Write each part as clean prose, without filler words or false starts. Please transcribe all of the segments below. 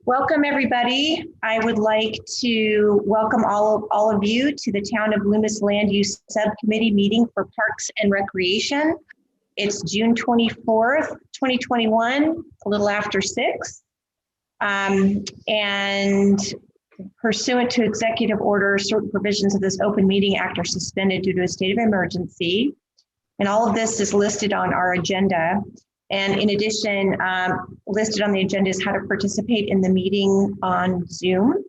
Welcome, everybody. I would like to welcome all of you to the Town of Loomis Land Use Subcommittee meeting for Parks and Recreation. It's June 24th, 2021, a little after 6. And pursuant to executive order, certain provisions of this Open Meeting Act are suspended due to a state of emergency. And all of this is listed on our agenda. And in addition, listed on the agenda is how to participate in the meeting on Zoom.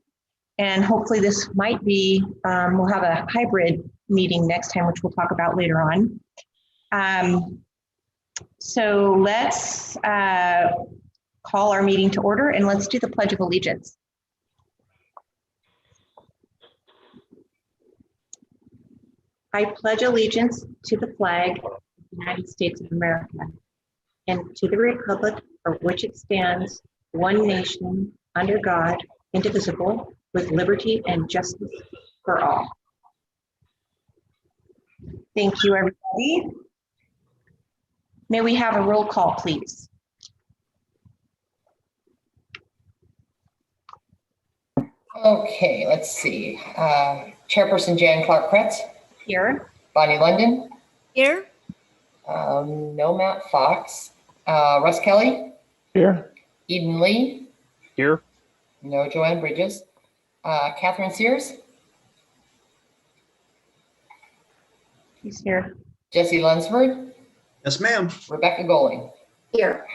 And hopefully this might be, we'll have a hybrid meeting next time, which we'll talk about later on. So let's call our meeting to order and let's do the Pledge of Allegiance. I pledge allegiance to the flag of the United States of America and to the republic for which it stands, one nation, under God, indivisible, with liberty and justice for all. Thank you, everybody. May we have a roll call, please? Okay, let's see. Chairperson Jan Clark-Kretz. Here. Bonnie London. Here. No Matt Fox. Russ Kelly. Here. Eden Lee. Here. No Joanne Bridges. Catherine Sears. He's here. Jesse Lunsford. Yes, ma'am. Rebecca Goling. Here.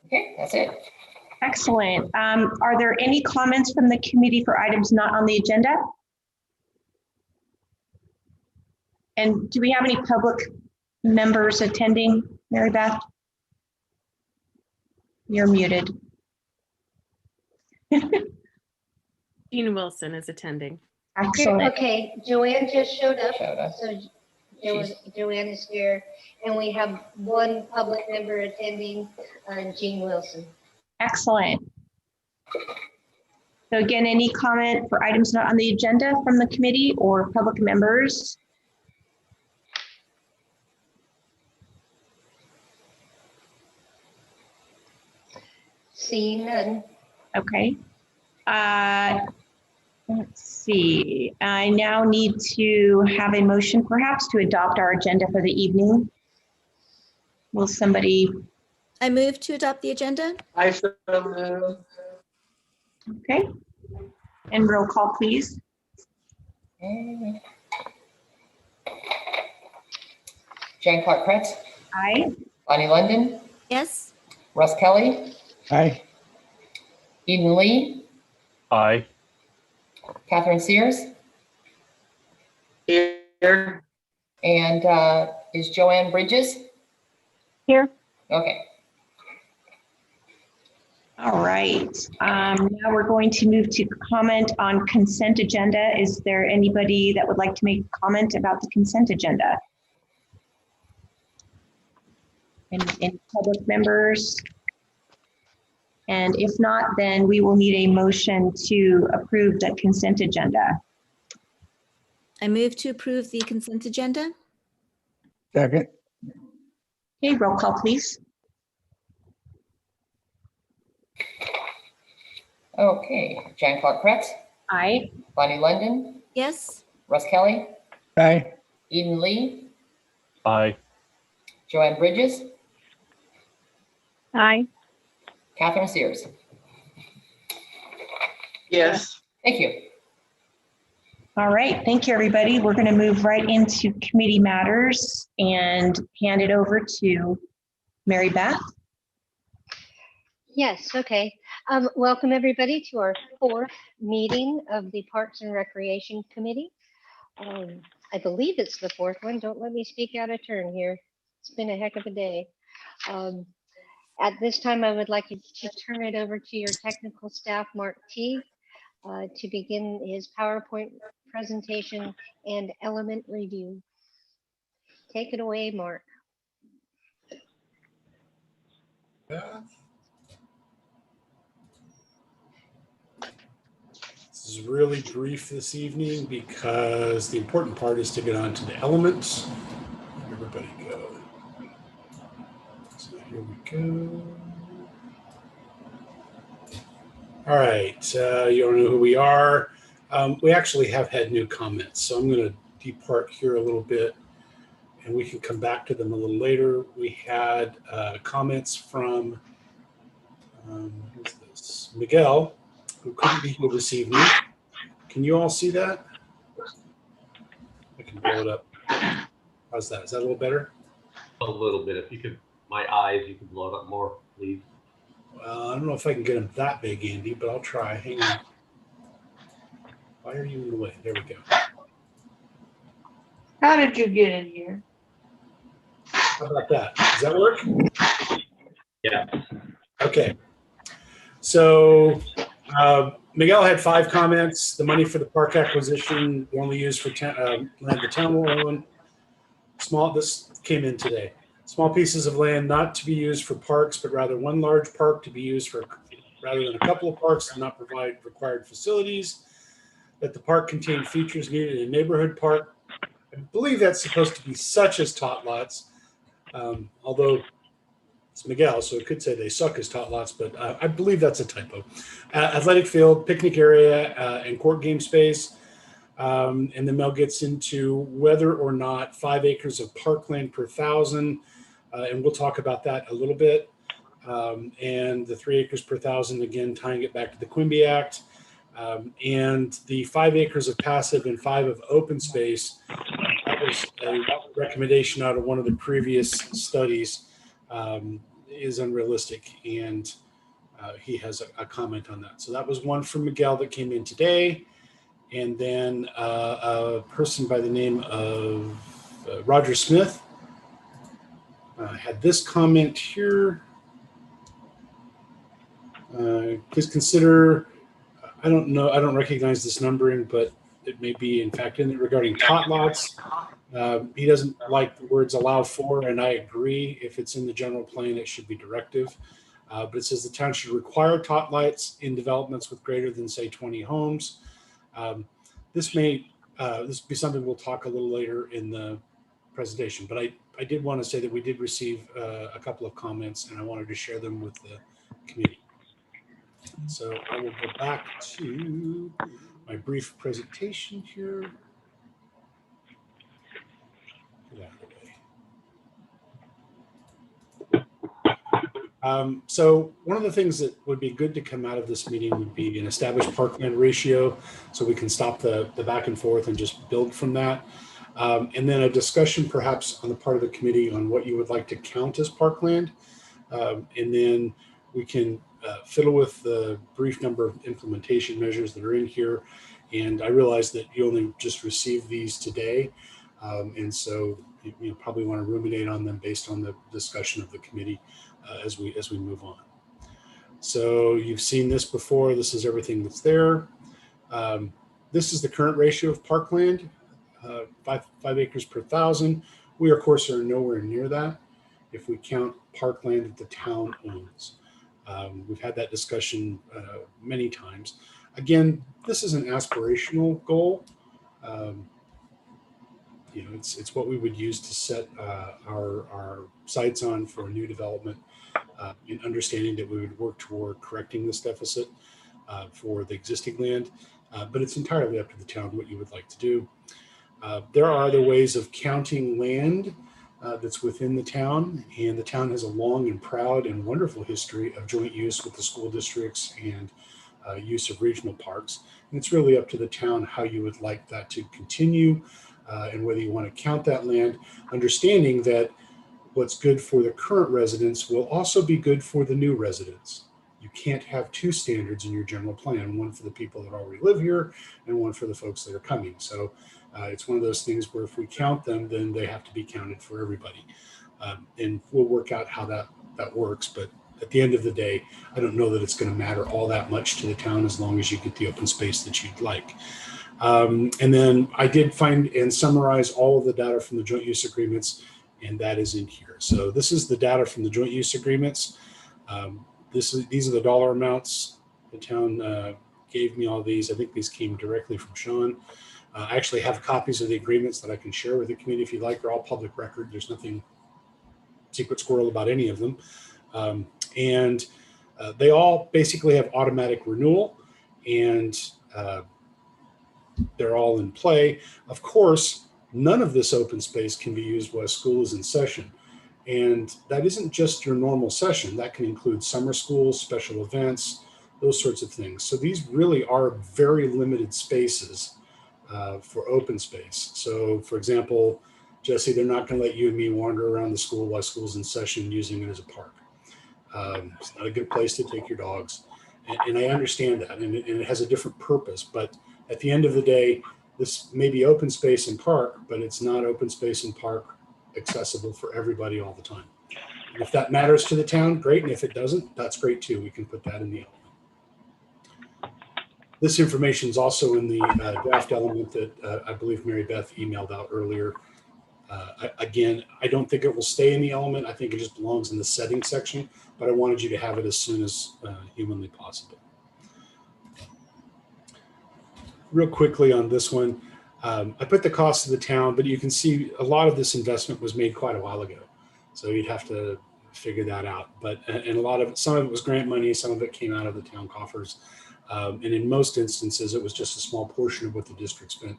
Okay, that's it. Excellent. Are there any comments from the committee for items not on the agenda? And do we have any public members attending, Mary Beth? You're muted. Jean Wilson is attending. Excellent. Okay, Joanne just showed up. So Joanne is here, and we have one public member attending, Jean Wilson. Excellent. So again, any comment for items not on the agenda from the committee or public members? Seeing none. Okay. Let's see. I now need to have a motion perhaps to adopt our agenda for the evening. Will somebody? I move to adopt the agenda. I so move. Okay. And roll call, please. Okay. Jan Clark-Kretz. Aye. Bonnie London. Yes. Russ Kelly. Aye. Eden Lee. Aye. Catherine Sears. Here. And is Joanne Bridges? Here. Okay. All right. Now we're going to move to comment on consent agenda. Is there anybody that would like to make a comment about the consent agenda? Any public members? And if not, then we will need a motion to approve the consent agenda. I move to approve the consent agenda. Second. Okay, roll call, please. Okay. Jan Clark-Kretz. Aye. Bonnie London. Yes. Russ Kelly. Aye. Eden Lee. Aye. Joanne Bridges. Aye. Catherine Sears. Yes. Thank you. All right, thank you, everybody. We're going to move right into committee matters and hand it over to Mary Beth. Yes, okay. Welcome everybody to our 4th meeting of the Parks and Recreation Committee. I believe it's the 4th one. Don't let me speak out of turn here. It's been a heck of a day. At this time, I would like to turn it over to your technical staff, Mark T., to begin his PowerPoint presentation and element review. Take it away, Mark. This is really brief this evening because the important part is to get on to the elements. Everybody go. So here we go. All right, you don't know who we are. We actually have had new comments, so I'm going to depart here a little bit, and we can come back to them a little later. We had comments from who's this? Miguel, who couldn't be here this evening. Can you all see that? I can blow it up. How's that? Is that a little better? A little bit. If you could, my eyes, you could blow it up more, please. Well, I don't know if I can get them that big, Andy, but I'll try. Hang on. Why are you in the way? There we go. How did you get in here? How about that? Does that work? Yeah. Okay. So Miguel had 5 comments. The money for the park acquisition we only used for land the town will own. This came in today. Small pieces of land not to be used for parks, but rather one large park to be used for rather than a couple of parks and not provide required facilities. That the park contain features needed in a neighborhood park. I believe that's supposed to be such as tot lots, although it's Miguel, so it could say they suck as tot lots, but I believe that's a typo. Athletic field, picnic area, and court game space. And then Mel gets into whether or not 5 acres of parkland per 1,000, and we'll talk about that a little bit. And the 3 acres per 1,000, again, tying it back to the Quimby Act. And the 5 acres of passive and 5 of open space. That was a recommendation out of one of the previous studies, is unrealistic, and he has a comment on that. So that was one from Miguel that came in today. And then a person by the name of Roger Smith had this comment here. Please consider, I don't know, I don't recognize this numbering, but it may be in fact in it regarding tot lots. He doesn't like the words allow for, and I agree. If it's in the general plan, it should be directive. But it says the town should require tot lights in developments with greater than, say, 20 homes. This may be something we'll talk a little later in the presentation, but I did want to say that we did receive a couple of comments, and I wanted to share them with the community. So I will go back to my brief presentation here. Get out of the way. So one of the things that would be good to come out of this meeting would be an established parkland ratio, so we can stop the back and forth and just build from that. And then a discussion perhaps on the part of the committee on what you would like to count as parkland. And then we can fiddle with the brief number of implementation measures that are in here. And I realize that you only just received these today. And so you probably want to ruminate on them based on the discussion of the committee as we move on. So you've seen this before. This is everything that's there. This is the current ratio of parkland, 5 acres per 1,000. We, of course, are nowhere near that if we count parkland that the town owns. We've had that discussion many times. Again, this is an aspirational goal. It's what we would use to set our sights on for a new development, in understanding that we would work toward correcting this deficit for the existing land, but it's entirely up to the town what you would like to do. There are other ways of counting land that's within the town, and the town has a long and proud and wonderful history of joint use with the school districts and use of regional parks. And it's really up to the town how you would like that to continue, and whether you want to count that land, understanding that what's good for the current residents will also be good for the new residents. You can't have 2 standards in your general plan, one for the people that already live here and one for the folks that are coming. So it's one of those things where if we count them, then they have to be counted for everybody. And we'll work out how that works. But at the end of the day, I don't know that it's going to matter all that much to the town as long as you get the open space that you'd like. And then I did find and summarize all of the data from the joint use agreements, and that is in here. So this is the data from the joint use agreements. These are the dollar amounts. The town gave me all these. I think these came directly from Sean. I actually have copies of the agreements that I can share with the community if you'd like. They're all public record. There's nothing secret squirrel about any of them. And They all basically have automatic renewal, and they're all in play. Of course, none of this open space can be used while school is in session. And that isn't just your normal session. That can include summer schools, special events, those sorts of things. So these really are very limited spaces for open space. So for example, Jesse, they're not going to let you and me wander around the school while school's in session using it as a park. It's not a good place to take your dogs. And I understand that, and it has a different purpose. But at the end of the day, this may be open space and park, but it's not open space and park accessible for everybody all the time. And if that matters to the town, great. And if it doesn't, that's great too. We can put that in the element. This information is also in the draft element that I believe Mary Beth emailed out earlier. Again, I don't think it will stay in the element. I think it just belongs in the settings section, but I wanted you to have it as soon as humanly possible. Real quickly on this one, I put the cost of the town, but you can see a lot of this investment was made quite a while ago. So you'd have to figure that out. But and a lot of some of it was grant money, some of it came out of the town coffers. And in most instances, it was just a small portion of what the district spent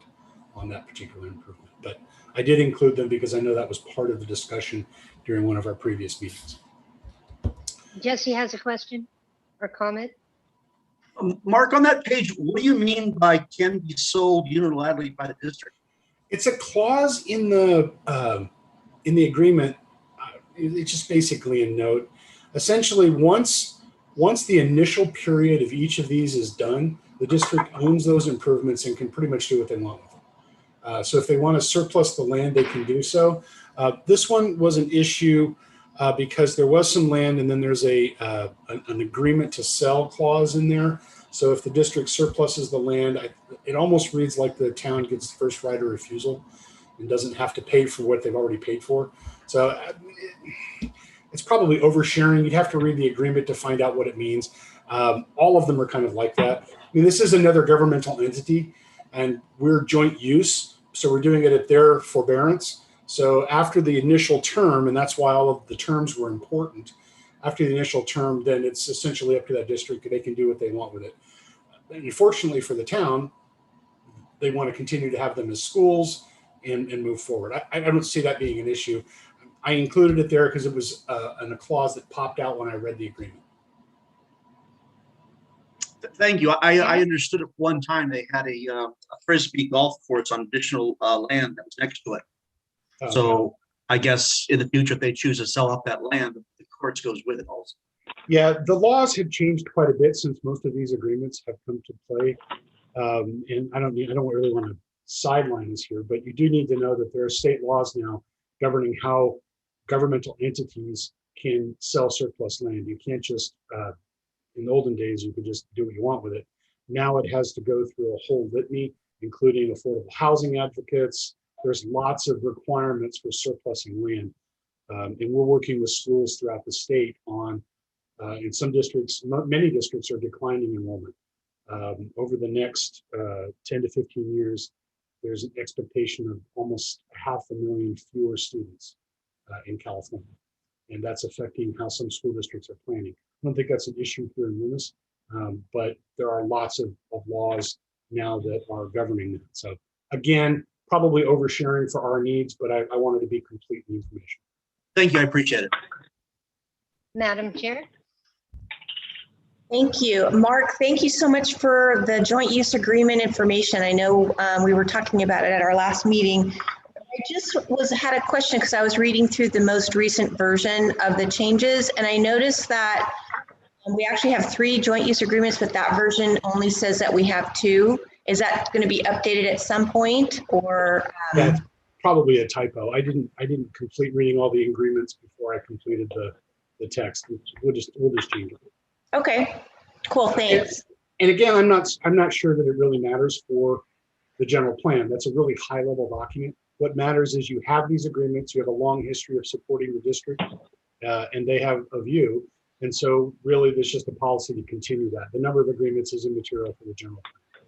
on that particular improvement. But I did include them because I know that was part of the discussion during one of our previous meetings. Jesse has a question or comment. Mark, on that page, what do you mean by can be sold unilaterally by the district? It's a clause in the agreement. It's just basically a note. Essentially, once the initial period of each of these is done, the district owns those improvements and can pretty much do what they want with them. So if they want to surplus the land, they can do so. This one was an issue because there was some land, and then there's an agreement to sell clause in there. So if the district surpluses the land, it almost reads like the town gets first right of refusal and doesn't have to pay for what they've already paid for. So it's probably oversharing. You'd have to read the agreement to find out what it means. All of them are kind of like that. I mean, this is another governmental entity, and we're joint use. So we're doing it at their forbearance. So after the initial term, and that's why all of the terms were important, after the initial term, then it's essentially up to that district. They can do what they want with it. And unfortunately for the town, they want to continue to have them as schools and move forward. I don't see that being an issue. I included it there because it was a clause that popped out when I read the agreement. Thank you. I understood at one time they had a Frisbee golf course on additional land that was next to it. So I guess in the future, if they choose to sell off that land, the courts goes with it also. Yeah, the laws have changed quite a bit since most of these agreements have come to play. And I don't really want to sideline this here, but you do need to know that there are state laws now governing how governmental entities can sell surplus land. You can't just, in the olden days, you could just do what you want with it. Now it has to go through a whole litany, including affordable housing advocates. There's lots of requirements for surplusing land. And we're working with schools throughout the state on, in some districts, many districts are declining enrollment. Over the next 10 to 15 years, there's an expectation of almost 500,000 fewer students in California. And that's affecting how some school districts are planning. I don't think that's an issue here in Loomis, but there are lots of laws now that are governing that. So again, probably oversharing for our needs, but I wanted to be complete in the information. Thank you. I appreciate it. Madam Chair. Thank you. Mark, thank you so much for the joint use agreement information. I know we were talking about it at our last meeting. I just had a question because I was reading through the most recent version of the changes, and I noticed that we actually have 3 joint use agreements, but that version only says that we have 2. Is that going to be updated at some point, or? That's probably a typo. I didn't complete reading all the agreements before I completed the text. We'll just change it. Okay, cool, thanks. And again, I'm not sure that it really matters for the general plan. That's a really high level document. What matters is you have these agreements, you have a long history of supporting the district, and they have of you. And so really there's just a policy to continue that. The number of agreements is immaterial for the general plan.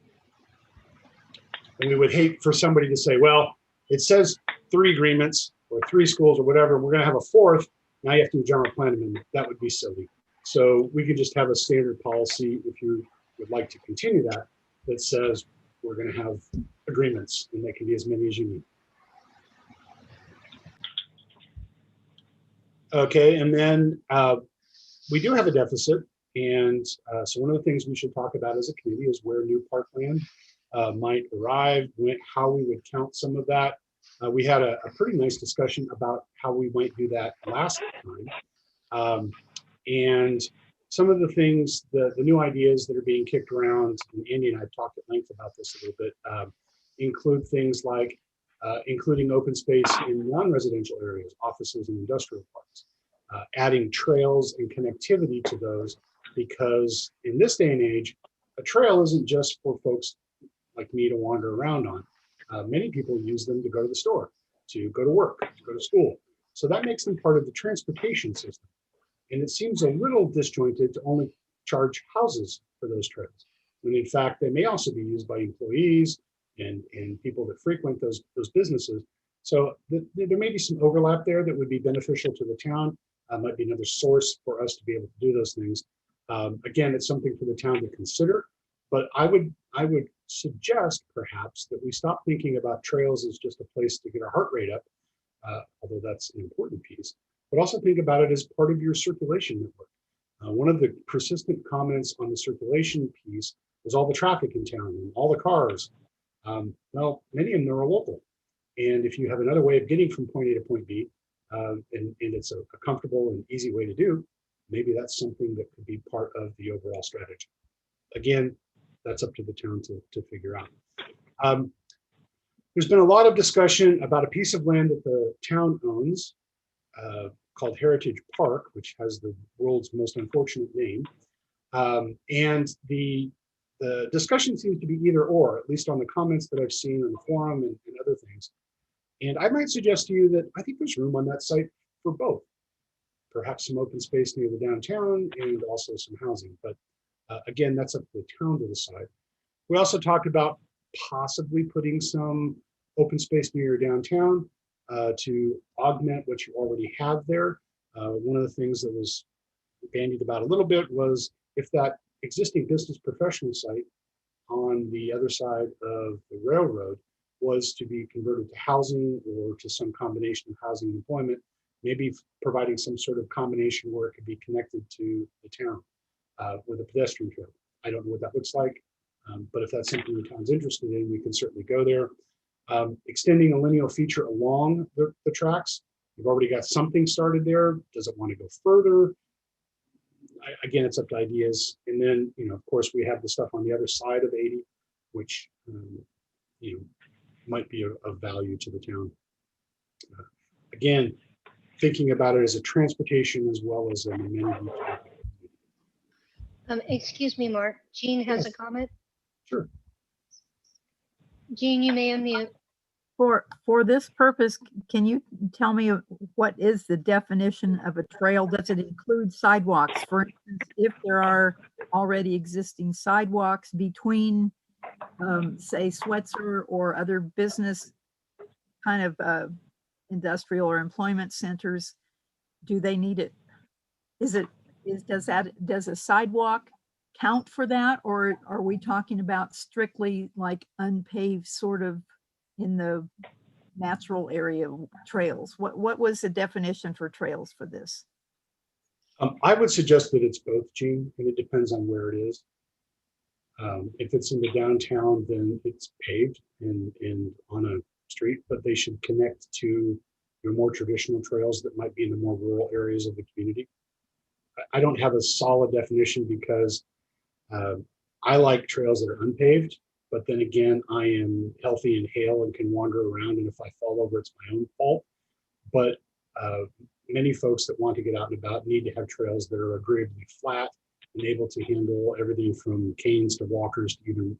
And we would hate for somebody to say, well, it says 3 agreements or 3 schools or whatever, we're going to have a 4th. Now you have to do a general plan amendment. That would be silly. So we could just have a standard policy, if you would like to continue that, that says we're going to have agreements, and they can be as many as you need. Okay, and then we do have a deficit, and so one of the things we should talk about as a committee is where new parkland might arrive, how we would count some of that. We had a pretty nice discussion about how we might do that last time. And some of the things, the new ideas that are being kicked around, and Andy and I have talked at length about this a little bit, include things like including open space in non-residential areas, offices and industrial parks, adding trails and connectivity to those, because in this day and age, a trail isn't just for folks like me to wander around on. Many people use them to go to the store, to go to work, to go to school. So that makes them part of the transportation system. And it seems a little disjointed to only charge houses for those trails, when in fact, they may also be used by employees and people that frequent those businesses. So there may be some overlap there that would be beneficial to the town. Might be another source for us to be able to do those things. Again, it's something for the town to consider, but I would suggest perhaps that we stop thinking about trails as just a place to get our heart rate up, although that's an important piece, but also think about it as part of your circulation network. One of the persistent comments on the circulation piece is all the traffic in town and all the cars. Well, many of them are local. And if you have another way of getting from point A to point B, and it's a comfortable and easy way to do, maybe that's something that could be part of the overall strategy. Again, that's up to the town to figure out. There's been a lot of discussion about a piece of land that the town owns called Heritage Park, which has the world's most unfortunate name. And the discussion seems to be either or, at least on the comments that I've seen on the forum and other things. And I might suggest to you that I think there's room on that site for both. Perhaps some open space near the downtown and also some housing. But again, that's up to the town to decide. We also talked about possibly putting some open space near your downtown to augment what you already have there. One of the things that was bandied about a little bit was if that existing business professional site on the other side of the railroad was to be converted to housing or to some combination of housing and employment, maybe providing some sort of combination where it could be connected to the town with a pedestrian trail. I don't know what that looks like, but if that's something the town's interested in, we can certainly go there. Extending a lineal feature along the tracks. We've already got something started there. Does it want to go further? Again, it's up to ideas. And then, of course, we have the stuff on the other side of 80, which, might be of value to the town. Again, thinking about it as a transportation as well as an amenity. Excuse me, Mark. Jean has a Yes. comment. Sure. Jean, you may unmute. For this purpose, can you tell me what is the definition of a trail? Does it include sidewalks? For instance, if there are already existing sidewalks between, say, Swetzer or other business kind of industrial or employment centers, do they need it? Does a sidewalk count for that? Or are we talking about strictly like unpaved sort of in the natural area trails? What was the definition for trails for this? I would suggest that it's both, Jean, and it depends on where it is. If it's in the downtown, then it's paved and on a street, but they should connect to your more traditional trails that might be in the more rural areas of the community. I don't have a solid definition because I like trails that are unpaved, but then again, I am healthy and hale and can wander around, and if I fall over, it's my own fault. But many folks that want to get out and about need to have trails that are agreeably flat and able to handle everything from canes to walkers to even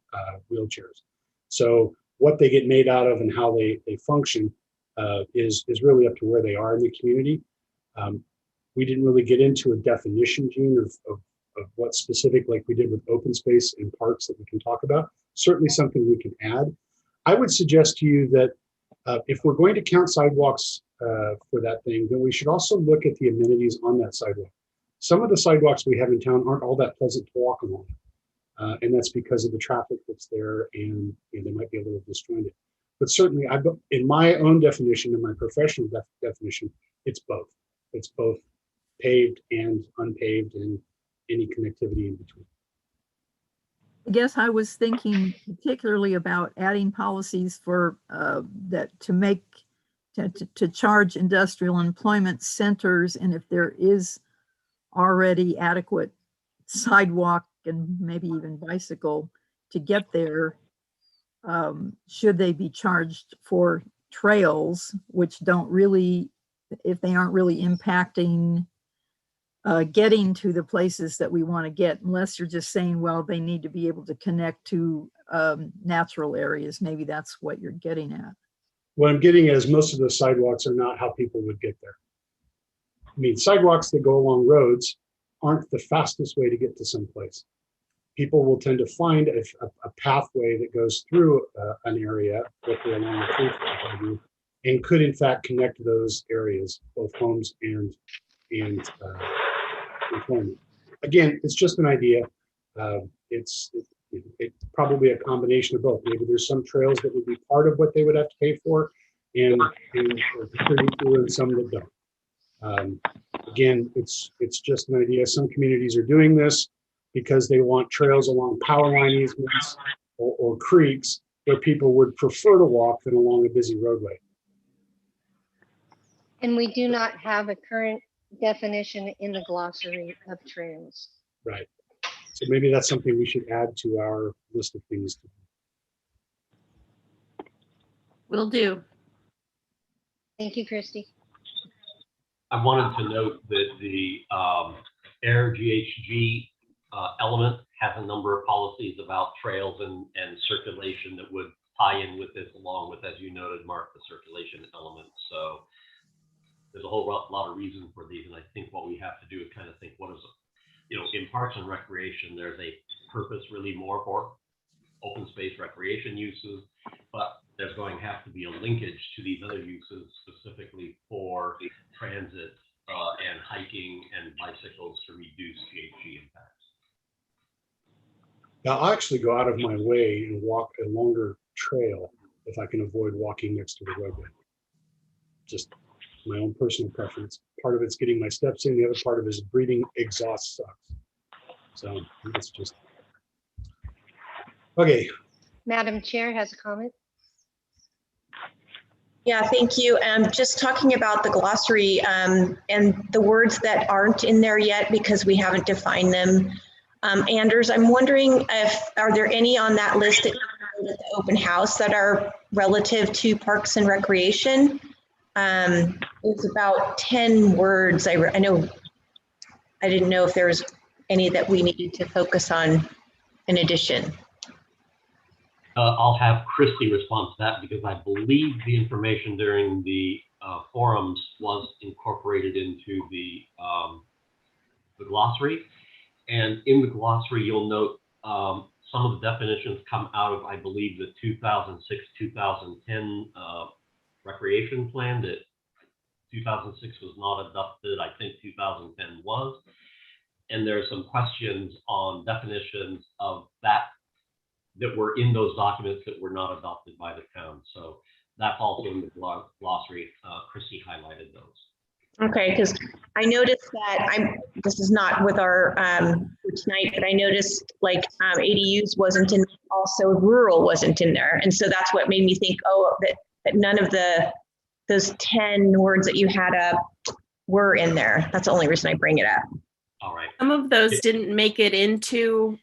wheelchairs. So what they get made out of and how they function is really up to where they are in the community. We didn't really get into a definition, Gene, of what specific, like we did with open space and parks, that we can talk about. Certainly something we can add. I would suggest to you that if we're going to count sidewalks for that thing, then we should also look at the amenities on that sidewalk. Some of the sidewalks we have in town aren't all that pleasant to walk along. And that's because of the traffic that's there, and they might be a little disjointed. But certainly, in my own definition, in my professional definition, it's both. It's both paved and unpaved, and any connectivity in between. I guess I was thinking particularly about adding policies for that to charge industrial employment centers, and if there is already adequate sidewalk and maybe even bicycle to get there, should they be charged for trails, which don't really, if they aren't really impacting getting to the places that we want to get, unless you're just saying, well, they need to be able to connect to natural areas. Maybe that's what you're getting at. What I'm getting at is most of the sidewalks are not how people would get there. I mean, sidewalks that go along roads aren't the fastest way to get to some place. People will tend to find a pathway that goes through an area, hopefully along the creek, and could in fact connect those areas, both homes and employment. Again, it's just an idea. It's probably a combination of both. Maybe there's some trails that would be part of what they would have to pay for, and some that don't. Again, it's just an idea. Some communities are doing this because they want trails along power line easements or creeks where people would prefer to walk than along a busy roadway. And we do not have a current definition in the glossary of trails. Right. So maybe that's something we should add to our list of things to do. Will do. Thank you, Christy. I wanted to note that the air GHG element has a number of policies about trails and circulation that would tie in with this, along with, as you noted, Mark, the circulation element. So there's a whole lot of reason for these, and I think what we have to do is kind of think, what is, in Parks and Recreation, there's a purpose really more for open space recreation uses, but there's going to have to be a linkage to these other uses specifically for transit and hiking and bicycles to reduce GHG impacts. Now, I'll actually go out of my way and walk a longer trail if I can avoid walking next to the roadway. Just my own personal preference. Part of it's getting my steps in, the other part of it is breathing exhaust sucks. So it's just, okay. Madam Chair has a comment. Yeah, thank you. Just talking about the glossary and the words that aren't in there yet because we haven't defined them. Anders, I'm wondering are there any on that list at the open house that are relative to Parks and Recreation? It's about 10 words. I didn't know if there's any that we needed to focus on in addition. I'll have Christy respond to that because I believe the information during the forums was incorporated into the glossary. And in the glossary, you'll note some of the definitions come out of, I believe, the 2006-2010 recreation plan. That 2006 was not adopted. I think 2010 was. And there's some questions on definitions of that were in those documents that were not adopted by the town. So that's also in the glossary. Chrissy highlighted those. Okay, because I noticed that this is not with our for tonight, but I noticed like ADUs wasn't in, also rural wasn't in there. And so that's what made me think, that none of those 10 words that you had up were in there. That's the only reason I bring it up. All right. Some of those didn't make it into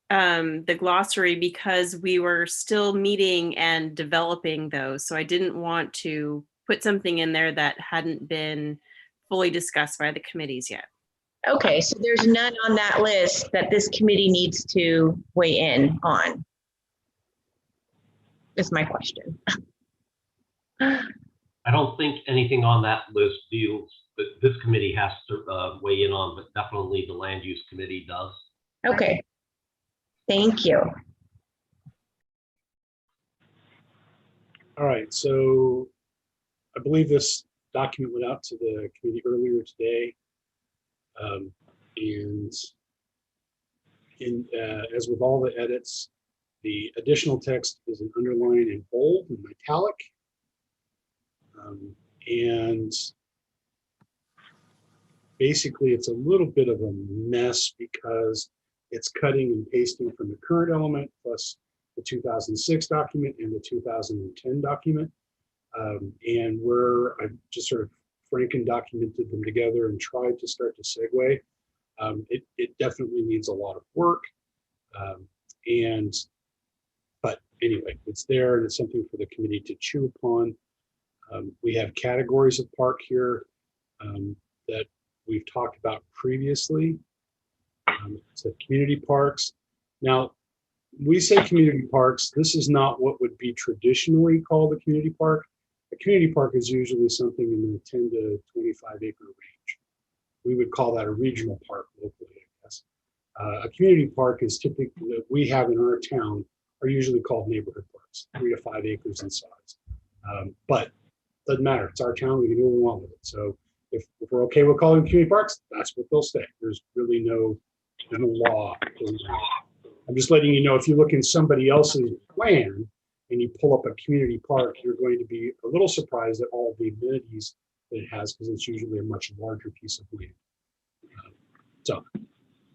the glossary because we were still meeting and developing those. So I didn't want to put something in there that hadn't been fully discussed by the committees yet. Okay, so there's none on that list that this committee needs to weigh in on. Is my question. I don't think anything on that list deals that this committee has to weigh in on, but definitely the land use committee does. Okay, thank you. All right, so I believe this document went out to the committee earlier today. And as with all the edits, the additional text is an underline in bold and italic. And basically it's a little bit of a mess because it's cutting and pasting from the current element plus the 2006 document and the 2010 document. And where I just sort of Franken documented them together and tried to start to segue. It definitely needs a lot of work. But anyway, it's there and it's something for the committee to chew upon. We have categories of park here that we've talked about previously. So community parks. Now, we say community parks. This is not what would be traditionally called a community park. A community park is usually something in the 10 to 25 acre range. We would call that a regional park locally, I guess. A community park is typically, that we have in our town, are usually called neighborhood parks, 3 to 5 acres in size. But doesn't matter, it's our town, we can do what we want with it. So if we're okay with calling them community parks, that's what they'll stay. There's really no law. I'm just letting you know, if you look in somebody else's plan and you pull up a community park, you're going to be a little surprised at all the amenities that it has, because it's usually a much larger piece of land. So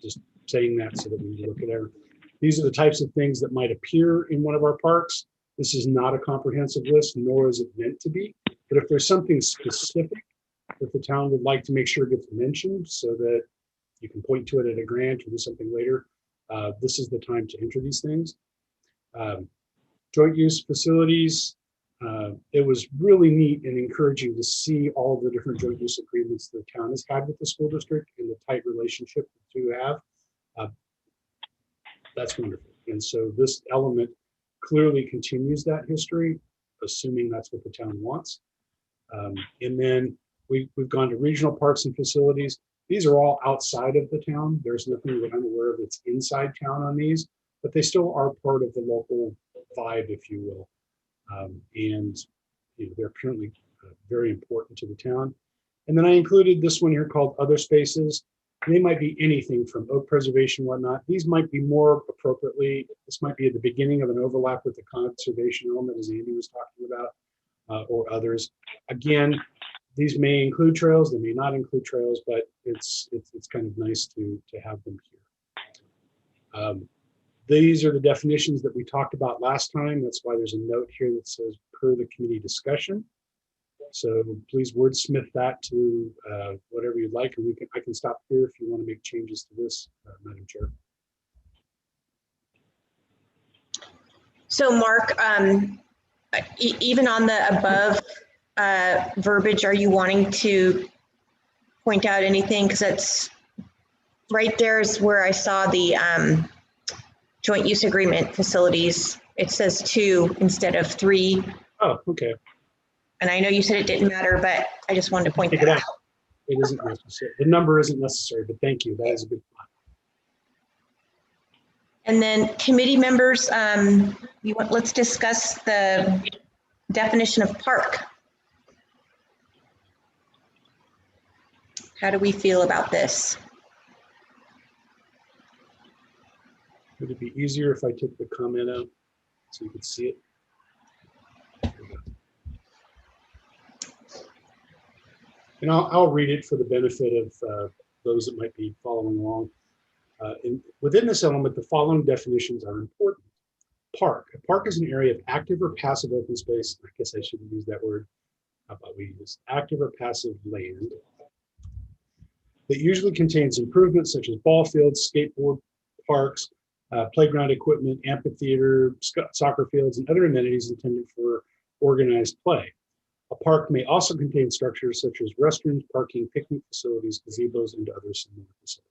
just saying that so that we look at everything. These are the types of things that might appear in one of our parks. This is not a comprehensive list, nor is it meant to be. But if there's something specific that the town would like to make sure gets mentioned so that you can point to it at a grant or do something later, this is the time to enter these things. Joint use facilities. It was really neat and encouraging to see all the different joint use agreements the town has had with the school district and the tight relationship the two have. That's wonderful. And so this element clearly continues that history, assuming that's what the town wants. And then we've gone to regional parks and facilities. These are all outside of the town. There's nothing that I'm aware of that's inside town on these, but they still are part of the local vibe, if you will. And you know, they're currently very important to the town. And then I included this one here called other spaces. They might be anything from oak preservation, whatnot. These might be more appropriately, this might be at the beginning of an overlap with the conservation element, as Andy was talking about, or others. Again, these may include trails, they may not include trails, but it's kind of nice to have them here. These are the definitions that we talked about last time. That's why there's a note here that says per the committee discussion. So please wordsmith that to whatever you'd like, and I can stop here if you want to make changes to this, Madam Chair. So Mark, even on the above verbiage, are you wanting to point out anything? Because that's right there is where I saw the joint use agreement facilities. It says 2 instead of 3. Oh, okay. And I know you said it didn't matter, but I just wanted to point that out. It isn't necessary. The number isn't necessary, but thank you. That is a good point. And then committee members, let's discuss the definition of park. How do we feel about this? Would it be easier if I took the comment out so you could see it? And I'll read it for the benefit of those that might be following along. Within this element, the following definitions are important. Park. A park is an area of active or passive open space. I guess I shouldn't use that word. How about we use active or passive land that usually contains improvements such as ball fields, skateboard parks, playground equipment, amphitheater, soccer fields, and other amenities intended for organized play. A park may also contain structures such as restrooms, parking, picnic facilities, gazebos, and other similar facilities.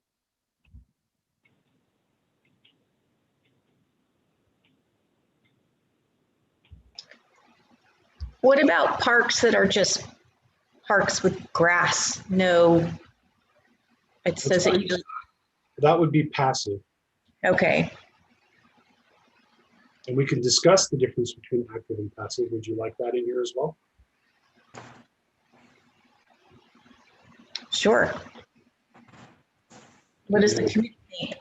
What about parks that are just parks with grass? No, it says it usually. That would be passive. Okay. And we can discuss the difference between active and passive. Would you like that in here as well? Sure. What is the community think?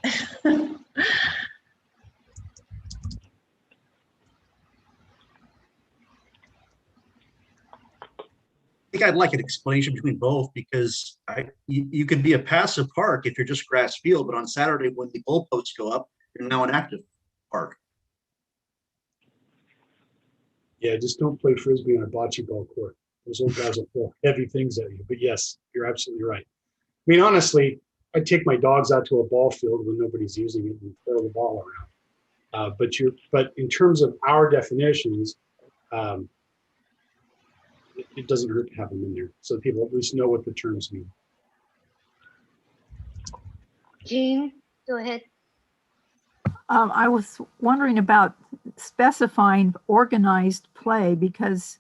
I think I'd like an explanation between both because you could be a passive park if you're just grass field, but on Saturday when the goalposts go up, you're now an active park. Yeah, just don't play frisbee on a bocce ball court. Those old guys will throw heavy things at you. But yes, you're absolutely right. I mean, honestly, I'd take my dogs out to a ball field when nobody's using it and throw the ball around. But in terms of our definitions, it doesn't hurt to have them in there so people at least know what the terms mean. Jean, go ahead. I was wondering about specifying organized play because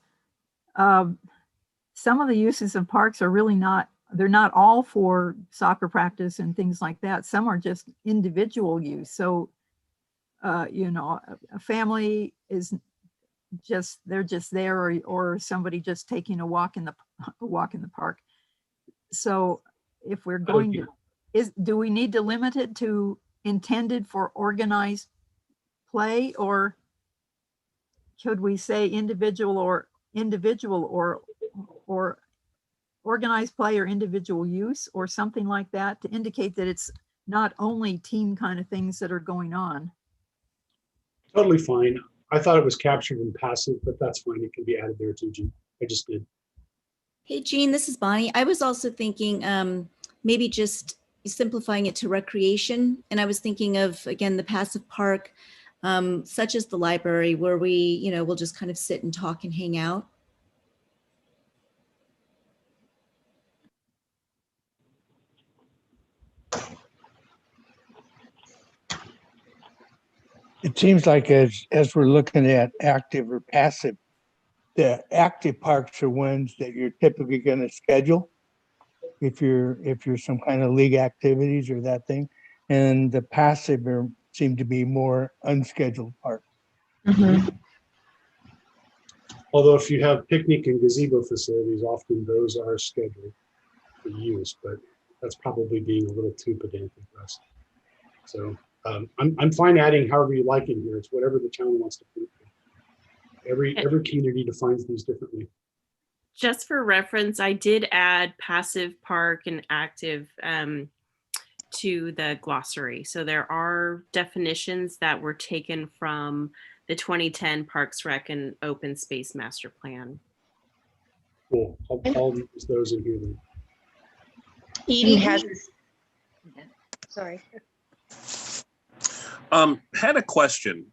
some of the uses of parks are really they're not all for soccer practice and things like that. Some are just individual use. So, you know, a family is they're just there, or somebody just taking a walk in the park. So if we're going to, do we need to limit it to intended for organized play, or should we say individual or organized play or individual use or something like that to indicate that it's not only team kind of things that are going on? Totally fine. I thought it was captured in passive, but that's fine. It can be added there too, Jean. I just did. Hey, Jean, this is Bonnie. I was also thinking maybe just simplifying it to recreation. And I was thinking of, again, the passive park, such as the library, where we, you know, we'll just kind of sit and talk and hang out. It seems like as we're looking at active or passive, the active parks are ones that you're typically going to schedule if you're some kind of league activities or that thing, and the passive seem to be more unscheduled parks. Mm-hmm. Although if you have picnic and gazebo facilities, often those are scheduled for use, but that's probably being a little too pedantic for us. So I'm fine adding however you like in here. It's whatever the town wants to put. Every community defines these differently. Just for reference, I did add passive park and active to the glossary. So there are definitions that were taken from the 2010 Parks Rec and Open Space Master Plan. Cool. I'll use those in here then. Eden has. Sorry. Had a question.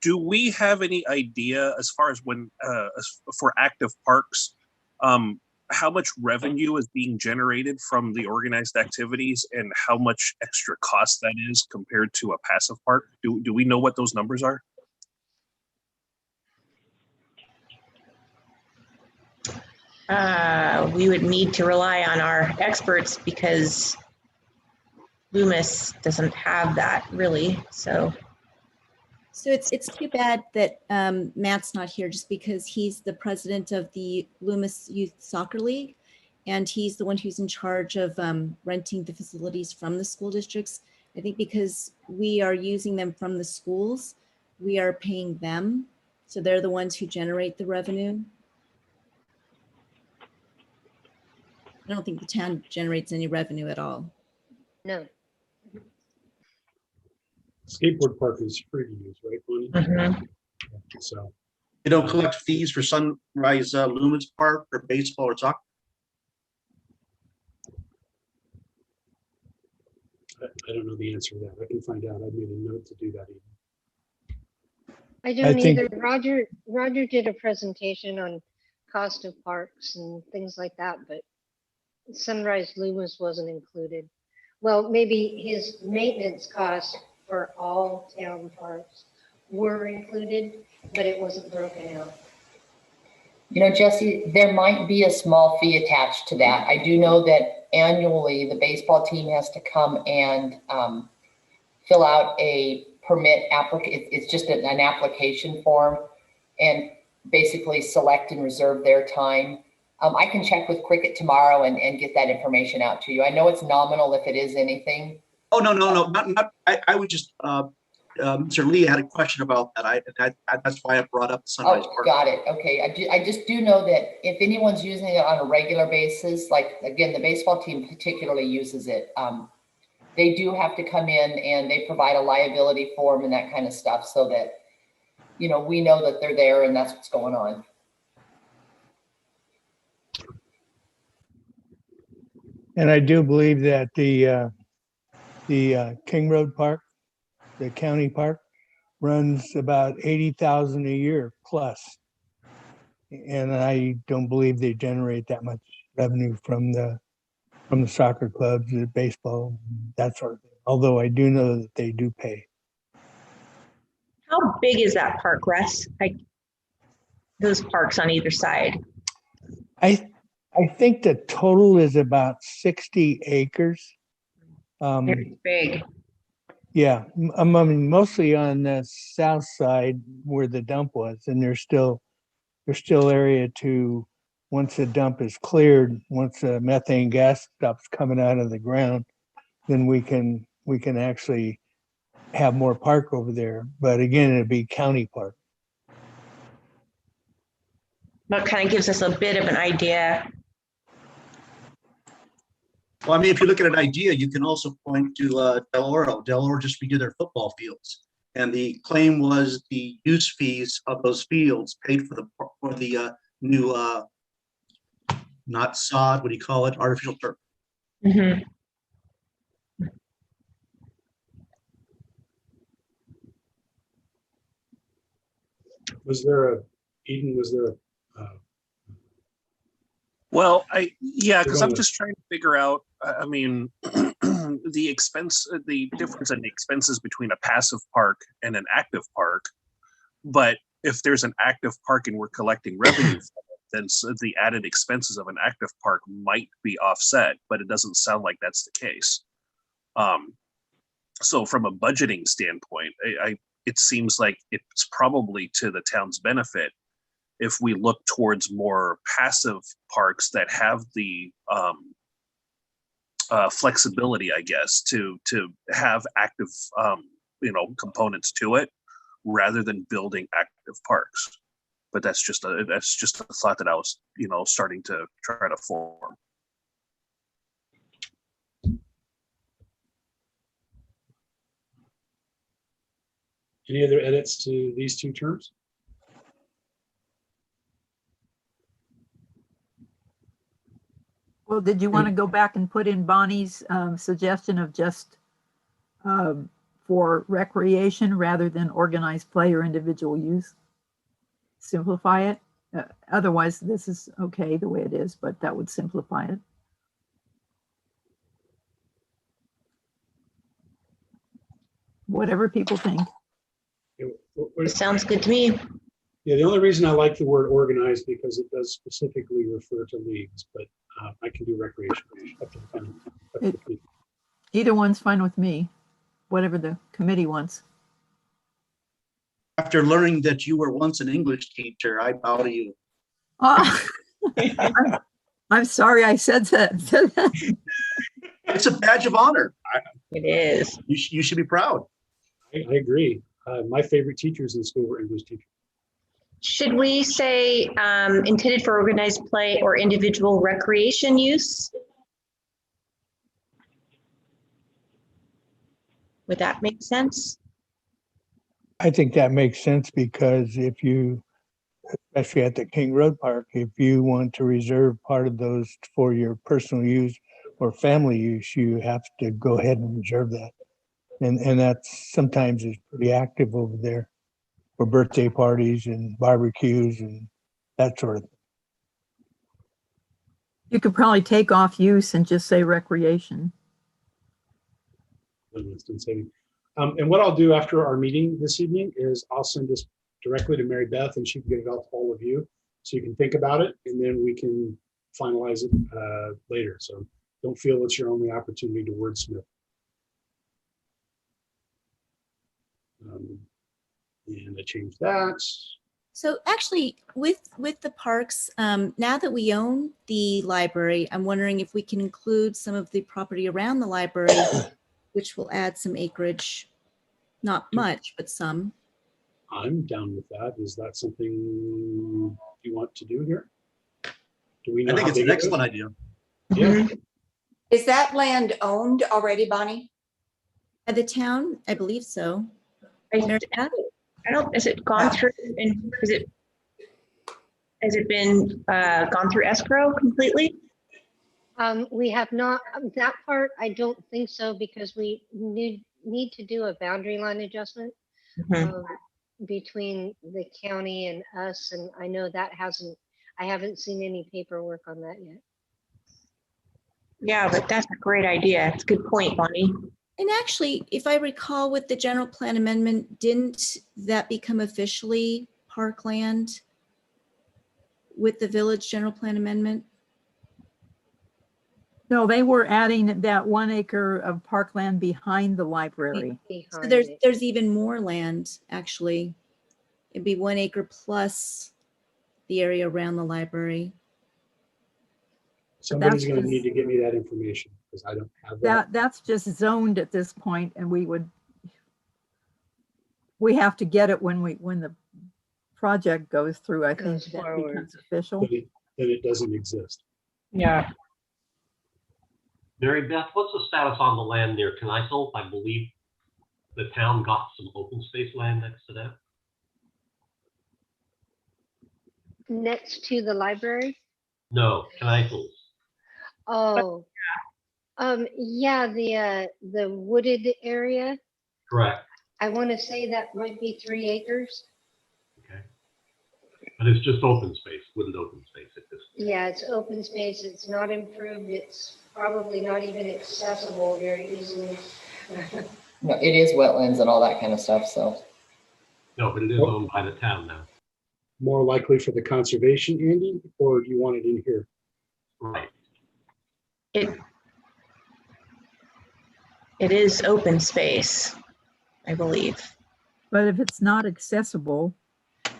Do we have any idea as far as when for active parks, how much revenue is being generated from the organized activities and how much extra cost that is compared to a passive park? Do we know what those numbers are? We would need to rely on our experts because Loomis doesn't have that really. So it's too bad that Matt's not here, just because he's the president of the Loomis Youth Soccer League, and he's the one who's in charge of renting the facilities from the school districts. I think because we are using them from the schools, we are paying them. So they're the ones who generate the revenue. I don't think the town generates any revenue at all. No. Skateboard park is free to use, right, Bonnie? Mm-hmm. So You don't collect fees for Sunrise Loomis Park or baseball or soccer? I don't know the answer to that. I can find out. I made a note to do that even. I don't either. Roger did a presentation on cost of parks and things like that, but Sunrise Loomis wasn't included. Well, maybe his maintenance costs for all town parks were included, but it wasn't broken out. You know, Jesse, there might be a small fee attached to that. I do know that annually the baseball team has to come and fill out a permit application. It's just an application form and basically select and reserve their time. I can check with Cricket tomorrow and get that information out to you. I know it's nominal if it is anything, Oh, no, not, I would just, Mr. Lee had a question about that. That's why I brought up Sunrise Oh, Park. got it. Okay. I just do know that if anyone's using it on a regular basis, like, again, the baseball team particularly uses it, they do have to come in and they provide a liability form and that kind of stuff so that, you know, we know that they're there and that's what's going on. And I do believe that the King Road Park, the county park, runs about 80,000 a year plus. And I don't believe they generate that much revenue from the soccer clubs, the baseball, that sort of thing. Although I do know that they do pay. How big is that park, Russ? Like those parks on either side? I think the total is about 60 acres. Very big. Yeah, I mean, mostly on the south side where the dump was, and there's still area to, once the dump is cleared, once the methane gas stops coming out of the ground, then we can actually have more park over there. But again, it'd be county park. That kind of gives us a bit of an idea. Well, I mean, if you look at an idea, you can also point to Del Oro. Del Oro just redid their football fields. And the claim was the use fees of those fields paid for the new, not sod, what do you call it? Artificial turf. Mm-hmm. Was there a Well, because I'm just trying to figure out, I mean, the difference in the expenses between a passive park and an active park. But if there's an active park and we're collecting revenue, then the added expenses of an active park might be offset, but it doesn't sound like that's the case. So from a budgeting standpoint, it seems like it's probably to the town's benefit if we look towards more passive parks that have the flexibility, I guess, to have active, components to it, rather than building active parks. But that's just a thought that I was, starting to try to form. any other edits to these two terms? Well, did you want to go back and put in Bonnie's suggestion of just for recreation rather than organized play or individual use? Simplify it. Otherwise, this is okay the way it is, but that would simplify it. Whatever people think. Sounds good to me. Yeah, the only reason I like the word organized because it does specifically refer to leagues, but I can do recreation. Either one's fine with me, whatever the committee wants. After learning that you were once an English teacher, I bow to you. Oh, I'm sorry I said that. It's a badge of honor. It is. You should be proud. I agree. My favorite teachers in school were English teachers. Should we say intended for organized play or individual recreation use? Would that make sense? I think that makes sense because if you, especially at the King Road Park, if you want to reserve part of those for your personal use or family use, you have to go ahead and reserve that. And that's sometimes is pretty active over there for birthday parties and barbecues and that sort of thing. You could probably take off use and just say recreation. And what I'll do after our meeting this evening is I'll send this directly to Mary Beth and she can get it out to all of you so you can think about it and then we can finalize it later. So don't feel it's your only opportunity to wordsmith. And I changed that. So actually, with the parks, now that we own the library, I'm wondering if we can include some of the property around the library which will add some acreage. Not much, but some. I'm down with that. Is that something you want to do here? Do we know I think how it's an big it excellent is? idea. Yeah, Is that land owned already, Bonnie? By the town, I believe so. Mary Beth? I don't, is it gone through and has it been gone through escrow completely? We have not, that part, I don't think so, because we need to do a boundary line adjustment between the county and us, and I know that I haven't seen any paperwork on that yet. Yeah, but that's a great idea. It's a good point, Bonnie. And actually, if I recall with the general plan amendment, didn't that become officially parkland with the village general plan amendment? No, they were adding that 1 acre of parkland behind the library. So there's even more land, actually. It'd be 1 acre plus the area around the library. somebody's going to need to give me that information because I don't have that. That's just zoned at this point, and we have to get it when the project goes through. I think that becomes official. Then it doesn't exist. Yeah. Mary Beth, what's the status on the land near Kneisel? I believe the town got some open space land next to that. Next to the library? No, Kneisel's. Oh, yeah, the wooded area. Correct. I want to say that might be 3 acres. Okay. But it's just open space, wooded open space at this point. Yeah, it's open space. It's not improved. It's probably not even accessible very easily. No, it is wetlands and all that kind of stuff, so. No, but it is owned by the town now. More likely for the conservation, Andy, or do you want it in here? Right. It is open space, I believe. But if it's not accessible. I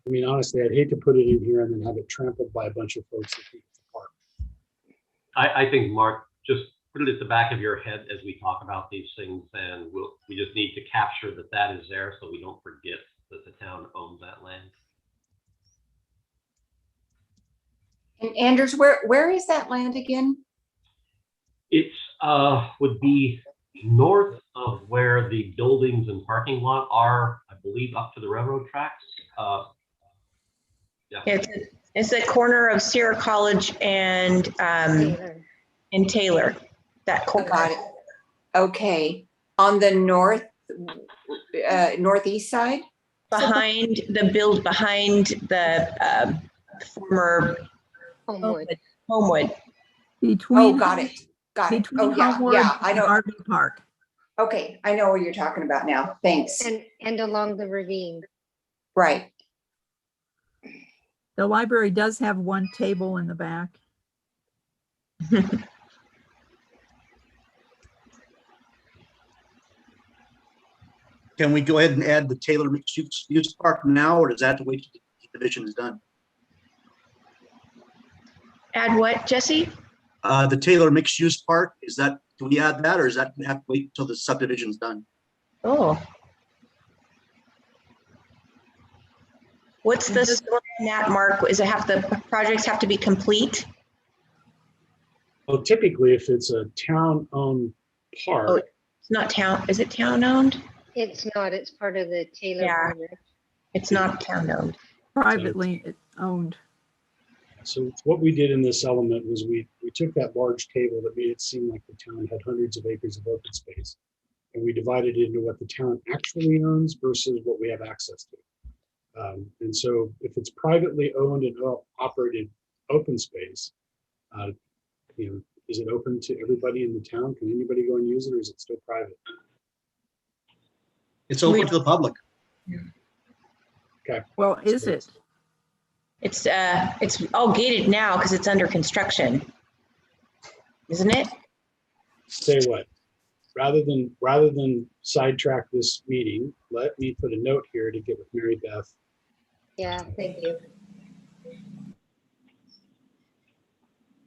mean, honestly, I'd hate to put it in here and then have it trampled by a bunch of folks that think it's a park. I think, Mark, just put it at the back of your head as we talk about these things, and we just need to capture that is there so we don't forget that the town owns that land. And Anders, where is that land again? It's would be north of where the buildings and parking lot are, I believe, up to the railroad tracks. Yeah. It's the corner of Sierra College and Taylor. That corner. Got it. Okay, on the northeast side, Behind the former Homewood. Oh, got it. Between Oh, yeah, Homewood yeah, I and know. RV Park. Okay, I know what you're talking about now. Thanks. And along the ravine. Right. The library does have 1 table in the back. Can we go ahead and add the Taylor mixed use park now, or does that have to wait till the division is done? Add what, Jesse? The Taylor mixed use park, can we add that, or does that have to wait until the subdivision is done? Oh. What's the story on that, Mark? The projects have to be complete? Well, typically, if it's a town-owned park. Oh, it's not town, is it town-owned? It's not, it's part of the Taylor project. It's not town-owned. Privately owned. So what we did in this element was we took that large table that made it seem like the town had hundreds of acres of open space, and we divided it into what the town actually owns versus what we have access to. And so if it's privately owned and operated open space, is it open to everybody in the town? Can anybody go and use it, or is it still private? It's open to the public. Okay. Well, is it? It's all gated now because it's under construction, isn't it? Say what? Rather than sidetrack this meeting, let me put a note here to get with Mary Beth. Yeah, thank you.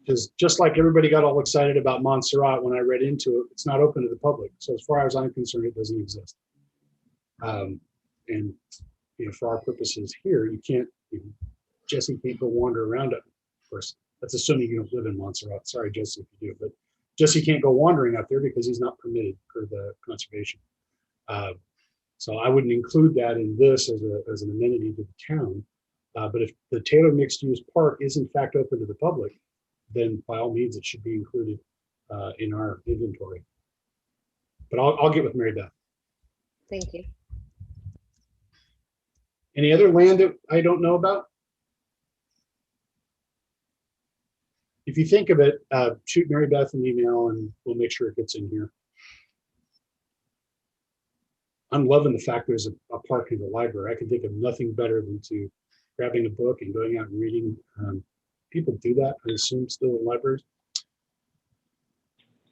Because just like everybody got all excited about Montserrat when I read into it, it's not open to the public. So as far as I'm concerned, it doesn't exist. And for our purposes here, you can't, Jesse can't go wander around it. Of course, that's assuming you don't live in Montserrat. Sorry, Jesse, if you do, but Jesse can't go wandering out there because he's not permitted for the conservation. So I wouldn't include that in this as an amenity to the town. But if the Taylor Mixed Use Park is in fact open to the public, then by all means, it should be included in our inventory. But I'll get with Mary Beth. Thank you. Any other land that I don't know about? If you think of it, shoot Mary Beth an email and we'll make sure it gets in here. I'm loving the fact there's a park in the library. I can think of nothing better than grabbing a book and going out and reading. People do that, I assume, still in libraries.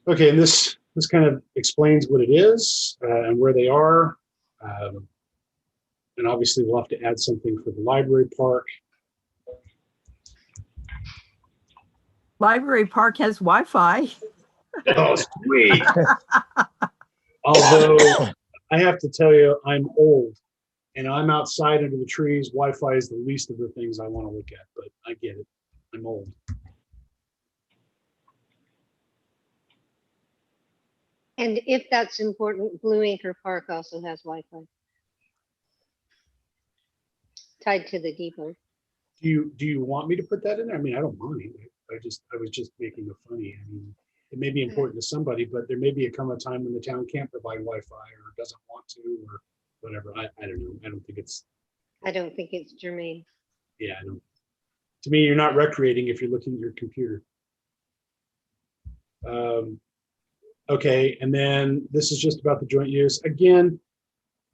Okay, and this kind of explains what it is and where they are. And obviously we'll have to add something for the library park. Library Park has Wi-Fi. Oh, sweet. Although I have to tell you, I'm old and I'm outside under the trees. Wi-Fi is the least of the things I want to look at, but I get it. I'm old. And if that's important, Blue Anchor Park also has Wi-Fi tied to the depot. Do you want me to put that in there? I mean, I don't mind. I was just making it funny. I mean, it may be important to somebody, but there may be a time when the town can't provide Wi-Fi or doesn't want to or whatever. I don't know. I don't think it's germane. Yeah, I don't. To me, you're not recreating if you're looking at your computer. Okay, and then this is just about the joint use. Again,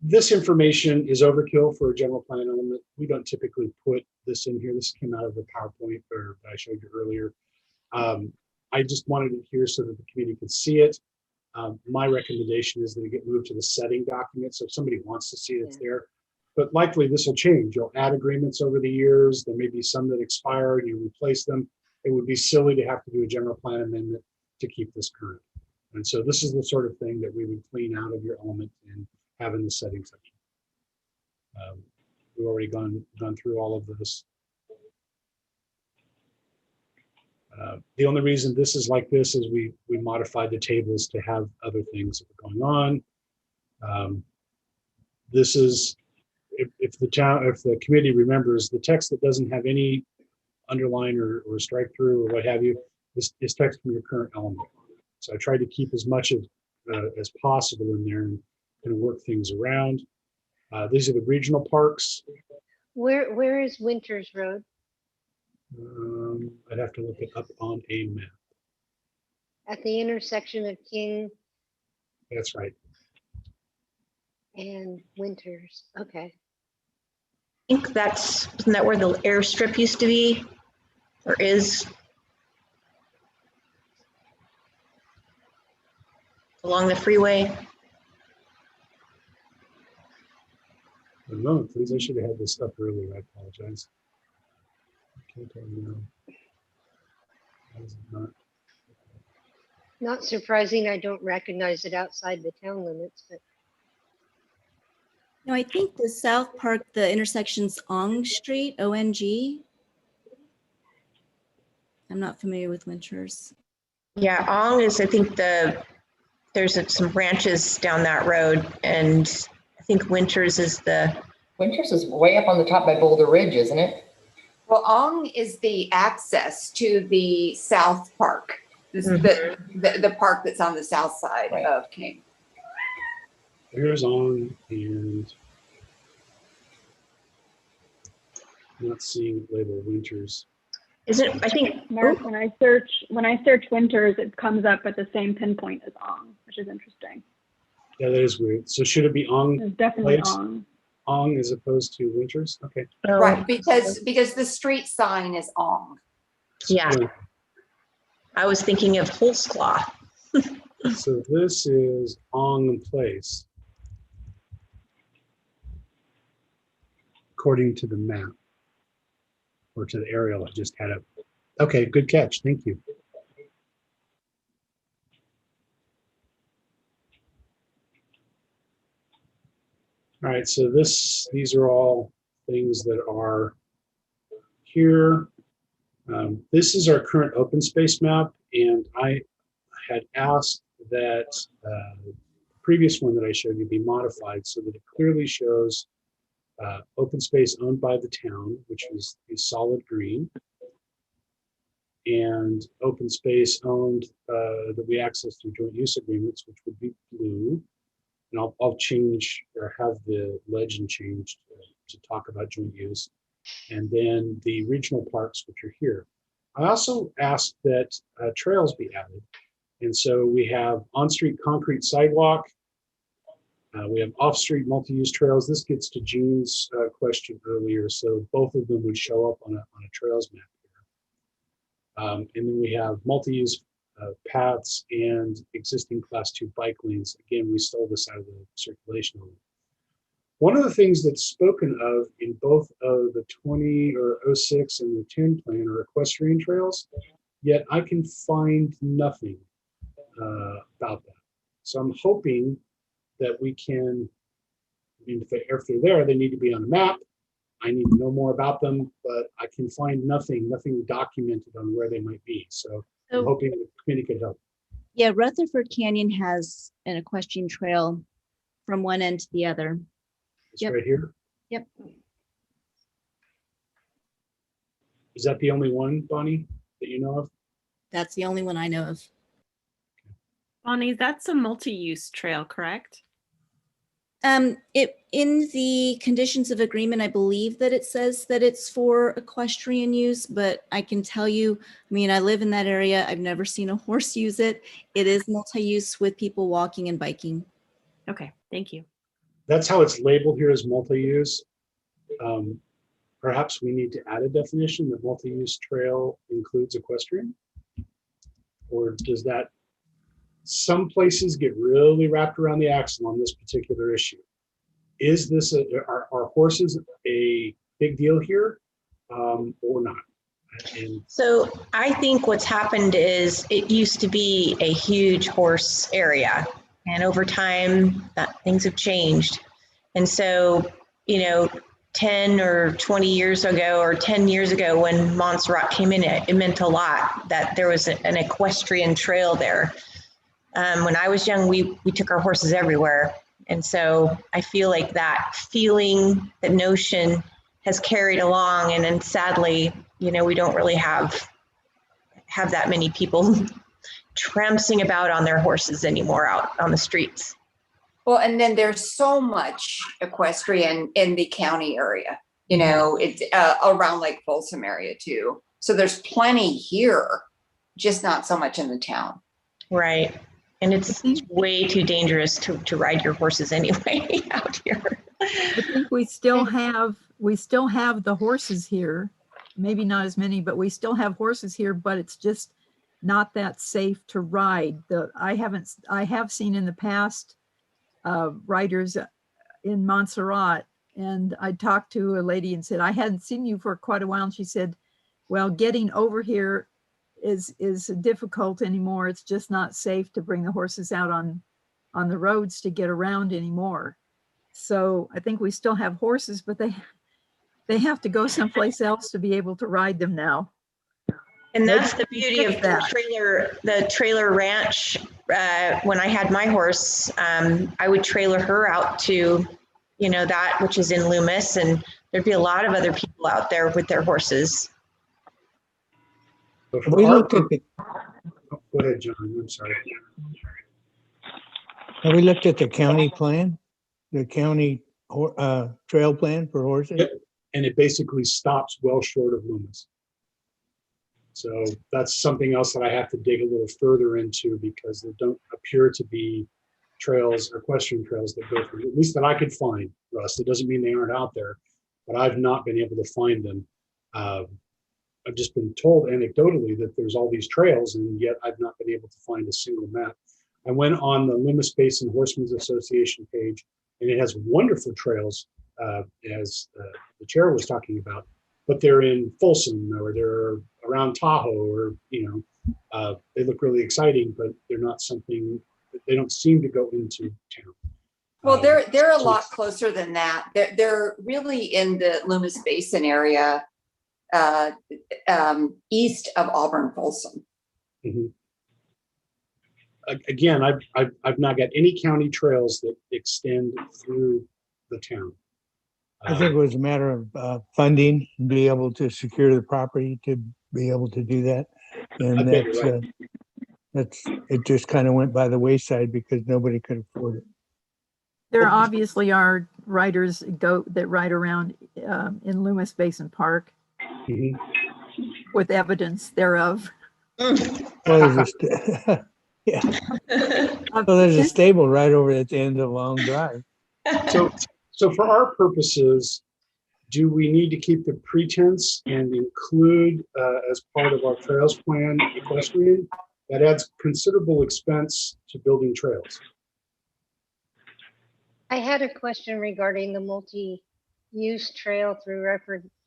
this information is overkill for a general plan element. We don't typically put this in here. This came out of the PowerPoint that I showed you earlier. I just wanted it here so that the community could see it. My recommendation is that it get moved to the setting document. So if somebody wants to see it, it's there. But likely this will change. You'll add agreements over the years. There may be some that expire and you replace them. It would be silly to have to do a general plan amendment to keep this current. And so this is the sort of thing that we would clean out of your element and have in the settings section. We've already gone through all of this. The only reason this is like this is we modified the tables to have other things that were going on. This is if the committee remembers, the text that doesn't have any underline or strike through or what have you is text from your current element. So I tried to keep as much as possible in there and work things around. These are the regional parks. Where is Winters Road? I'd have to look it up on a map. At the intersection of King. That's right. And Winters. Okay. I think isn't that where the airstrip used to be or is? Along the freeway. I don't know, please. I should have had this up earlier. I apologize. I can't tell you now. Why is it Not surprising. I don't recognize it outside the town limits, but. No, I think the South Park, the intersection's Ong Street, ONG. I'm not familiar with Winters. Yeah, Ong is, I think there's some branches down that road, and I think Winters is Winters is way up on the top by Boulder Ridge, isn't it? Well, Ong is the access to the South Park, the park that's on the south side of King. There's On and not seeing it labeled Winters. Is it? I think Mark, when I search Winters, it comes up at the same pinpoint as Ong, which is interesting. Yeah, that is weird. So should it be Ong? It's definitely place? Ong. Ong as opposed to Winters? Okay. Right, because the street sign is Ong. Yeah. I was thinking of Holsclaw. So this is Ong Place, according to the map, or to the aerial I just had up. Okay, good catch. Thank you. All right, so these are all things that are here. This is our current open space map, and I had asked that the previous one that I showed you be modified so that it clearly shows open space owned by the town, which is solid green, and open space owned that we access through joint use agreements, which would be blue. And I'll change or have the legend changed to talk about joint use. And then the regional parks, which are here. I also asked that trails be added. And so we have on-street concrete sidewalk. We have off-street multi-use trails. This gets to Jean's question earlier. So both of them would show up on a trails map here. And then we have multi-use paths and existing class 2 bike lanes. Again, we stole this out of the circulation lane. One of the things that's spoken of in both of the 20 or 06 and the 10 plan are equestrian trails, yet I can find nothing about that. So I'm hoping that we can, I mean, if they're there, they need to be on the map. I need to know more about them, but I can find nothing documented on where they might be. So I'm hoping the committee could help. Yeah, Rutherford Canyon has an equestrian trail from one end to the other. It's right here. Yep. Is that the only one, Bonnie, that you know of? That's the only one I know of. Bonnie, that's a multi-use trail, correct? It in the conditions of agreement, I believe that it says that it's for equestrian use, but I can tell you, I mean, I live in that area. I've never seen a horse use it. It is multi-use with people walking and biking. Okay, thank you. That's how it's labeled here as multi-use. Perhaps we need to add a definition that multi-use trail includes equestrian? Or does that, some places get really wrapped around the axle on this particular issue. Is this, are horses a big deal here or not? And so I think what's happened is it used to be a huge horse area, and over time things have changed. And so, you know, 10 or 20 years ago or 10 years ago when Montserrat came in, it meant a lot that there was an equestrian trail there. When I was young, we took our horses everywhere. And so I feel like that feeling, that notion has carried along. And then sadly, you know, we don't really have that many people tramping about on their horses anymore out on the streets. Well, and then there's so much equestrian in the county area, you know, it's around Lake Folsom area too. So there's plenty here, just not so much in the town. Right. And it's way too dangerous to ride your horses anyway out here. I think we still have the horses here. Maybe not as many, but we still have horses here, but it's just not that safe to ride. I have seen in the past riders in Montserrat, and I talked to a lady and said, I hadn't seen you for quite a while. And she said, well, getting over here is difficult anymore. It's just not safe to bring the horses out on the roads to get around anymore. So I think we still have horses, but they have to go someplace else to be able to ride them now. And that's the beauty of the trailer ranch. When I had my horse, I would trailer her out to, you know, that which is in Loomis, and there'd be a lot of other people out there with their horses. We looked at the, go ahead, John. I'm sorry. we looked at the county plan, the county trail plan for horses. Yep. And it basically stops well short of Loomis. So that's something else that I have to dig a little further into, because there don't appear to be trails or equestrian trails that go through, at least that I could find, Russ. It doesn't mean they aren't out there, but I've not been able to find them. I've just been told anecdotally that there's all these trails, and yet I've not been able to find a single map. I went on the Loomis Basin Horsemen's Association page, and it has wonderful trails, as the chair was talking about, but they're in Folsom, or they're around Tahoe, or they look really exciting, but they're not something. They don't seem to go into town. Well, they're a lot closer than that. They're really in the Loomis Basin area, east of Auburn Folsom. Mm-hmm. Again, I've not got any county trails that extend through the town. I think it was a matter of funding, be able to secure the property to be able to do that. And it just kind of went by the wayside because nobody could afford it. There obviously are riders that ride around in Loomis Basin Park with evidence thereof. Well, yeah. Well, there's a stable right over at the end of Long Drive. So for our purposes, do we need to keep the pretense and include as part of our trails plan equestrian? That adds considerable expense to building trails. I had a question regarding the multi-use trail through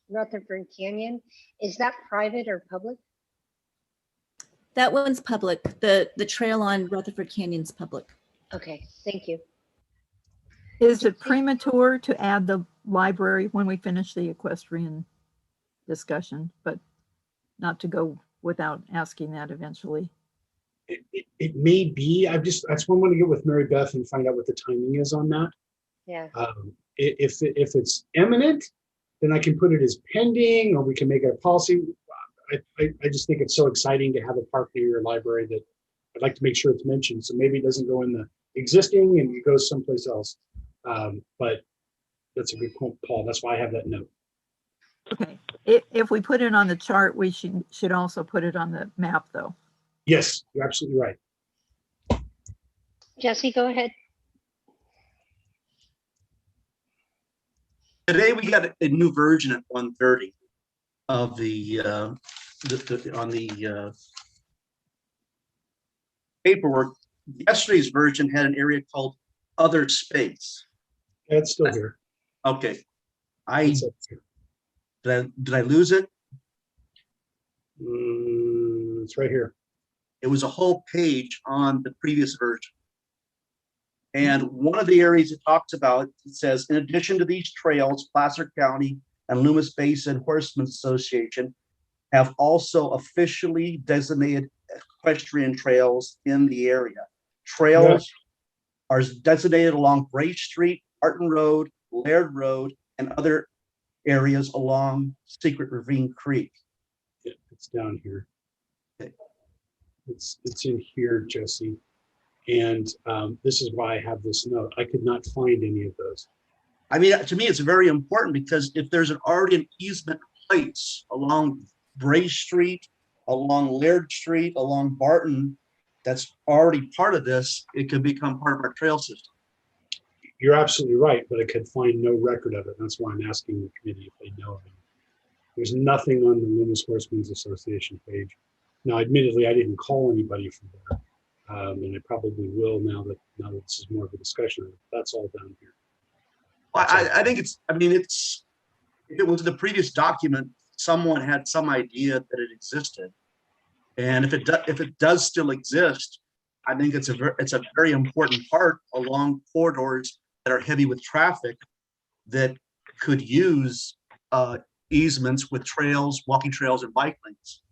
Rutherford Canyon. Is that private or public? That one's public. The trail on Rutherford Canyon's public. Okay, thank you. Is it premature to add the library when we finish the equestrian discussion, but not to go without asking that eventually? It may be. That's one I want to get with Mary Beth and find out what the timing is on that. Yeah. If it's imminent, then I can put it as pending, or we can make a policy. I just think it's so exciting to have a park near your library that I'd like to make sure it's mentioned. So maybe it doesn't go in the existing and it goes someplace else. But that's a good point, Paul. That's why I have that note. Okay. If we put it on the chart, we should also put it on the map, though. Yes, you're absolutely right. Jesse, go ahead. Today we got a new version at 1:30 of the paperwork. Yesterday's version had an area called other space. It's still here. Okay. Did I lose it? It's right here. It was a whole page on the previous version. And one of the areas it talks about, it says, in addition to these trails, Placer County and Loomis Basin Horsemen's Association have also officially designated equestrian trails in the area. Trails are designated along Bray Street, Barton Road, Laird Road, and other areas along Secret Ravine Creek. Yeah, it's down here. Okay. It's in here, Jesse. And this is why I have this note. I could not find any of those. I mean, to me, it's very important because if there's already an easement place along Bray Street, along Laird Street, along Barton, that's already part of this, it could become part of our trail system. You're absolutely right, but I could find no record of it. That's why I'm asking the committee if they know of it. There's nothing on the Loomis Horsemen's Association page. Now, admittedly, I didn't call anybody from there. And I probably will now that this is more of a discussion. That's all down here. Well, I think if it was the previous document, someone had some idea that it existed. And if it does still exist, I think it's a very important part along corridors that are heavy with traffic that could use easements with trails, walking trails, and bike lanes.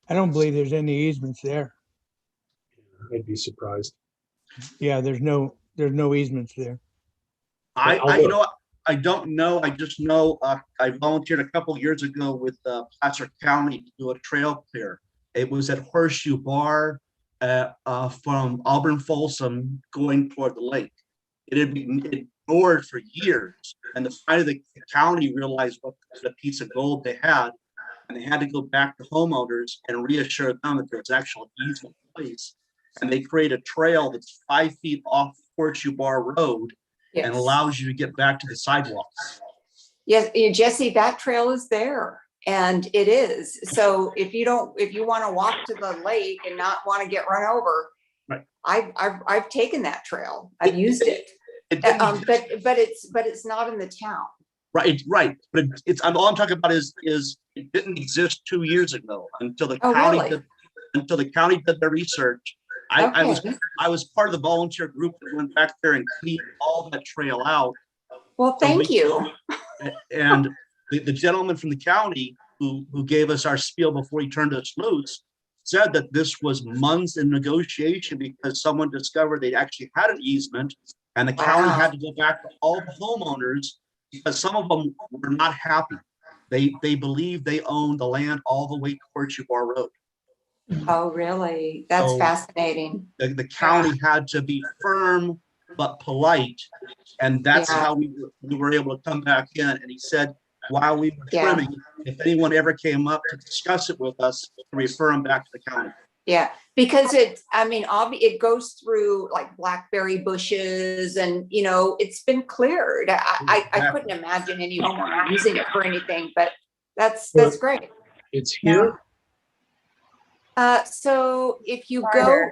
I don't believe there's any easements there. I'd be surprised. Yeah, there's no easements there. I don't know. I just know I volunteered a couple of years ago with Placer County to do a trail clear. It was at Horseshoe Bar from Auburn Folsom going toward the lake. It had been ignored for years, and finally the county realized what a piece of gold they had, and they had to go back to homeowners and reassure them that there's actual easement in place. And they create a trail that's 5 feet off Horseshoe Bar Road and allows you to get back to the sidewalks. Yes, Jesse, that trail is there, and it is. So if you want to walk to the lake and not want to get run over, right. I've taken that trail. I've used it, but it's not in the town. Right. But all I'm talking about is it didn't exist 2 years ago until the Oh, county really? did their research. I was part of the volunteer group that went back there and cleaned all that trail out. Well, thank you. And the gentleman from the county who gave us our spiel before he turned us loose said that this was months in negotiation because someone discovered they actually had an easement, and the county had to go back to all the homeowners because some of them were not happy. They believed they owned the land all the way to Horseshoe Bar Road. Oh, really? That's So fascinating. the county had to be firm but polite, and that's Yeah. how we were able to come back in. And he said, while we were Yeah. trimming, if anyone ever came up to discuss it with us, to refer them back to the county. Yeah, because it goes through like blackberry bushes and, it's been cleared. I couldn't imagine any homeowner using it for anything, but that's great. It's here. So if you Farther.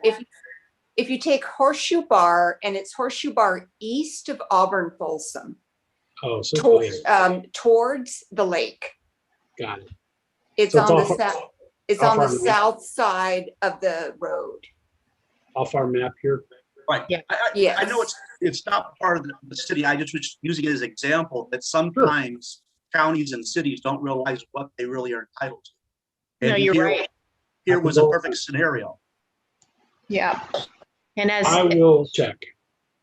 if you take Horseshoe Bar, and it's Horseshoe Bar east of Auburn Folsom, Oh, so towards the lake. got it. It's So on it's the off- south. It's off on the our map. south side of the road. Off our map here. Right. Yeah. I know it's not part of the city. I just was using it as an example that sometimes counties and cities don't realize what they really are entitled to. And No, you're right. Here was a perfect scenario. Yeah. And I will check.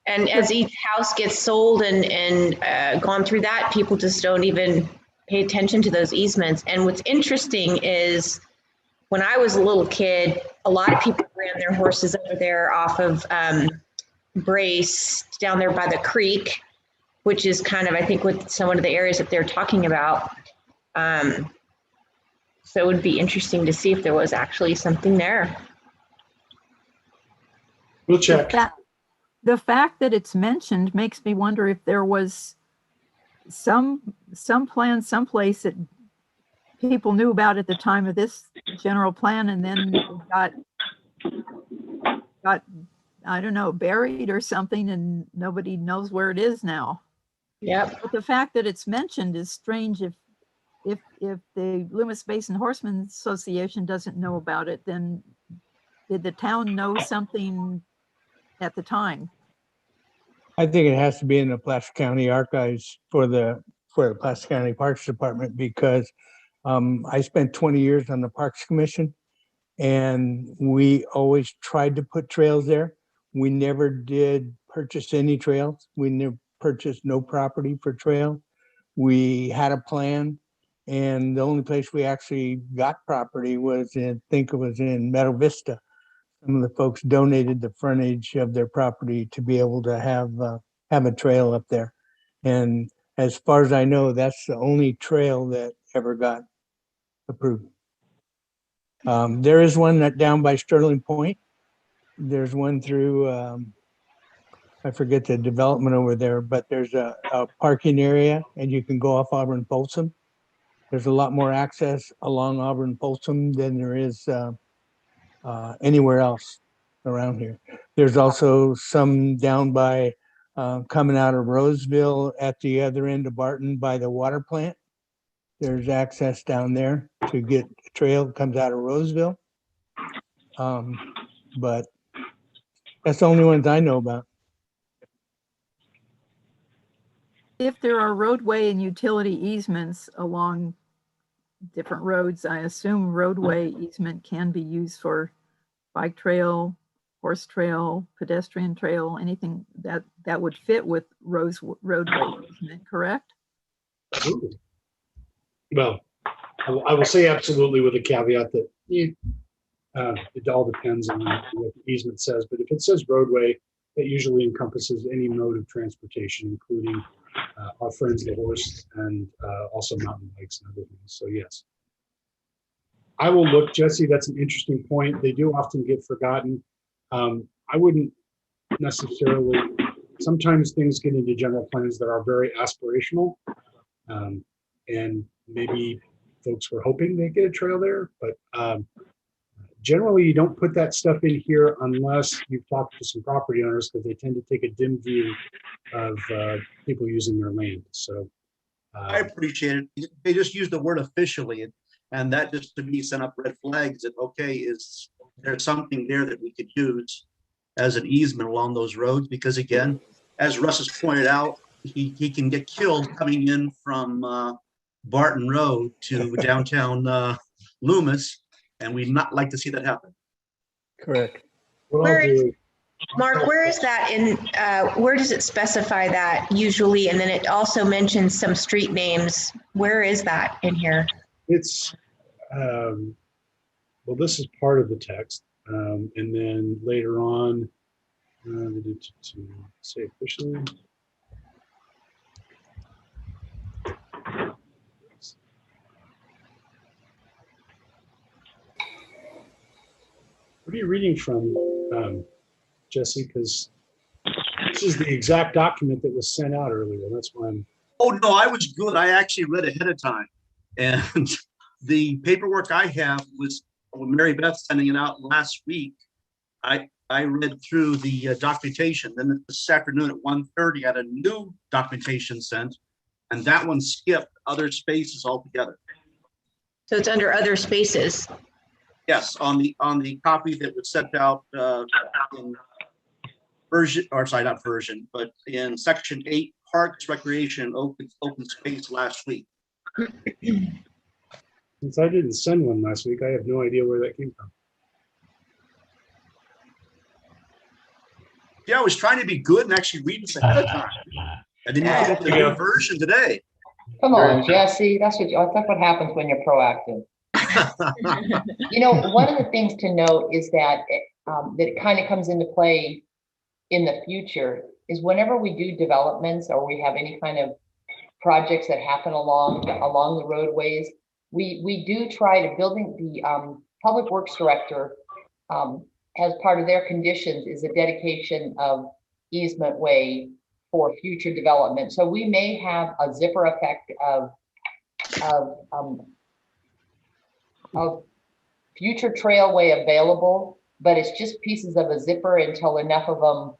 And as each house gets sold and gone through that, people just don't even pay attention to those easements. And what's interesting is when I was a little kid, a lot of people ran their horses over there off of Brace down there by the creek, which is kind of, I think, with some of the areas that they're talking about. So it would be interesting to see if there was actually something there. We'll check. The fact that it's mentioned makes me wonder if there was some plan someplace that people knew about at the time of this general plan, and then got I don't know, buried or something, and nobody knows where it is now. Yep. But the fact that it's mentioned is strange. If the Loomis Basin Horsemen Association doesn't know about it, then did the town know something at the time? I think it has to be in the Placer County archives for the Placer County Parks Department, because I spent 20 years on the Parks Commission, and we always tried to put trails there. We never did purchase any trails. We never purchased no property for trail. We had a plan, and the only place we actually got property was I think it was in Meadow Vista. Some of the folks donated the frontage of their property to be able to have a trail up there. And as far as I know, that's the only trail that ever got approved. There is one that down by Sterling Point. There's one through, I forget the development over there, but there's a parking area and you can go off Auburn Folsom. There's a lot more access along Auburn Folsom than there is anywhere else around here. There's also some down by coming out of Roseville at the other end of Barton by the water plant. There's access down there to get the trail that comes out of Roseville. But that's the only ones I know about. If there are roadway and utility easements along different roads, I assume roadway easement can be used for bike trail, horse trail, pedestrian trail, anything that would fit with roadway easement, correct? Absolutely. Well, I will say absolutely with a caveat that it all depends on what the easement says. But if it says roadway, that usually encompasses any mode of transportation, including our friends the horse and also mountain bikes and other things. So yes. I will look, Jesse, that's an interesting point. They do often get forgotten. I wouldn't necessarily, sometimes things get into general plans that are very aspirational. And maybe folks were hoping they get a trail there, but generally you don't put that stuff in here unless you've talked to some property owners, because they tend to take a dim view of people using their land. So I appreciate it. They just use the word officially, and that just to me sent up red flags that, okay, is there something there that we could use as an easement along those roads? Because again, as Russ has pointed out, he can get killed coming in from Barton Road to downtown Loomis, and we'd not like to see that happen. Correct. Where is, Mark, where is that in, where does it specify that usually? And then it also mentions some street names. Where is that in here? It's, well, this is part of the text. And then later on, to say officially. What are you reading from, Jesse? Because this is the exact document that was sent out earlier. That's why I'm. Oh, no, I was good. I actually read ahead of time. And the paperwork I have was when Mary Beth sending it out last week. I read through the documentation. Then this afternoon at 1:30, I had a new documentation sent, and that one skipped other spaces altogether. So it's under other spaces. Yes, on the copy that was sent out in version, or sorry, not version, but in section 8, Parks, Recreation, Open Space last week. Since I didn't send one last week, I have no idea where that came from. Yeah, I was trying to be good and actually read this ahead of time. I didn't even get the new version today. Come on, Jesse. That's what happens when you're proactive. You know, one of the things to note is that it kind of comes into play in the future is whenever we do developments or we have any kind of projects that happen along the roadways, we do try to the public works director as part of their conditions is a dedication of easement way for future development. So we may have a zipper effect of future trailway available, but it's just pieces of a zipper until enough of them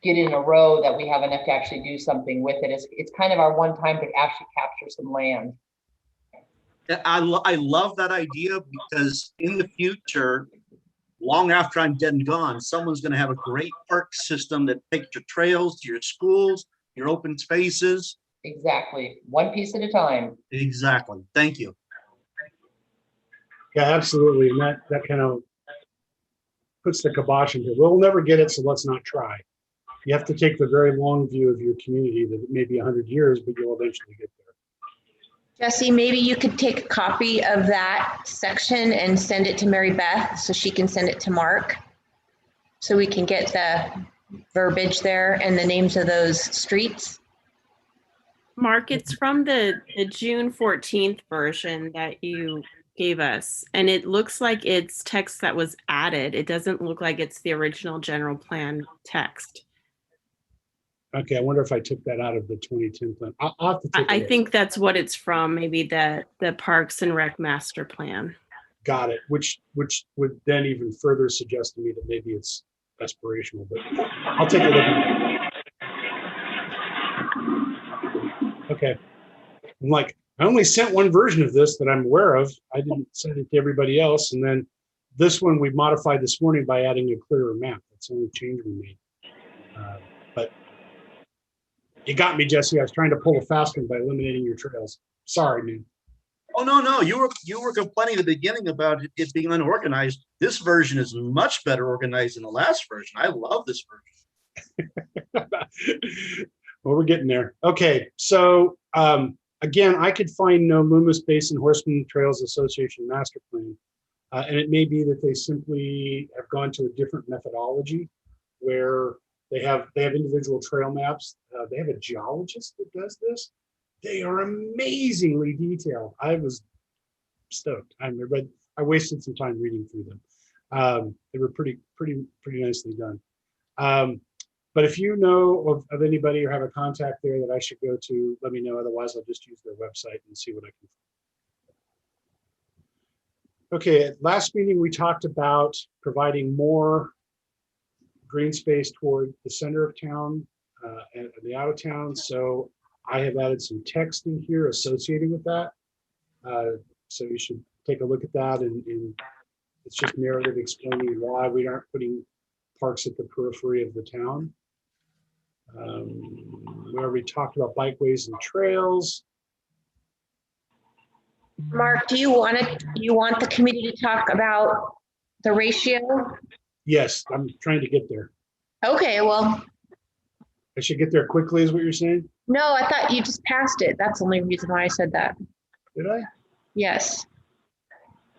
get in a row that we have enough to actually do something with it. It's kind of our one time to actually capture some land. I love that idea because in the future, long after I'm dead and gone, someone's going to have a great park system that takes your trails to your schools, your open spaces. Exactly. One piece at a time. Exactly. Thank you. Yeah, absolutely. And that kind of puts the kibosh into it. We'll never get it, so let's not try. You have to take the very long view of your community that it may be 100 years, but you'll eventually get there. Jesse, maybe you could take a copy of that section and send it to Mary Beth so she can send it to Mark. So we can get the verbiage there and the names of those streets. Mark, it's from the June 14th version that you gave us, and it looks like it's text that was added. It doesn't look like it's the original general plan text. Okay, I wonder if I took that out of the 2010 plan. I'll have to take I think that's what it's from, maybe the Parks and Rec master plan. Got it, which would then even further suggest to me that maybe it's aspirational, but I'll take a look at it. Okay. I'm like, I only sent one version of this that I'm aware of. I didn't send it to everybody else. And then this one we modified this morning by adding a clearer map. That's the only change we made. But you got me, Jesse. I was trying to pull a fast one by eliminating your trails. Sorry, man. Oh, no. You were complaining at the beginning about it being unorganized. This version is much better organized than the last version. I love this version. Well, we're getting there. Okay, so again, I could find no Loomis Basin Horseman Trails Association master plan. And it may be that they simply have gone to a different methodology where they have individual trail maps. They have a geologist that does this. They are amazingly detailed. I was stoked. I wasted some time reading through them. They were pretty nicely done. But if you know of anybody or have a contact there that I should go to, let me know. Otherwise, I'll just use their website and see what I can find. Okay, at last meeting, we talked about providing more green space toward the center of town and the out of town. So I have added some text in here associated with that. So you should take a look at that, and it's just narrative explaining why we aren't putting parks at the periphery of the town. We already talked about bikeways and trails. Mark, do you want the committee to talk about the ratio? Yes, I'm trying to get there. Okay, well, I should get there quickly, is what you're saying? no, I thought you just passed it. That's the only reason why I said that. Did I? Yes.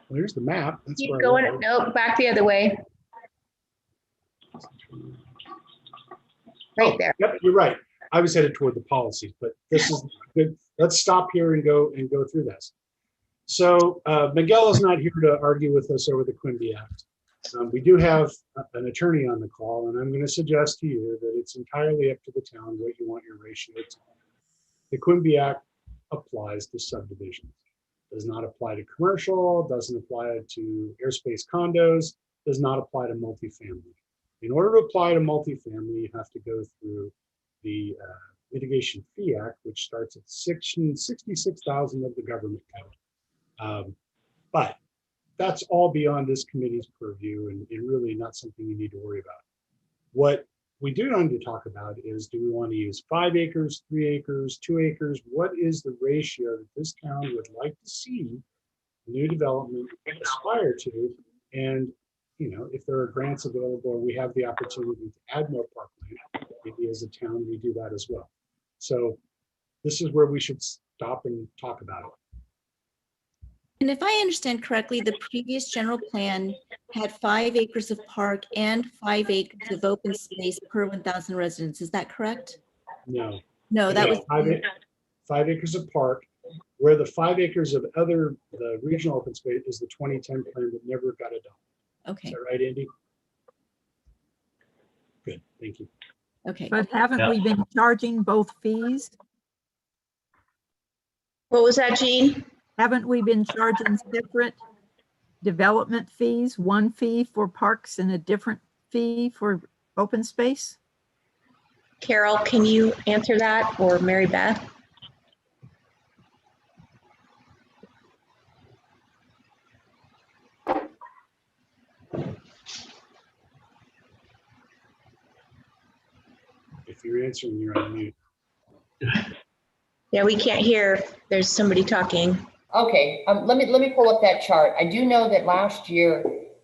Well, here's the map. That's Keep where I going. was. Nope, back the other way. Right there. Yep, you're right. I was headed toward the policies, but this is good. Let's stop here and go through this. So Miguel is not here to argue with us over the Quimby Act. We do have an attorney on the call, and I'm going to suggest to you that it's entirely up to the town what you want your ratio to be. The Quimby Act applies to subdivisions. Does not apply to commercial, doesn't apply to airspace condos, does not apply to multifamily. In order to apply to multifamily, you have to go through the Mitigation Fee Act, which starts at Section 66,000 of the government code. But that's all beyond this committee's purview, and really not something you need to worry about. What we do need to talk about is, do we want to use 5 acres, 3 acres, 2 acres? What is the ratio that this town would like to see new development aspire to? And if there are grants available, or we have the opportunity to add more parkland, maybe as a town we do that as well. So this is where we should stop and talk about it. And if I understand correctly, the previous general plan had 5 acres of park and 5 acres of open space per 1,000 residents. Is that correct? No. No, that was 5 acres of park, where the 5 acres of the regional open space is the 2010 plan that never got adopted. okay. Is that right, Andy? Good, thank you. Okay. But haven't we been charging both fees? What was that, Jean? Haven't we been charging separate development fees? One fee for parks and a different fee for open space? Carol, can you answer that, or Mary Beth? If you're answering, you're on mute. Yeah, we can't hear. There's somebody talking. Okay, let me pull up that chart. I do know that last year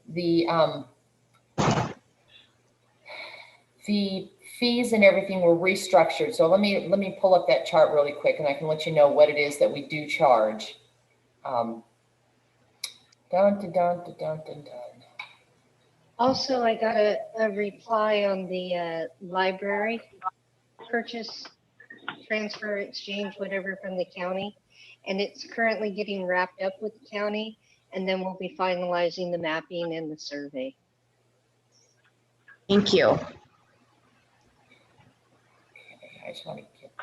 the fees and everything were restructured. So let me pull up that chart really quick, and I can let you know what it is that we do charge. Also, I got a reply on the library purchase, transfer, exchange, whatever, from the county. And it's currently getting wrapped up with the county, and then we'll be finalizing the mapping and the survey. Thank you. I just want to get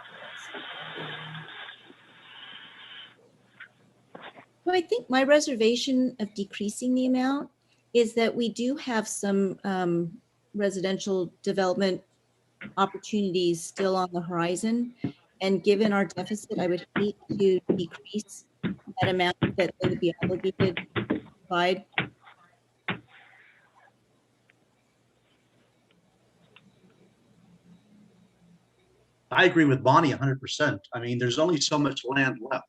Well, I think my reservation of decreasing the amount is that we do have some residential development opportunities still on the horizon. And given our deficit, I would hate to decrease that amount that they would be obligated to provide. I agree with Bonnie 100%. I mean, there's only so much land left.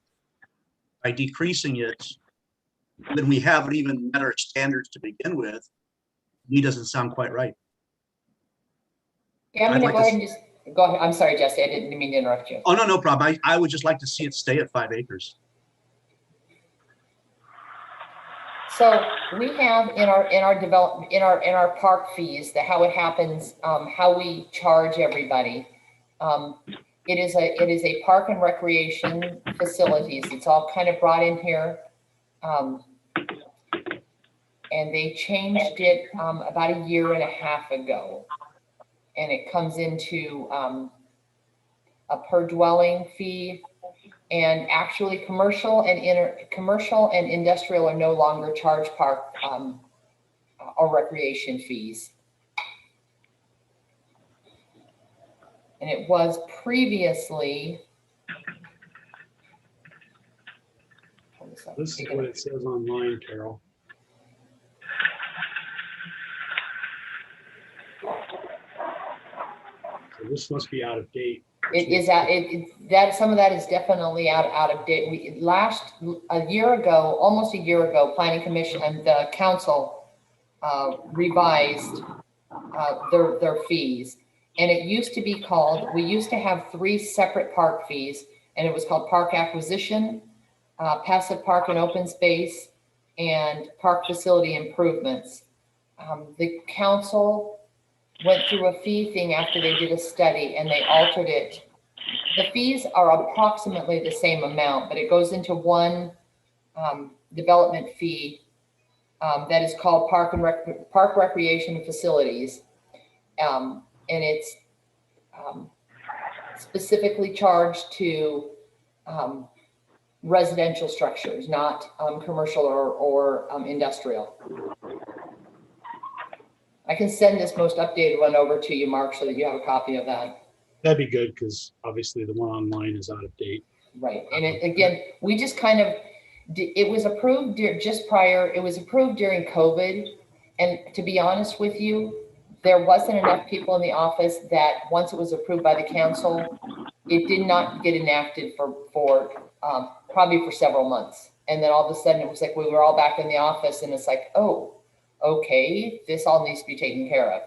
By decreasing it, when we haven't even met our standards to begin with, me doesn't sound quite right. Yeah, I'm gonna go ahead and just go ahead. I'm sorry, Jesse, I didn't mean to interrupt you. Oh, no problem. I would just like to see it stay at 5 acres. So we have in our development, in our park fees, how it happens, how we charge everybody. It is a park and recreation facilities. It's all kind of brought in here. And they changed it about 1.5 years ago. And it comes into a per dwelling fee. And actually commercial and industrial are no longer charged park or recreation fees. And it was previously This is what it says online, Carol. So this must be out of date. It is that some of that is definitely out of date. A year ago, almost a year ago, Planning Commission and the council revised their fees. And it used to be called, we used to have 3 separate park fees, and it was called park acquisition, passive park and open space, and park facility improvements. The council went through a fee thing after they did a study, and they altered it. The fees are approximately the same amount, but it goes into one development fee that is called park recreation facilities. And it's specifically charged to residential structures, not commercial or industrial. I can send this most updated one over to you, Mark, so that you have a copy of that. That'd be good, because obviously the one online is out of date. Right, and again, we just kind of, it was approved it was approved during COVID. And to be honest with you, there wasn't enough people in the office that once it was approved by the council, it did not get enacted for probably for several months. And then all of a sudden it was like, we were all back in the office, and it's like, oh, okay, this all needs to be taken care of.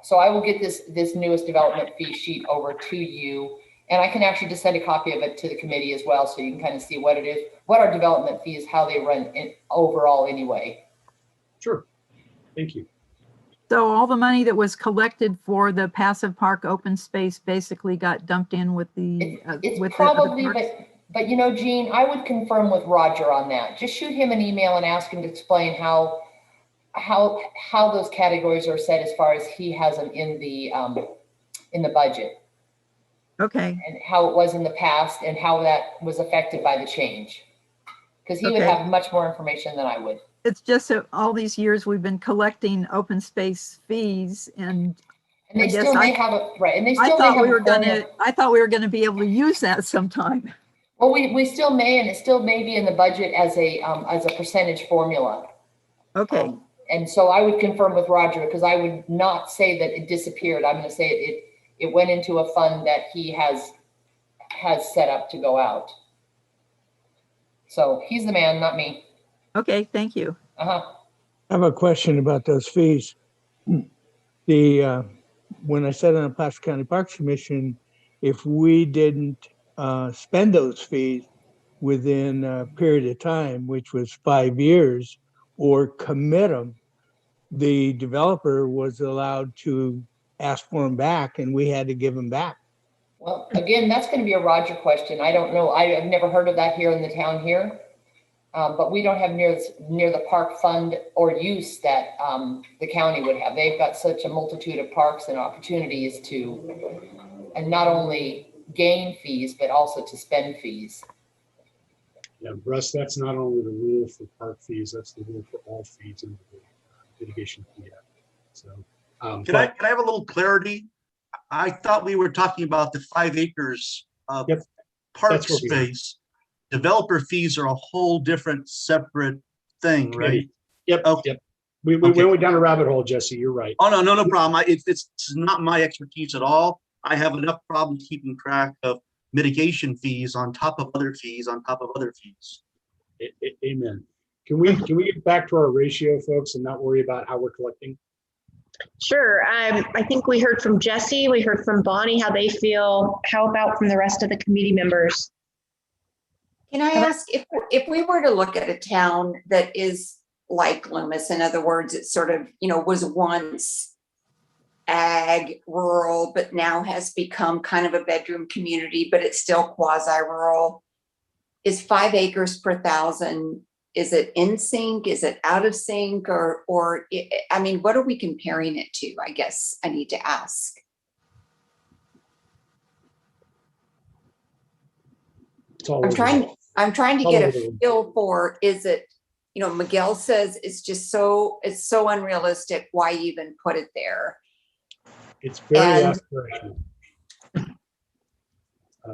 So I will get this newest development fee sheet over to you, and I can actually just send a copy of it to the committee as well, so you can kind of see what it is, what our development fee is, how they run overall anyway. Sure, thank you. So all the money that was collected for the passive park open space basically got dumped in with the It's probably, but you know, Gene, I would confirm with Roger on that. Just shoot him an email and ask him to explain how those categories are set as far as he has them in the budget. Okay. And how it was in the past and how that was affected by the change. Because he would have much more information than I would. It's just that all these years we've been collecting open space fees, and they still may have a right. And they still I thought we were gonna be able to use that sometime. Well, we still may, and it still may be in the budget as a percentage formula. Okay. And so I would confirm with Roger, because I would not say that it disappeared. I'm going to say it went into a fund that he has set up to go out. So he's the man, not me. Okay, thank you. I have a question about those fees. When I sat on the Placer County Parks Commission, if we didn't spend those fees within a period of time, which was 5 years, or commit them, the developer was allowed to ask for them back, and we had to give them back. Well, again, that's going to be a Roger question. I don't know. I've never heard of that here in the town here. But we don't have near the park fund or use that the county would have. They've got such a multitude of parks and opportunities and not only gain fees, but also to spend fees. Yeah, Russ, that's not only the rule for park fees, that's the rule for all fees in the Litigation Fee Act. So, can I have a little clarity? I thought we were talking about the 5 acres of park space. Developer fees are a whole different, separate thing, right? Yep. Okay. Yep. We went down a rabbit hole, Jesse. You're right. Oh no problem. It's not my expertise at all. I have enough problems keeping track of mitigation fees on top of other fees on top of other fees. Amen. Can we get back to our ratio, folks, and not worry about how we're collecting? Sure. I think we heard from Jesse. We heard from Bonnie how they feel. How about from the rest of the committee members? Can I ask if we were to look at a town that is like Loomis, in other words, it sort of, was once ag rural, but now has become kind of a bedroom community, but it's still quasi-rural. Is 5 acres per 1,000, is it in sync? Is it out of sync? Or I mean, what are we comparing it to? I guess I need to ask. I'm trying to get a feel for, is it, Miguel says it's so unrealistic. Why even put it there? It's very aspirational.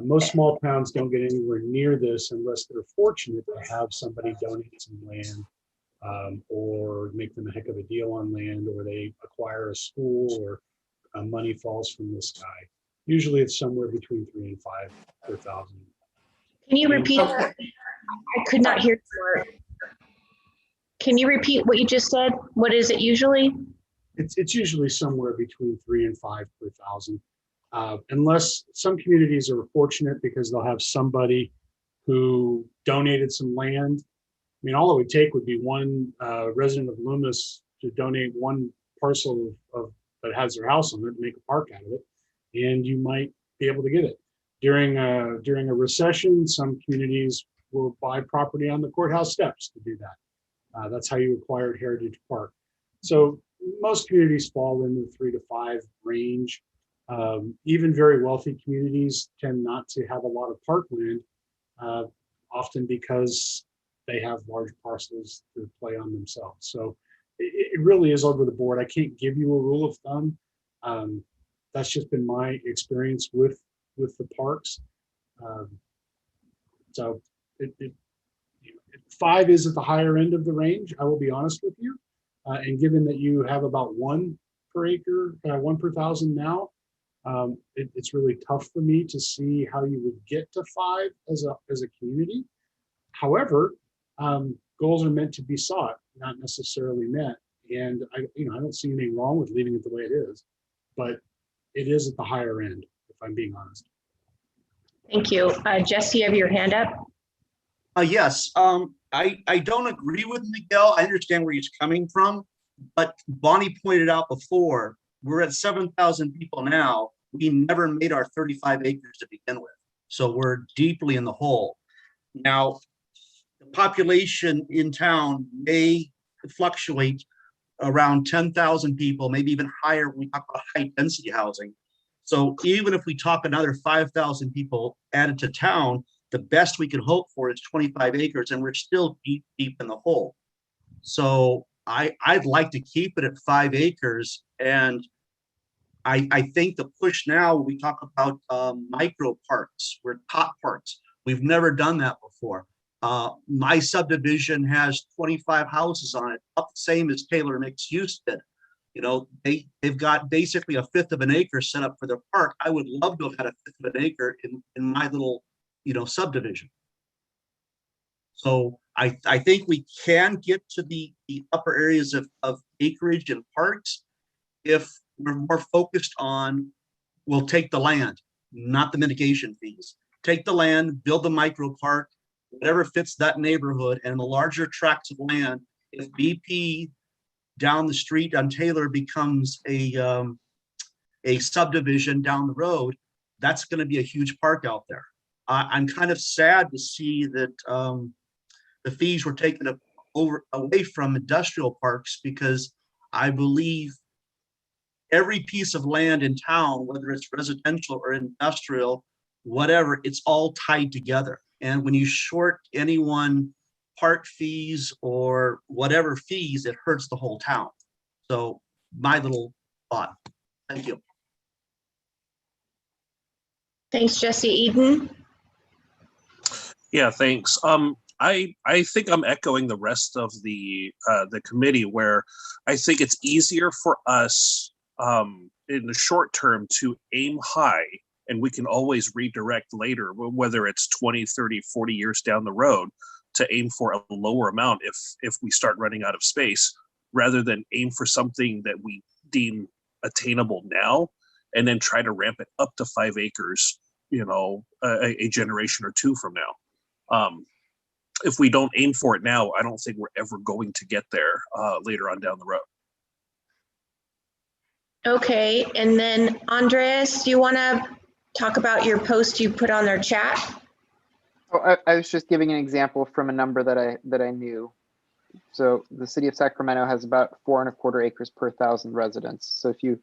Most small towns don't get anywhere near this unless they're fortunate to have somebody donate some land, or make them a heck of a deal on land, or they acquire a school, or money falls from the sky. Usually it's somewhere between 3 and 5 per thousand. Can you repeat? Okay. I could not hear you. Can you repeat what you just said? What is it usually? It's usually somewhere between 3 and 5 per thousand. Unless some communities are fortunate because they'll have somebody who donated some land. I mean, all it would take would be one resident of Loomis to donate one parcel of that has their house on it, make a park out of it, and you might be able to get it. During a recession, some communities will buy property on the courthouse steps to do that. That's how you acquired Heritage Park. So most communities fall in the 3 to 5 range. Even very wealthy communities tend not to have a lot of parkland, often because they have large parcels to play on themselves. So it really is over the board. I can't give you a rule of thumb. That's just been my experience with the parks. So 5 is at the higher end of the range, I will be honest with you. And given that you have about 1 per acre, 1 per thousand now, it's really tough for me to see how you would get to 5 as a community. However, goals are meant to be sought, not necessarily met. And I don't see anything wrong with leaving it the way it is, but it is at the higher end, if I'm being honest. Thank you. Jesse, you have your hand up. Yes, I don't agree with Miguel. I understand where he's coming from, but Bonnie pointed out before, we're at 7,000 people now. We never made our 35 acres to begin with. So we're deeply in the hole. Now, the population in town may fluctuate around 10,000 people, maybe even higher when we talk about high density housing. So even if we talk another 5,000 people added to town, the best we can hope for is 25 acres, and we're still deep in the hole. So I'd like to keep it at 5 acres. And I think the push now, we talk about micro parks, we're top parks. We've never done that before. My subdivision has 25 houses on it, up the same as Taylor Mixed Use did. You know, they've got basically 1/5 of an acre set up for their park. I would love to have had 1/5 of an acre in my little, subdivision. So I think we can get to the upper areas of acreage and parks if we're more focused on, we'll take the land, not the mitigation fees. Take the land, build the micro park, whatever fits that neighborhood, and the larger tracts of land. If BP down the street on Taylor becomes a subdivision down the road, that's going to be a huge park out there. I'm kind of sad to see that the fees were taken away from industrial parks, because I believe every piece of land in town, whether it's residential or industrial, whatever, it's all tied together. And when you short anyone park fees or whatever fees, it hurts the whole town. So my little thought. Thank you. Thanks, Jesse. Eden? Yeah, thanks. I think I'm echoing the rest of the committee, where I think it's easier for us in the short term to aim high, and we can always redirect later, whether it's 20, 30, 40 years down the road, to aim for a lower amount if we start running out of space, rather than aim for something that we deem attainable now and then try to ramp it up to 5 acres, a generation or 2 from now. If we don't aim for it now, I don't think we're ever going to get there later on down the road. Okay, and then Andreas, do you want to talk about your post you put on their chat? Oh, I was just giving an example from a number that I knew. So the city of Sacramento has about 4.25 acres per 1,000 residents. So if you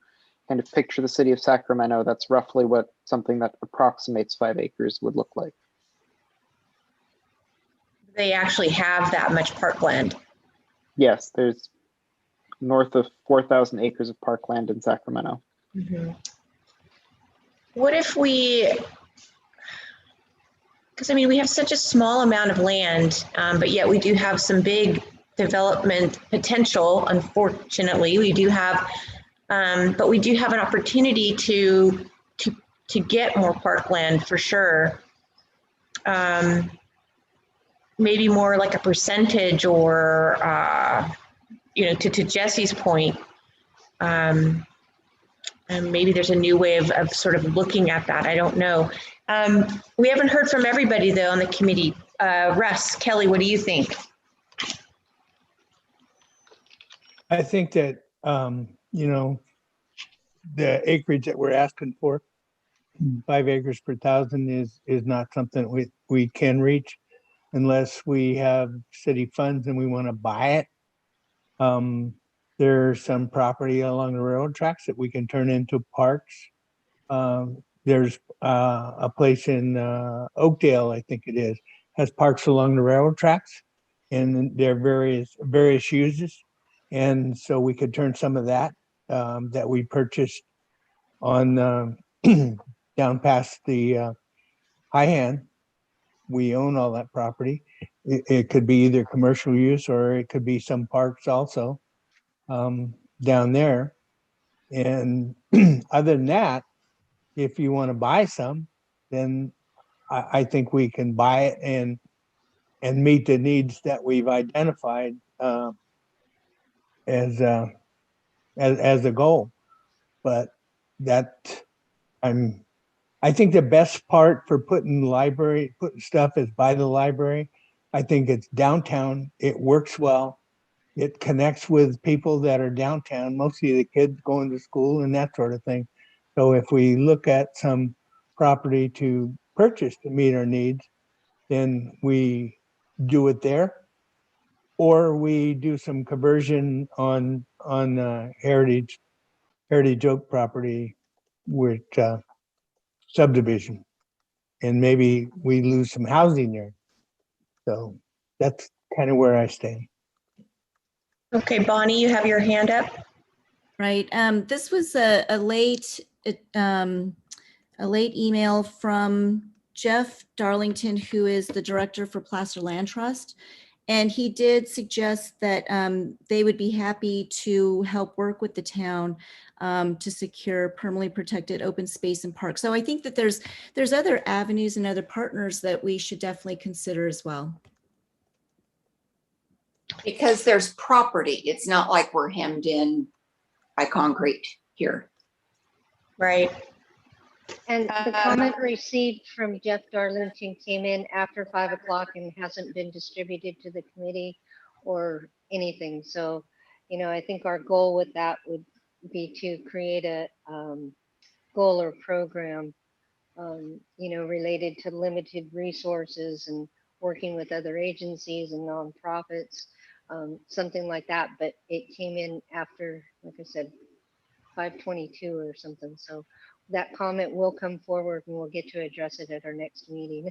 kind of picture the city of Sacramento, that's roughly what something that approximates 5 acres would look like. They actually have that much parkland. Yes, there's north of 4,000 acres of parkland in Sacramento. Mm-hmm. What if we, because I mean, we have such a small amount of land, but yet we do have some big development potential. Unfortunately, we do have, but we do have an opportunity to get more parkland for sure. Maybe more like a percentage, or to Jesse's point, and maybe there's a new way of sort of looking at that. I don't know. We haven't heard from everybody though on the committee. Russ, Kelly, what do you think? I think that, the acreage that we're asking for, 5 acres per thousand, is not something we can reach unless we have city funds and we want to buy it. There's some property along the railroad tracks that we can turn into parks. There's a place in Oakdale, I think it is, has parks along the railroad tracks, and there are various uses. And so we could turn some of that that we purchased on down past the High Hand. We own all that property. It could be either commercial use, or it could be some parks also down there. And other than that, if you want to buy some, then I think we can buy it and meet the needs that we've identified as a goal. But I think the best part for putting stuff is by the library. I think it's downtown. It works well. It connects with people that are downtown, mostly the kids going to school and that sort of thing. So if we look at some property to purchase to meet our needs, then we do it there, or we do some conversion on Heritage Oak property with subdivision, and maybe we lose some housing there. So that's kind of where I stand. Okay, Bonnie, you have your hand up. Right. This was a late email from Jeff Darlington, who is the director for Placer Land Trust. And he did suggest that they would be happy to help work with the town to secure permanently protected open space and parks. So I think that there's other avenues and other partners that we should definitely consider as well. Because there's property. It's not like we're hemmed in by concrete here. Right. And the comment received from Jeff Darlington came in after 5 o'clock and hasn't been distributed to the committee or anything. So, I think our goal with that would be to create a goal or program, related to limited resources and working with other agencies and nonprofits, something like that. But it came in after, like I said, 5:22 or something. So that comment will come forward and we'll get to address it at our next meeting.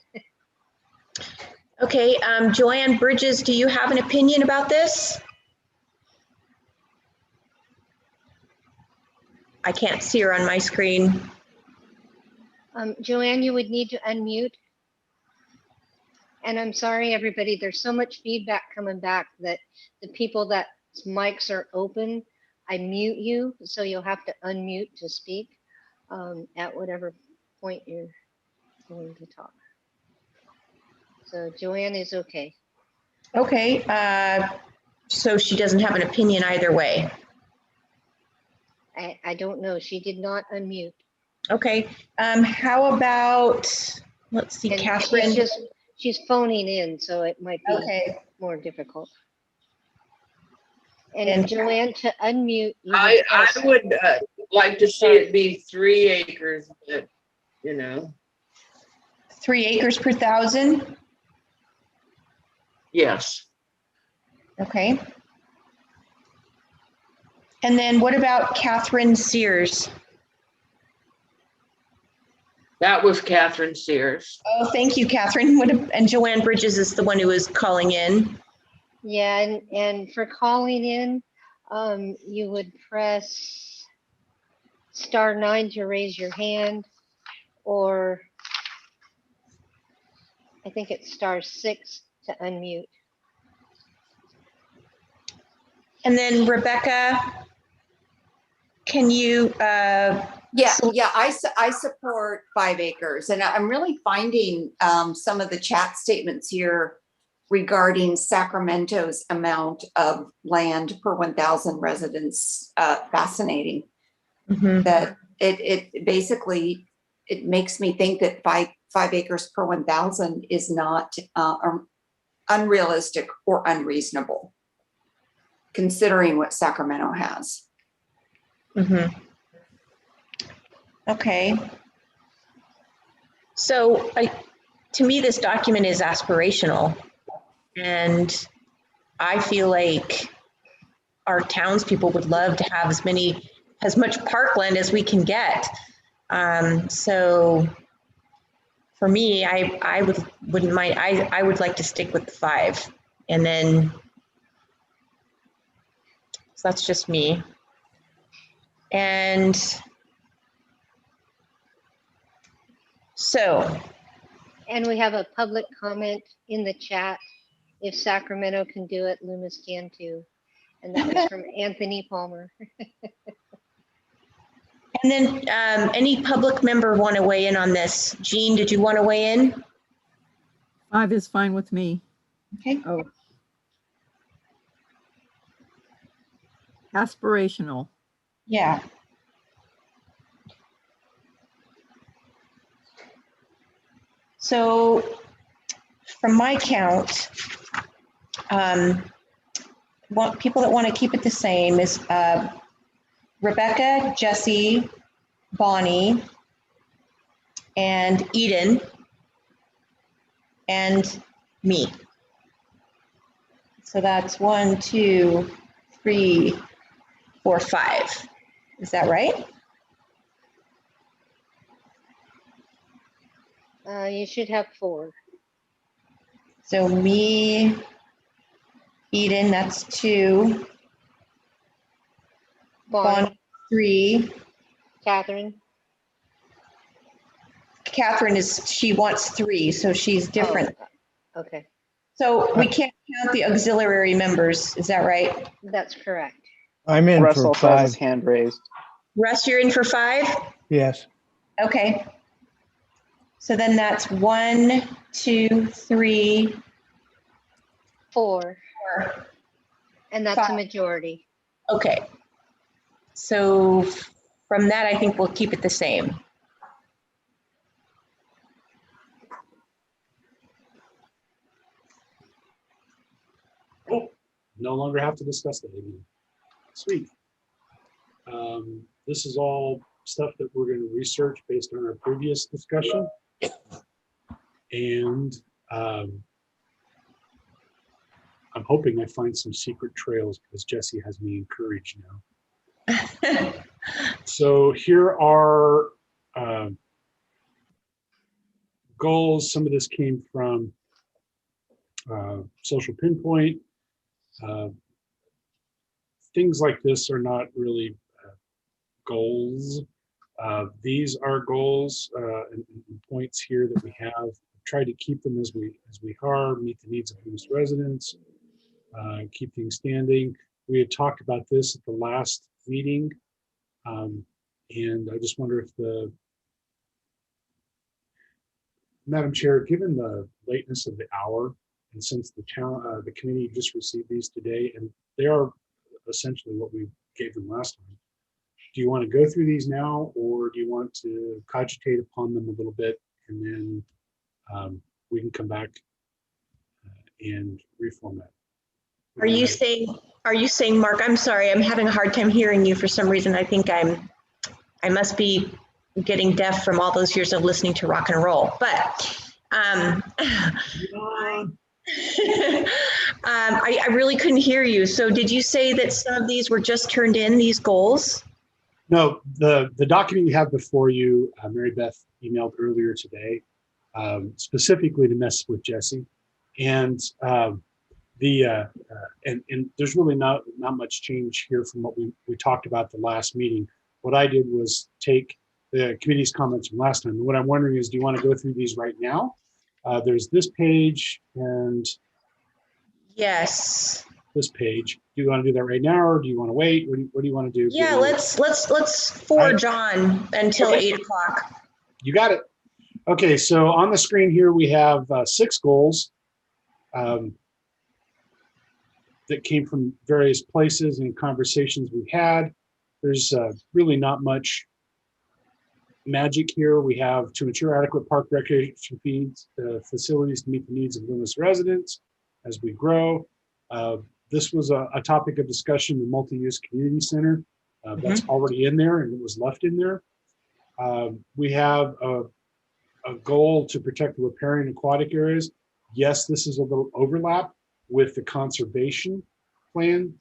Okay, Joanne Bridges, do you have an opinion about this? I can't see her on my screen. Joanne, you would need to unmute. And I'm sorry, everybody, there's so much feedback coming back that the people that mics are open, I mute you, so you'll have to unmute to speak at whatever point you're going to talk. So Joanne is okay. Okay, so she doesn't have an opinion either way. I don't know, she did not unmute. Okay, how about, let's see, And Catherine. She's phoning in, so it might be okay. more difficult. And Joanne, to unmute. I would like to see it be 3 acres, but 3 acres per thousand? yes. Okay. And then what about Catherine Sears? That was Catherine Sears. Oh, thank you, Catherine. And Joanne Bridges is the one who is calling in. Yeah, and for calling in, you would press *9 to raise your hand, or I think it's *6 to unmute. And then Rebecca, can you, Yeah, I support 5 acres, and I'm really finding some of the chat statements here regarding Sacramento's amount of land per 1,000 residents fascinating. That it basically, it makes me think that 5 acres per 1,000 is not unrealistic or unreasonable, considering what Sacramento has. Okay. So to me, this document is aspirational, and I feel like our townspeople would love to have as much parkland as we can get. So for me, I wouldn't mind. I would like to stick with the 5, and then so that's just me. And so. And we have a public comment in the chat. If Sacramento can do it, Loomis can too. And that was from Anthony Palmer. And then any public member want to weigh in on this? Jean, did you want to weigh in? 5 is fine with me. Okay. Oh. Aspirational. Yeah. So from my count, people that want to keep it the same is Rebecca, Jesse, Bonnie, and Eden, and me. So that's 1, 2, 3, 4, 5. Is that right? You should have 4. So me, Eden, that's 2. Bonnie, 3. Catherine. Catherine she wants 3, so she's different. Oh, okay. So we can't count the auxiliary members, is that right? That's correct. I'm in Russ for also has 5. his hand raised. Russ, you're in for 5? Yes. Okay. So then that's 1, 2, 3, 4. 4. And that's 5. a majority. Okay. So from that, I think we'll keep it the same. Oh, no longer have to discuss that again. Sweet. This is all stuff that we're going to research based on our previous discussion. And I'm hoping I find some secret trails because Jesse has me encouraged now. So here are goals. Some of this came from Social Pinpoint. Things like this are not really goals. These are goals and points here that we have. Try to keep them as we are, meet the needs of Loomis residents, keep things standing. We had talked about this at the last meeting, and I just wonder if Madam Chair, given the lateness of the hour, and since the committee just received these today, and they are essentially what we gave them last time, do you want to go through these now, or do you want to cogitate upon them a little bit, and then we can come back and reformat? Are you saying, Mark, I'm sorry, I'm having a hard time hearing you for some reason. I think I must be getting deaf from all those years of listening to rock and roll, but I really couldn't hear you. So did you say that some of these were just turned in, these goals? No, the document you have before you, Mary Beth emailed earlier today, specifically to mess with Jesse, and and there's really not much change here from what we talked about the last meeting. What I did was take the committee's comments from last time. And what I'm wondering is, do you want to go through these right now, There's this page and Yes. this page. Do you want to do that right now, or do you want to wait? What do you want to do? Yeah, let's forge on until Okay. 8 o'clock. You got it. Okay, so on the screen here, we have 6 goals that came from various places and conversations we had. There's really not much magic here. We have to ensure adequate park recreation feeds, facilities to meet the needs of Loomis residents as we grow. This was a topic of discussion in the multi-use community center. That's already in there and it was left in there. We have a goal to protect the riparian aquatic areas. Yes, this is a little overlap with the conservation plan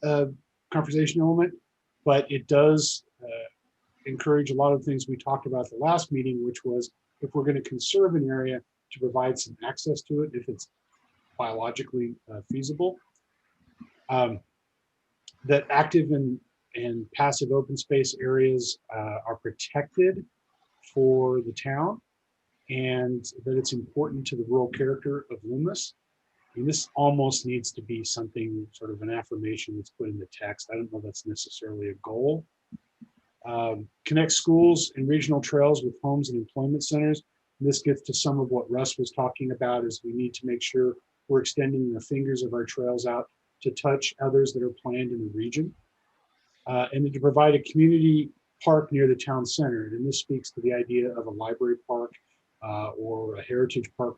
conversation element, but it does encourage a lot of things we talked about at the last meeting, which was if we're going to conserve an area, to provide some access to it if it's biologically feasible. That active and passive open space areas are protected for the town, and that it's important to the rural character of Loomis. And this almost needs to be something, sort of an affirmation that's put in the text. I don't know if that's necessarily a goal. Connect schools and regional trails with homes and employment centers. And this gets to some of what Russ was talking about, is we need to make sure we're extending the fingers of our trails out to touch others that are planned in the region. And then to provide a community park near the town center. And this speaks to the idea of a library park or a heritage park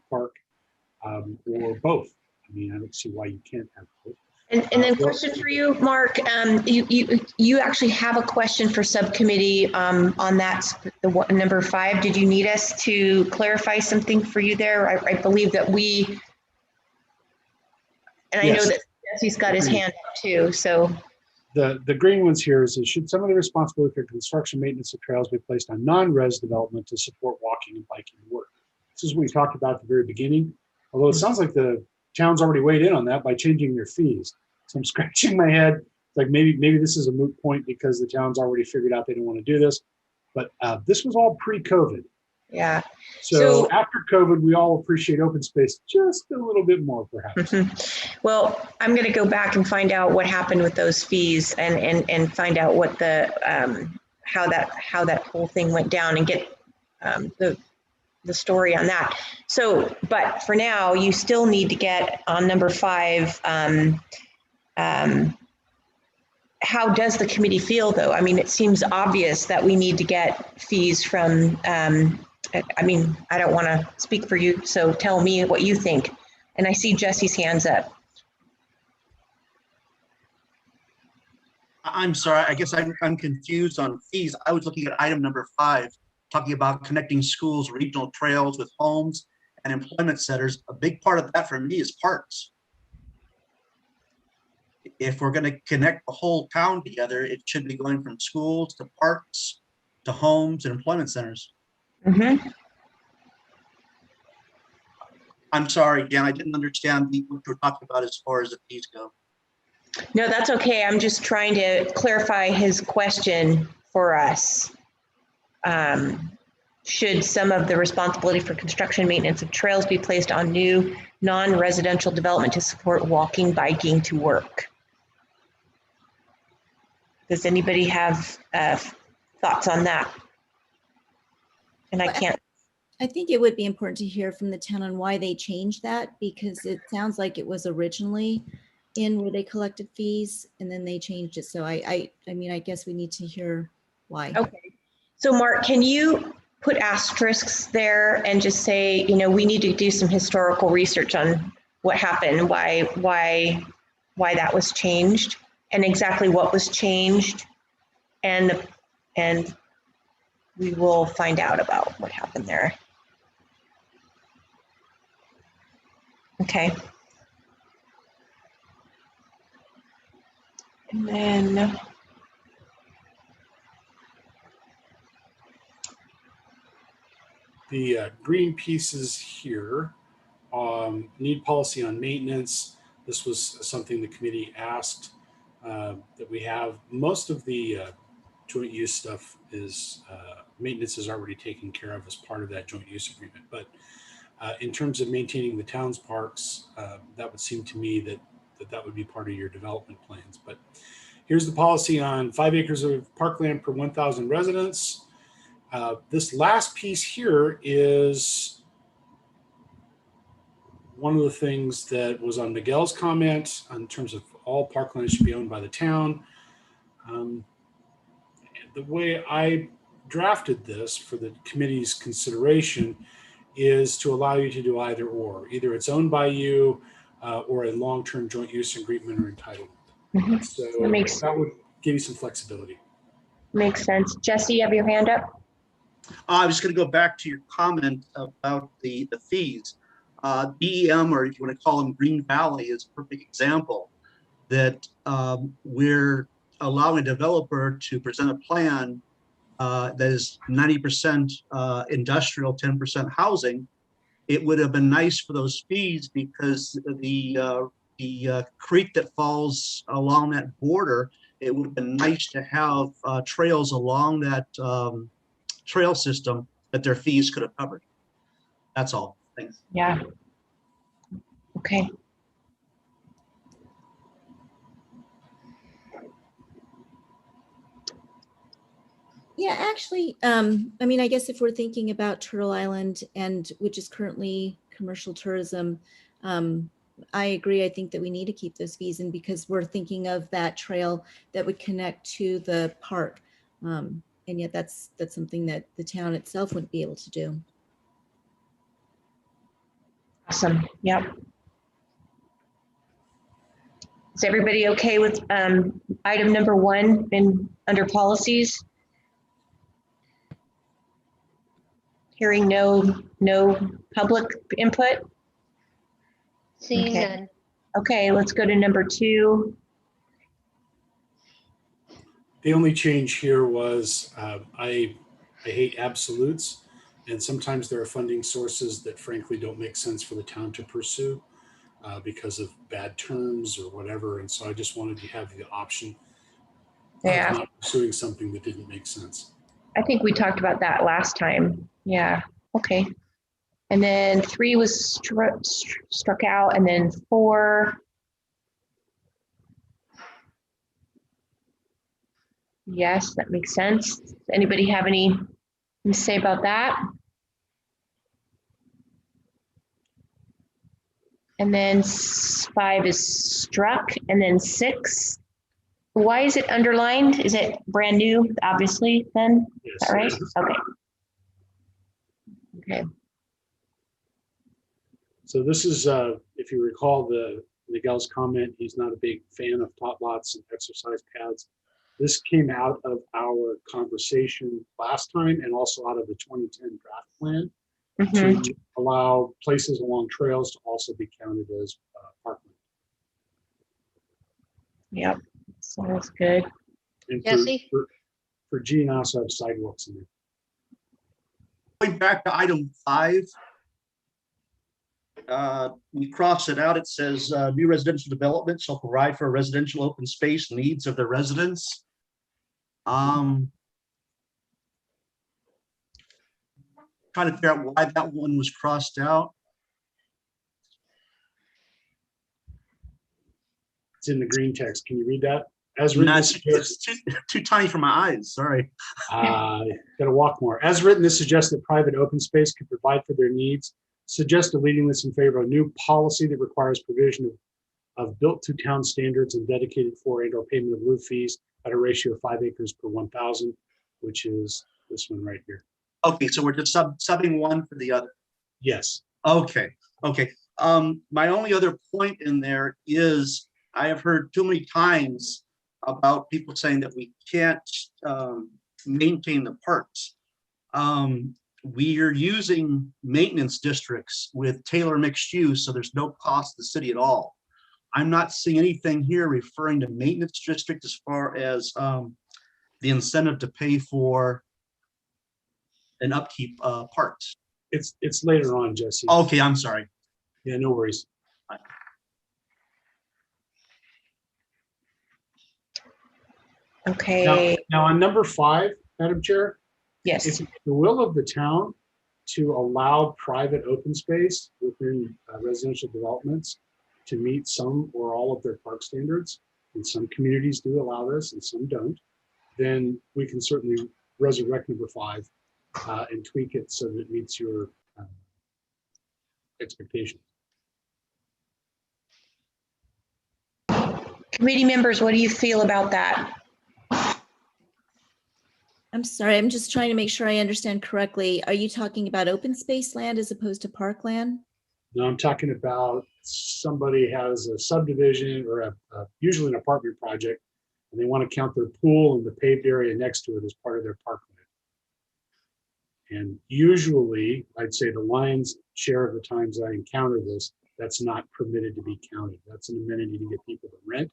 or both. I mean, I don't see why you can't have both. And then question for you, Mark. You actually have a question for subcommittee on that, number 5. Did you need us to clarify something for you there? I believe that we, and I know that Jesse's got his hand up too, so. The green ones here is should some of the responsibility for construction maintenance of trails be placed on non-res development to support walking and biking to work? This is what we talked about at the very beginning, although it sounds like the town's already weighed in on that by changing their fees. So I'm scratching my head, like maybe this is a moot point because the town's already figured out they don't want to do this, but this was all pre-COVID. Yeah. So after COVID, we all appreciate open space just a little bit more, perhaps. Well, I'm going to go back and find out what happened with those fees and find out what the how that whole thing went down and get the story on that. So, but for now, you still need to get on number 5. How does the committee feel, though? I mean, it seems obvious that we need to get fees from. I mean, I don't want to speak for you, so tell me what you think. And I see Jesse's hands up. I'm sorry, I guess I'm confused on fees. I was looking at item number 5, talking about connecting schools, regional trails with homes and employment centers. A big part of that for me is parks. If we're going to connect the whole town together, it should be going from schools to parks to homes and employment centers. I'm sorry, Dan, I didn't understand what you're talking about as far as the fees go. No, that's okay. I'm just trying to clarify his question for us. Should some of the responsibility for construction maintenance of trails be placed on new non-residential development to support walking, biking to work? Does anybody have thoughts on that? And I can't. I think it would be important to hear from the town on why they changed that, because it sounds like it was originally in where they collected fees and then they changed it. So I mean, I guess we need to hear why. Okay. So Mark, can you put asterisks there and just say, you know, we need to do some historical research on what happened, why that was changed and exactly what was changed, and we will find out about what happened there. Okay. And then the green pieces here, need policy on maintenance. This was something the committee asked that we have. Most of the joint use stuff is maintenance is already taken care of as part of that joint use agreement. But In terms of maintaining the town's parks, that would seem to me that would be part of your development plans. But here's the policy on 5 acres of parkland per 1,000 residents. This last piece here is one of the things that was on Miguel's comment in terms of all parkland should be owned by the town. The way I drafted this for the committee's consideration is to allow you to do either or. Either it's owned by you or a long-term joint use agreement or entitlement. So that would give you some flexibility. Makes sense. Jesse, you have your hand up? I was going to go back to your comment about the fees. BEM, or if you want to call them Green Valley, is a perfect example that we're allowing a developer to present a plan that is 90% industrial, 10% housing. It would have been nice for those fees because the creek that falls along that border, it would have been nice to have trails along that trail system that their fees could have covered. That's all. Thanks. Yeah. Okay. Yeah, actually, I mean, I guess if we're thinking about Turtle Island and which is currently commercial tourism, I agree. I think that we need to keep those fees in because we're thinking of that trail that would connect to the park. And yet that's something that the town itself wouldn't be able to do. Awesome. Yep. Is everybody okay with item number 1 under policies? Hearing no public input? Seeing Okay. none. Okay, let's go to number 2. The only change here was I hate absolutes, and sometimes there are funding sources that frankly don't make sense for the town to pursue because of bad terms or whatever. And so I just wanted to have the option of not pursuing something that didn't make sense. I think we talked about that last time. Yeah. Okay. And then 3 was struck out, and then 4. Yes, that makes sense. Does anybody have anything to say about that? And then 5 is struck, and then 6. Why is it underlined? Is it brand new, obviously, then? Is that right? Okay. Okay. So this is, if you recall Miguel's comment, he's not a big fan of tot lots and exercise pads. This came out of our conversation last time and also out of the 2010 draft plan to allow places along trails to also be counted as parkland. Yep, sounds good. And Jesse? for G, and also have sidewalks in there. Going back to item 5, we cross it out. It says new residential development shall provide for residential open space needs of the residents. Trying to figure out why that one was crossed out. It's in the green text. Can you read that? As written, It's too tiny for my eyes. Sorry. Got to walk more. As written, this suggests that private open space can provide for their needs. Suggest deleting this in favor of a new policy that requires provision of built to town standards and dedicated for and/or payment of lieu fees at a ratio of 5 acres per 1,000, which is this one right here. Okay, so we're just subbing one for the other. Yes. Okay. My only other point in there is I have heard too many times about people saying that we can't maintain the parks. We are using maintenance districts with Taylor mixed use, so there's no cost to the city at all. I'm not seeing anything here referring to maintenance district as far as the incentive to pay for an upkeep parks. It's later on, Jesse. Okay, I'm sorry. Yeah, no worries. Okay. Now on number 5, Madam Chair. Yes. If it's the will of the town to allow private open space within residential developments to meet some or all of their park standards, and some communities do allow this and some don't, then we can certainly resurrect number 5 and tweak it so that it meets your expectations. Committee members, what do you feel about that? I'm sorry, I'm just trying to make sure I understand correctly. Are you talking about open space land as opposed to parkland? No, I'm talking about somebody has a subdivision or usually an apartment project, and they want to count their pool and the paved area next to it as part of their parkland. And usually, I'd say the lion's share of the times I encounter this, that's not permitted to be counted. That's an amenity to get people to rent.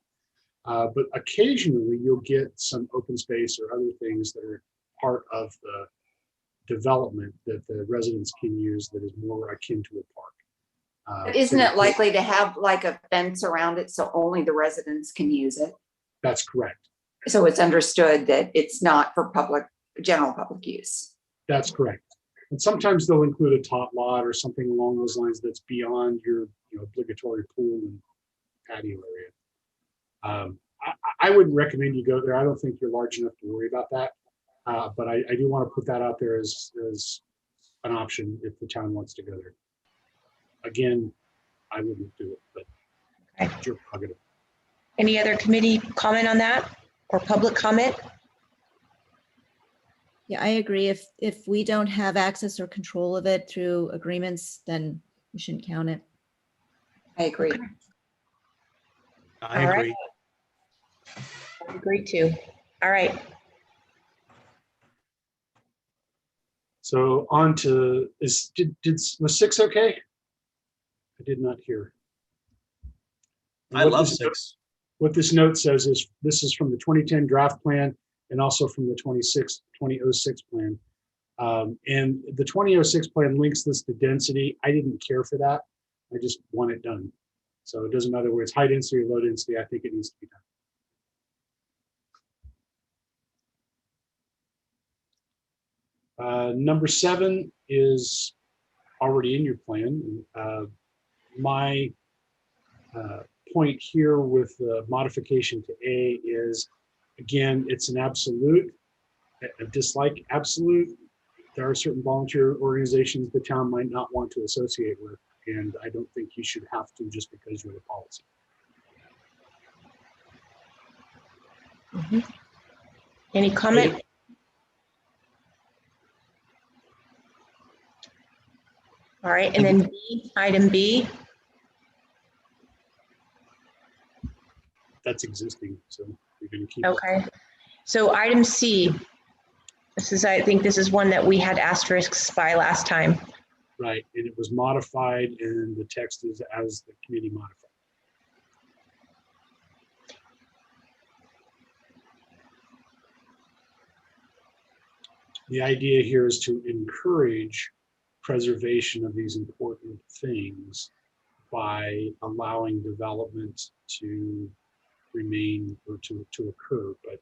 But occasionally, you'll get some open space or other things that are part of the development that the residents can use that is more akin to a park. But isn't it likely to have like a fence around it so only the residents can use it? That's correct. So it's understood that it's not for general public use. That's correct. And sometimes they'll include a tot lot or something along those lines that's beyond your obligatory pool and patio area. I wouldn't recommend you go there. I don't think you're large enough to worry about that. But I do want to put that out there as an option if the town wants to go there. Again, I wouldn't do it, but it's your prerogative. Any other committee comment on that or public comment? Yeah, I agree. If we don't have access or control of it through agreements, then we shouldn't count it. I agree. Okay. I agree. I agree too. All right. So on to was 6 okay? I did not hear. I love 6. What this note says is this is from the 2010 draft plan and also from the 2006 plan. And the 2006 plan links this to density. I didn't care for that. I just want it done. So it doesn't matter whether it's high density or low density. I think it needs to be done. Number 7 is already in your plan. My point here with the modification to A is, again, it's an absolute. I dislike absolute. There are certain volunteer organizations the town might not want to associate with, and I don't think you should have to just because you have a policy. Mm-hmm. Any comment? All right, and then B, item B. That's existing, so you're going to keep Okay. So item C. I think this is one that we had asterisks by last time. Right, and it was modified, and the text is as the committee modified. The idea here is to encourage preservation of these important things by allowing development to remain or to occur. But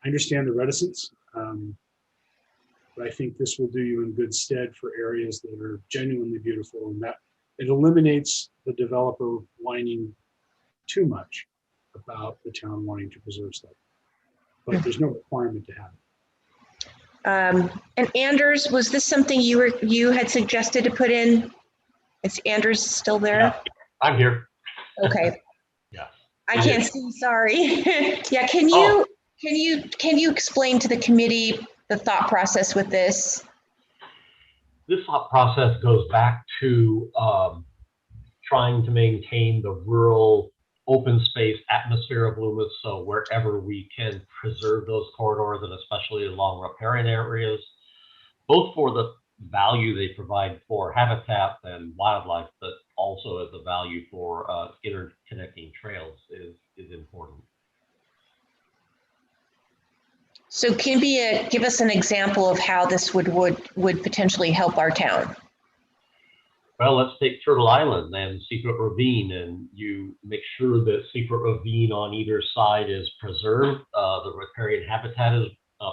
I understand the reticence, but I think this will do you in good stead for areas that are genuinely beautiful, and that it eliminates the developer whining too much about the town wanting to preserve stuff. But there's no requirement to have it. And Anders, was this something you had suggested to put in? Is Anders still there? Yeah, I'm here. Okay. Yeah. I can't see, sorry. Yeah, can you explain to the committee the thought process with this? This thought process goes back to trying to maintain the rural open space atmosphere of Loomis. So wherever we can preserve those corridors, and especially along riparian areas, both for the value they provide for habitat and wildlife, but also as a value for interconnecting trails is important. So can you give us an example of how this would potentially help our town? Well, let's take Turtle Island and Secret Ravine, and you make sure that Secret Ravine on either side is preserved, the riparian habitat is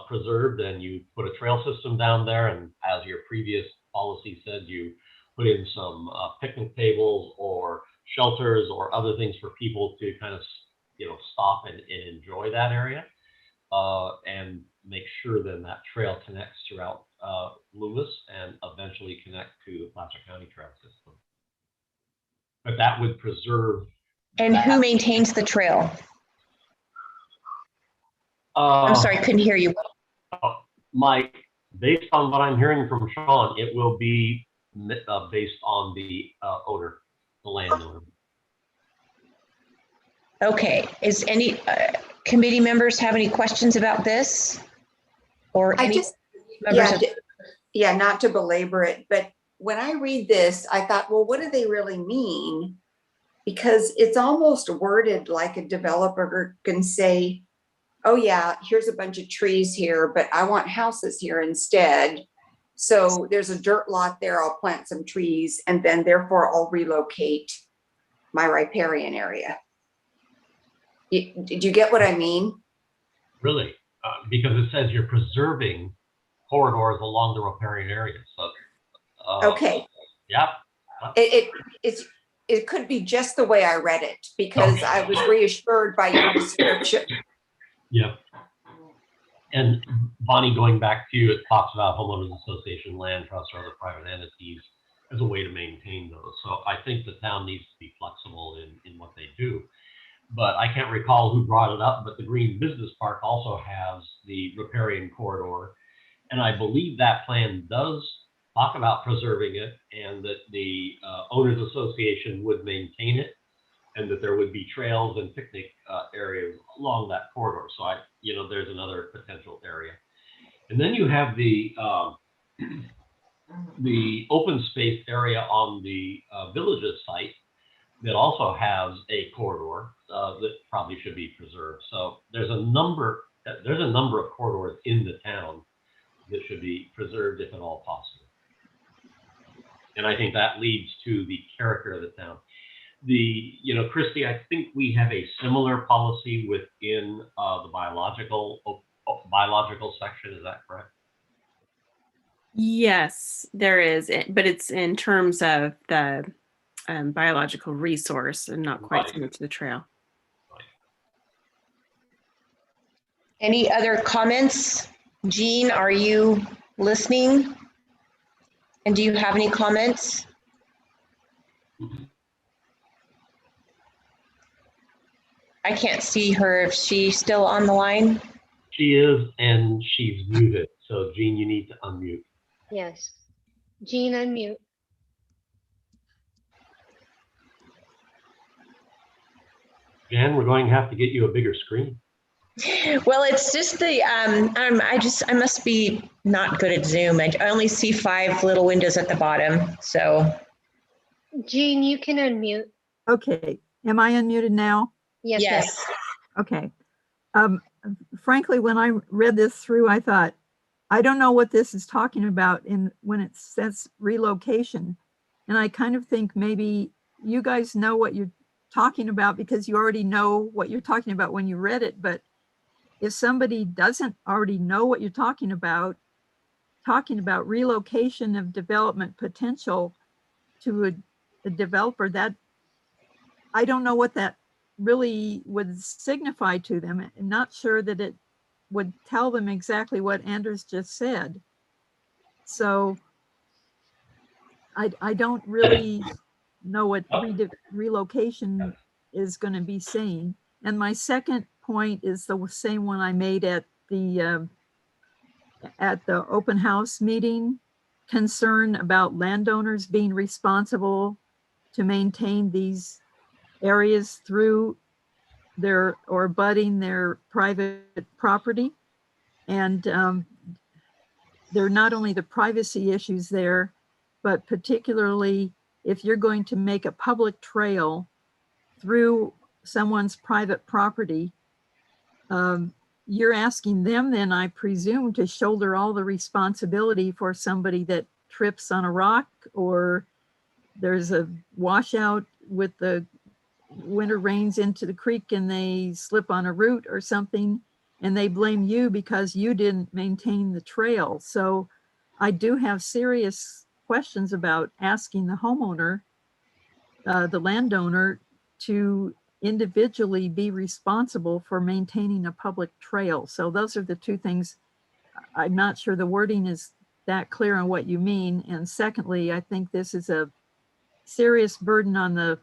preserved, and you put a trail system down there, and as your previous policy said you put in some picnic tables or shelters or other things for people to kind of, stop and enjoy that area, and make sure then that trail connects throughout Loomis and eventually connect to the Placer County Trail System. But that would preserve. And who maintains the trail? I'm sorry, I couldn't hear you. Mike, based on what I'm hearing from Sean, it will be based on the owner, the landowner. Okay, is any committee members have any questions about this? Or not to belabor it, but when I read this, I thought, well, what do they really mean? Because it's almost worded like a developer can say, oh yeah, here's a bunch of trees here, but I want houses here instead. So there's a dirt lot there, I'll plant some trees, and then therefore I'll relocate my riparian area. Did you get what I mean? Really? Because it says you're preserving corridors along the riparian area. So, okay. Yeah. It could be just the way I read it, because okay. I was reassured by your description. Yeah. And Bonnie, going back to you, it talks about homeowners association, land trusts, or other private entities as a way to maintain those. So I think the town needs to be flexible in what they do. But I can't recall who brought it up, but the Green Business Park also has the riparian corridor. And I believe that plan does talk about preserving it, and that the owners association would maintain it, and that there would be trails and picnic areas along that corridor. So there's another potential area. And then you have the open space area on the Villages site that also has a corridor that probably should be preserved. So there's a number of corridors in the town that should be preserved if at all possible. And I think that leads to the character of the town. Christy, I think we have a similar policy within the biological section. Is that correct? Yes, there is, but it's in terms of the biological resource and not quite so much the trail. Any other comments? Jean, are you listening? And do you have any comments? I can't see her. If she's still on the line. She is, and she's muted. So Jean, you need to unmute. Yes. Jean, unmute. Jan, we're going to have to get you a bigger screen. Well, it's just the, I must be not good at Zoom. I only see 5 little windows at the bottom, so. Jean, you can unmute. Okay, am I unmuted now? Yes. Yes. Okay. Frankly, when I read this through, I thought, I don't know what this is talking about when it says relocation. And I kind of think maybe you guys know what you're talking about because you already know what you're talking about when you read it. But if somebody doesn't already know what you're talking about relocation of development potential to a developer, that I don't know what that really would signify to them. I'm not sure that it would tell them exactly what Anders just said. So I don't really know what relocation is going to be saying. And my second point is the same one I made at the open house meeting, concern about landowners being responsible to maintain these areas through their or abutting their private property. And there are not only the privacy issues there, but particularly if you're going to make a public trail through someone's private property, you're asking them then, I presume, to shoulder all the responsibility for somebody that trips on a rock, or there's a washout with the winter rains into the creek and they slip on a root or something, and they blame you because you didn't maintain the trail. So I do have serious questions about asking the homeowner, the landowner, to individually be responsible for maintaining a public trail. So those are the two things. I'm not sure the wording is that clear on what you mean. And secondly, I think this is a serious burden on the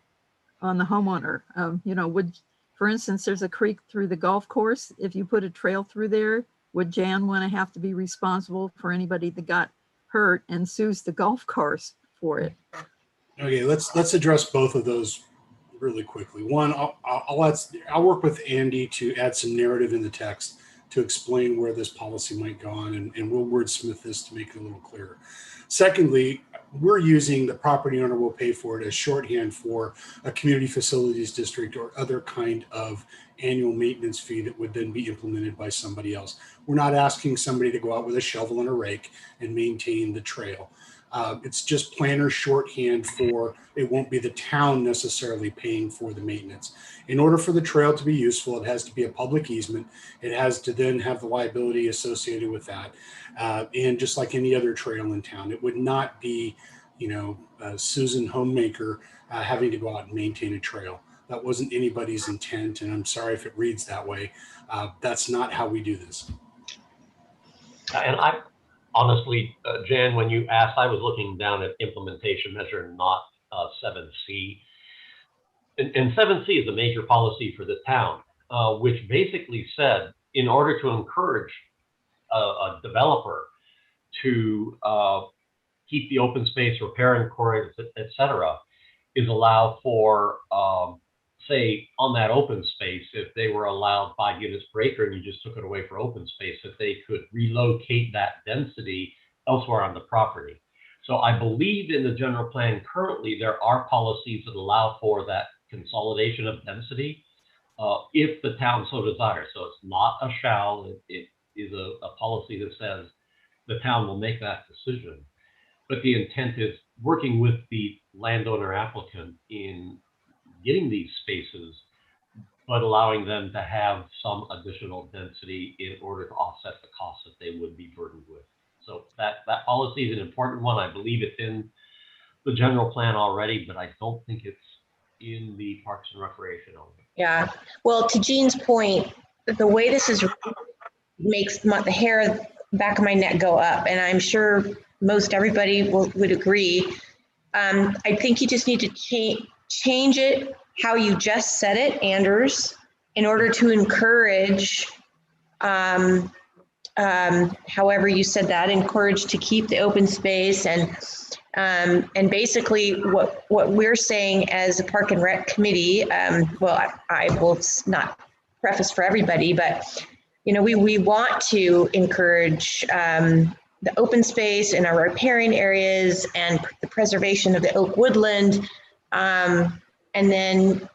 homeowner. You know, for instance, there's a creek through the golf course. If you put a trail through there, would Jan want to have to be responsible for anybody that got hurt and sues the golf course for it? Okay, let's address both of those really quickly. One, I'll work with Andy to add some narrative in the text to explain where this policy might go on, and we'll wordsmith this to make it a little clearer. Secondly, we're using the property owner will pay for it as shorthand for a community facilities district or other kind of annual maintenance fee that would then be implemented by somebody else. We're not asking somebody to go out with a shovel and a rake and maintain the trail. It's just planner shorthand for it won't be the town necessarily paying for the maintenance. In order for the trail to be useful, it has to be a public easement. It has to then have the liability associated with that. And just like any other trail in town, it would not be, you know, Susan Homemaker having to go out and maintain a trail. That wasn't anybody's intent, and I'm sorry if it reads that way. That's not how we do this. And I honestly, Jan, when you asked, I was looking down at implementation measure, not 7C. And 7C is a major policy for the town, which basically said, in order to encourage a developer to keep the open space, repair and quarry, et cetera, is allow for, say, on that open space, if they were allowed 5 units per acre and you just took it away for open space, that they could relocate that density elsewhere on the property. So I believe in the general plan currently, there are policies that allow for that consolidation of density if the town so desires. So it's not a shall, it is a policy that says the town will make that decision. But the intent is working with the landowner applicant in getting these spaces, but allowing them to have some additional density in order to offset the costs that they would be burdened with. So that policy is an important one. I believe it's in the general plan already, but I don't think it's in the Parks and Recreation only. Yeah, well, to Jean's point, the way this is makes the hair back of my neck go up, and I'm sure most everybody would agree. I think you just need to change it how you just said it, Anders, in order to encourage, however you said that, encourage to keep the open space, and basically what we're saying as a Park and Rec committee, well, I will not preface for everybody, but you know, we want to encourage the open space in our riparian areas and the preservation of the oak woodland, and then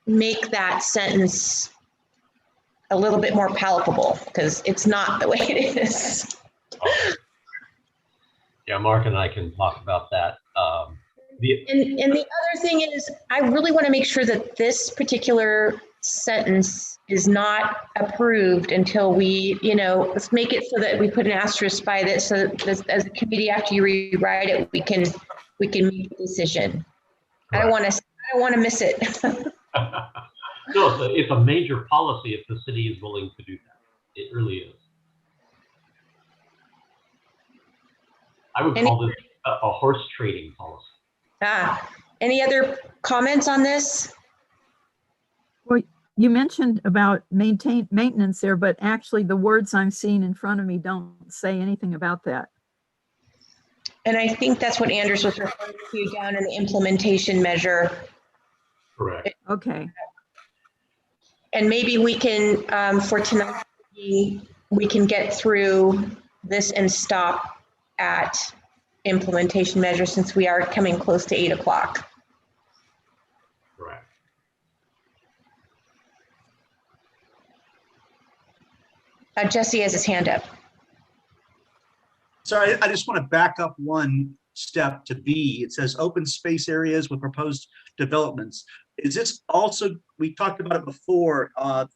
make that sentence a little bit more palpable, because it's not the way it is. Yeah, Mark and I can talk about that. And the other thing is, I really want to make sure that this particular sentence is not approved until we, you know, let's make it so that we put an asterisk by this, so that as a committee, after you rewrite it, we can make a decision. I don't want to miss it. No, it's a major policy if the city is willing to do that. It really is. I would call this a horse trading policy. Any other comments on this? Well, you mentioned about maintenance there, but actually the words I'm seeing in front of me don't say anything about that. And I think that's what Anders was referring to down in the implementation measure. Correct. Okay. And maybe we can, for tonight, we can get through this and stop at implementation measure, since we are coming close to 8 o'clock. Correct. Jesse has his hand up. Sorry, I just want to back up one step to B. It says open space areas with proposed developments. Is this also, we talked about it before, the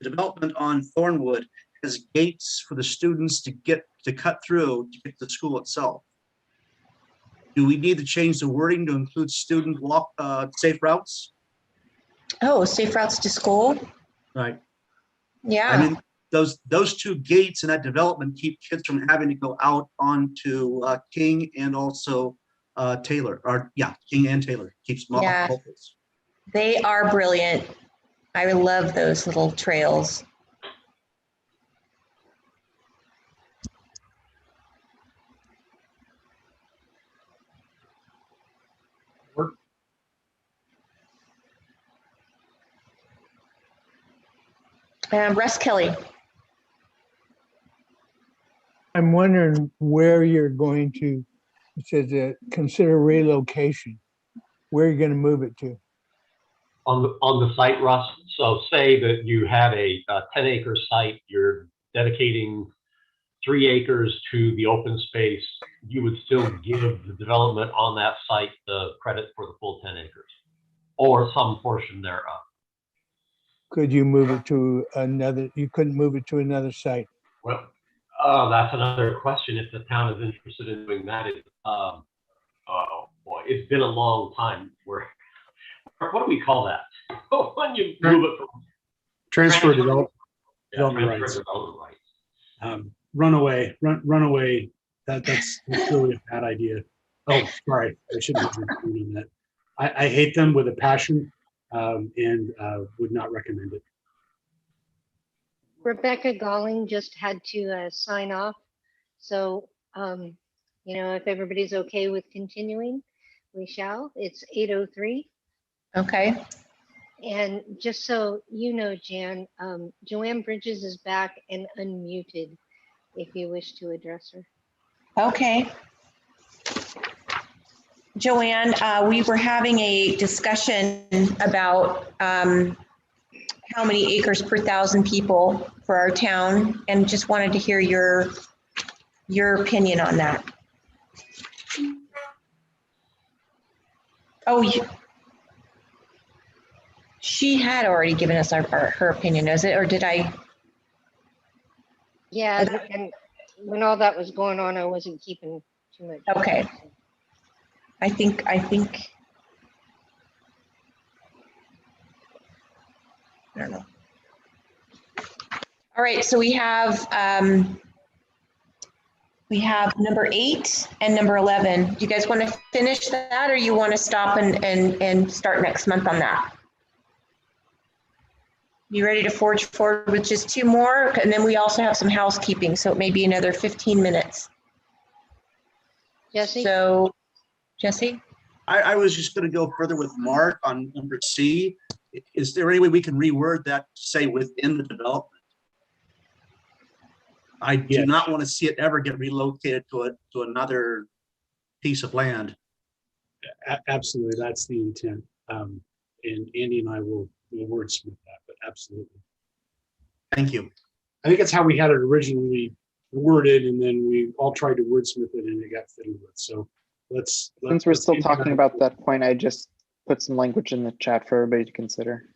development on Thornwood has gates for the students to cut through to get to the school itself? Do we need to change the wording to include student walk, safe routes? Oh, safe routes to school? Right. Yeah. I mean, those two gates in that development keep kids from having to go out onto King and also Taylor, or yeah, King and Taylor. Keeps them Yeah. off both ways. They are brilliant. I love those little trails. Russ Kelly. I'm wondering where you're going to, it says consider relocation. Where are you going to move it to? On the site, Russ. So say that you have a 10-acre site, you're dedicating 3 acres to the open space, you would still give the development on that site the credit for the full 10 acres or some portion thereof. Could you move it to another, you couldn't move it to another site? Well, that's another question. If the town is interested in doing that, oh boy, it's been a long time. What do we call that? When you move it from Transfer development transfer rights. development rights. Runaway. That's really a bad idea. Oh, sorry, I shouldn't have been doing that. I hate them with a passion, and would not recommend it. Rebecca Galling just had to sign off. So, if everybody's okay with continuing, we shall. It's 8:03. Okay. And just so you know, Jan, Joanne Bridges is back and unmuted if you wish to address her. Okay. Joanne, we were having a discussion about how many acres per 1,000 people for our town, and just wanted to hear your opinion on that. Oh, she had already given us her opinion, is it, or did I? Yeah, and when all that was going on, I wasn't keeping too much. Okay. I think. I don't know. All right, so we have number 8 and number 11. Do you guys want to finish that, or you want to stop and start next month on that? You ready to forge forward with just 2 more? And then we also have some housekeeping, so it may be another 15 minutes. Jesse? So, Jesse? I was just going to go further with Mark on number C. Is there any way we can reword that to say within the development? I do not want to see it ever get relocated to another piece of land. Absolutely, that's the intent. And Andy and I will wordsmith that, but absolutely. Thank you. I think that's how we had it originally worded, and then we all tried to wordsmith it, and it got fiddled with. So since we're still talking about that point, I just put some language in the chat for everybody to consider.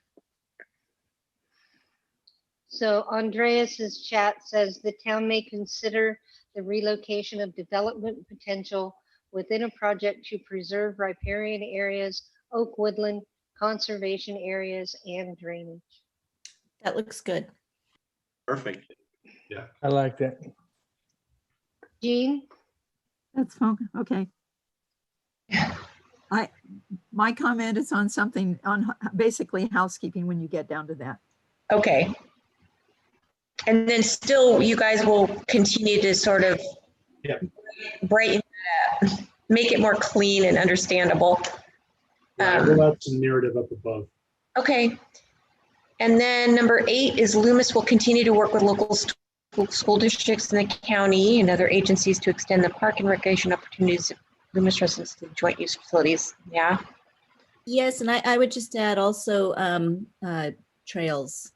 So Andreas's chat says the town may consider the relocation of development potential within a project to preserve riparian areas, oak woodland, conservation areas, and drainage. That looks good. Perfect. Yeah, I like that. Jean? That's okay. My comment is on something on basically housekeeping when you get down to that. Okay. And then still, you guys will continue to sort of brighten that up, make it more clean and understandable. we'll have some narrative up above. Okay. And then number 8 is Loomis will continue to work with local school districts in the county and other agencies to extend the park and recreation opportunities of Loomis residents to joint use facilities. Yeah. Yes, and I would just add also trails.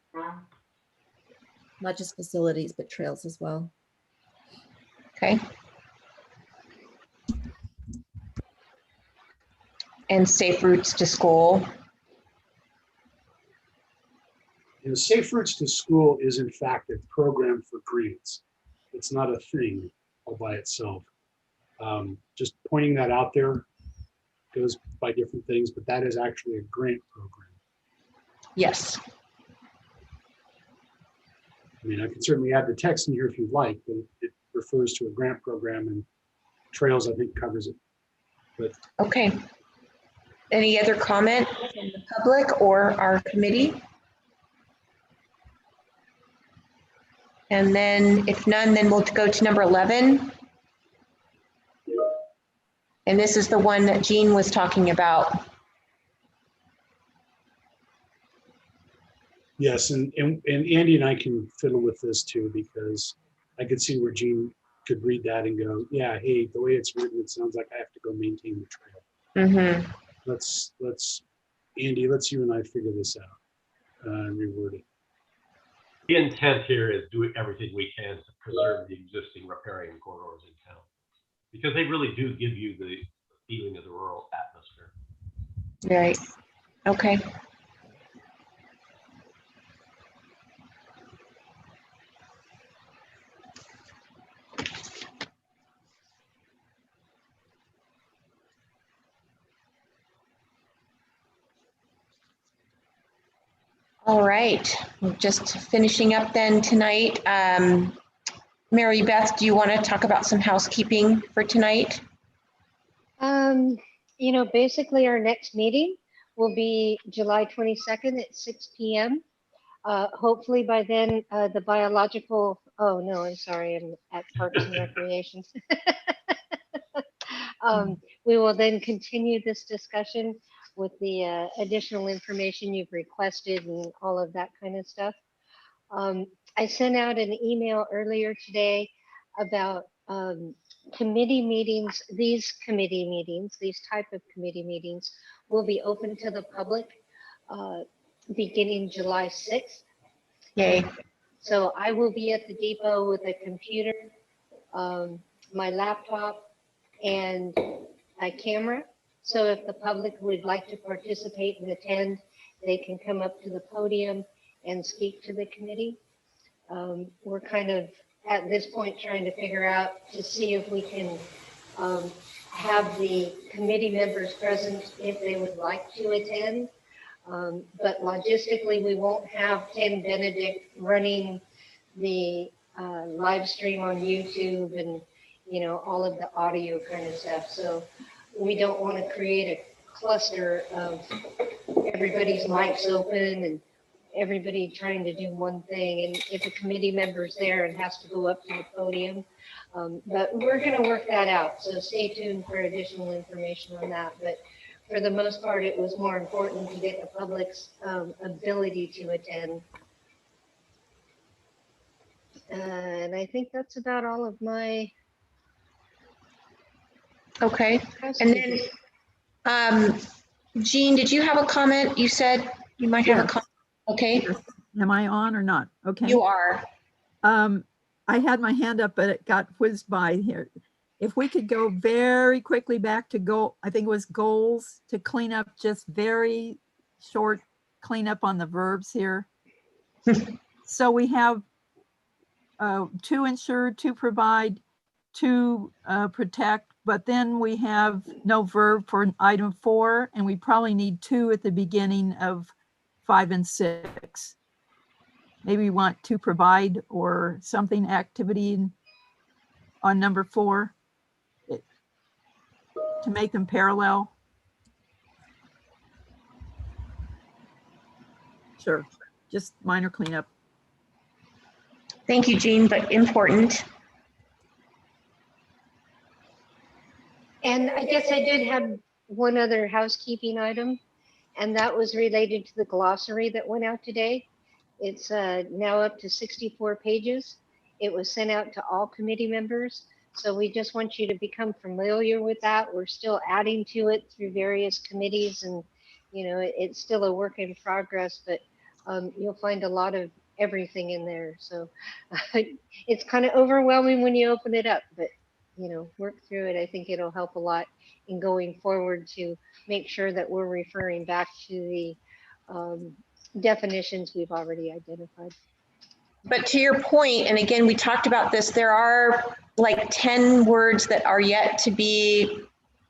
Not just facilities, but trails as well. Okay. And safe routes to school. And Safe Routes to School is in fact a program for grants. It's not a thing all by itself. Just pointing that out there, goes by different things, but that is actually a grant program. Yes. I mean, I can certainly add the text in here if you'd like, but it refers to a grant program, and Trails, I think, covers it. But Okay. Any other comment from the public or our committee? And then if none, then we'll go to number 11. And this is the one that Jean was talking about. yes, and Andy and I can fiddle with this too, because I could see where Jean could read that and go, yeah, hey, the way it's written, it sounds like I have to go maintain the trail. Mm-hmm. Let's Andy, let's you and I figure this out and reword it. The intent here is doing everything we can to preserve the existing riparian corridors in town, because they really do give you the feeling of the rural atmosphere. Right. Okay. All right, we're just finishing up then tonight. Mary Beth, do you want to talk about some housekeeping for tonight? You know, basically our next meeting will be July 22nd at 6 p.m. Hopefully by then, the biological, oh no, I'm sorry, I'm at Parks and Recreation. We will then continue this discussion with the additional information you've requested and all of that kind of stuff. I sent out an email earlier today about committee meetings. These type of committee meetings will be open to the public beginning July 6th. Yay. So I will be at the depot with a computer, my laptop, and a camera. So if the public would like to participate and attend, they can come up to the podium and speak to the committee. We're kind of at this point trying to figure out to see if we can have the committee members present if they would like to attend. But logistically, we won't have Ken Benedict running the live stream on YouTube and, you know, all of the audio kind of stuff. So we don't want to create a cluster of everybody's mics open and everybody trying to do one thing, and if a committee member's there and has to go up to the podium. But we're going to work that out, so stay tuned for additional information on that. But for the most part, it was more important to get the public's ability to attend. And I think that's about all of my. Okay, and then Jean, did you have a comment? You said you might have a comment. Okay. Am I on or not? Okay. You are. I had my hand up, but it got whizzed by here. If we could go very quickly back to I think it was goals, to clean up, just very short cleanup on the verbs here. So we have to ensure, to provide, to protect, but then we have no verb for item 4, and we probably need 2 at the beginning of 5 and 6. Maybe we want to provide or something activity on number 4 to make them parallel. Sure, just minor cleanup. Thank you, Jean, but important. And I guess I did have one other housekeeping item, and that was related to the glossary that went out today. It's now up to 64 pages. It was sent out to all committee members. So we just want you to become familiar with that. We're still adding to it through various committees, and you know, it's still a work in progress, but you'll find a lot of everything in there. So it's kind of overwhelming when you open it up, but you know, work through it. I think it'll help a lot in going forward to make sure that we're referring back to the definitions we've already identified. But to your point, and again, we talked about this, there are like 10 words that are yet to be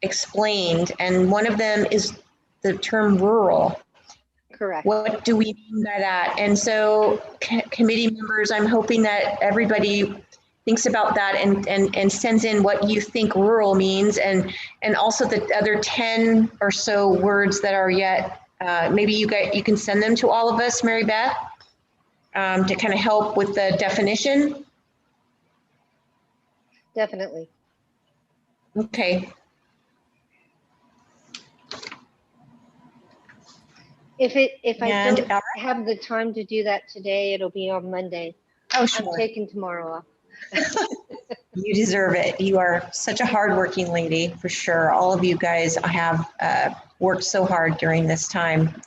explained, and one of them is the term rural. Correct. What do we mean by that? And so committee members, I'm hoping that everybody thinks about that and sends in what you think rural means, and also the other 10 or so words that are yet, maybe you can send them to all of us, Mary Beth, to kind of help with the definition. Definitely. Okay. If I And don't have the time to do that today, it'll be on Monday. Oh, sure. I'm taking tomorrow off. You deserve it. You are such a hardworking lady, for sure. All of you guys have worked so hard during this time.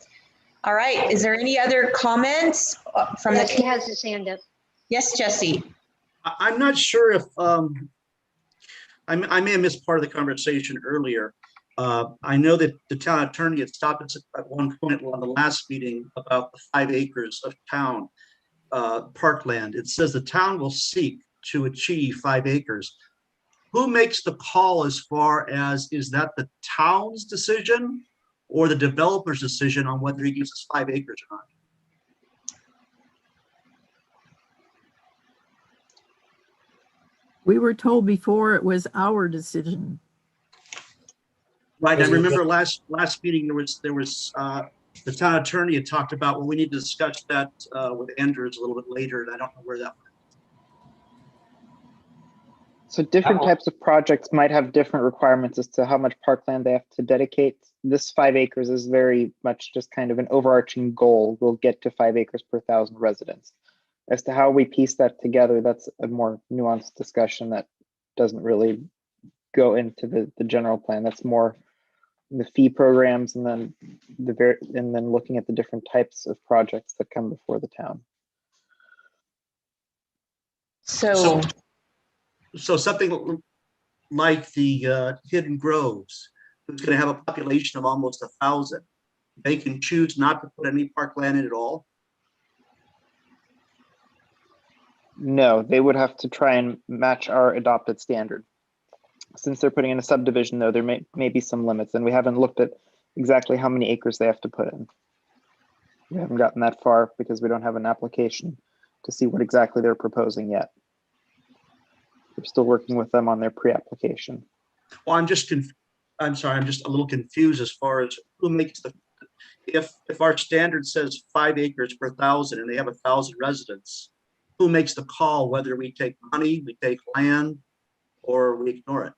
All right. Is there any other comments from the? Jesse has his hand up. Yes, Jesse. I'm not sure if I may have missed part of the conversation earlier. I know that the town attorney had stopped us at one point on the last meeting about the 5 acres of town parkland. It says the town will seek to achieve 5 acres. Who makes the call as far as, is that the town's decision or the developer's decision on whether he gives us 5 acres or not? We were told before it was our decision. Right. I remember last meeting there was the town attorney had talked about, well, we need to discuss that with Andrews a little bit later, and I don't know where that went. So different types of projects might have different requirements as to how much parkland they have to dedicate. This 5 acres is very much just kind of an overarching goal. We'll get to 5 acres per 1,000 residents. As to how we piece that together, that's a more nuanced discussion that doesn't really go into the general plan. That's more the fee programs, and then looking at the different types of projects that come before the town. So something like the Hidden Groves, who's going to have a population of almost 1,000. They can choose not to put any parkland in at all. No, they would have to try and match our adopted standard. Since they're putting in a subdivision, though, there may be some limits, and we haven't looked at exactly how many acres they have to put in. We haven't gotten that far because we don't have an application to see what exactly they're proposing yet. We're still working with them on their pre-application. Well, I'm just a little confused as far as who makes the, if our standard says 5 acres per 1,000 and they have 1,000 residents, who makes the call whether we take money, we take land, or we ignore it?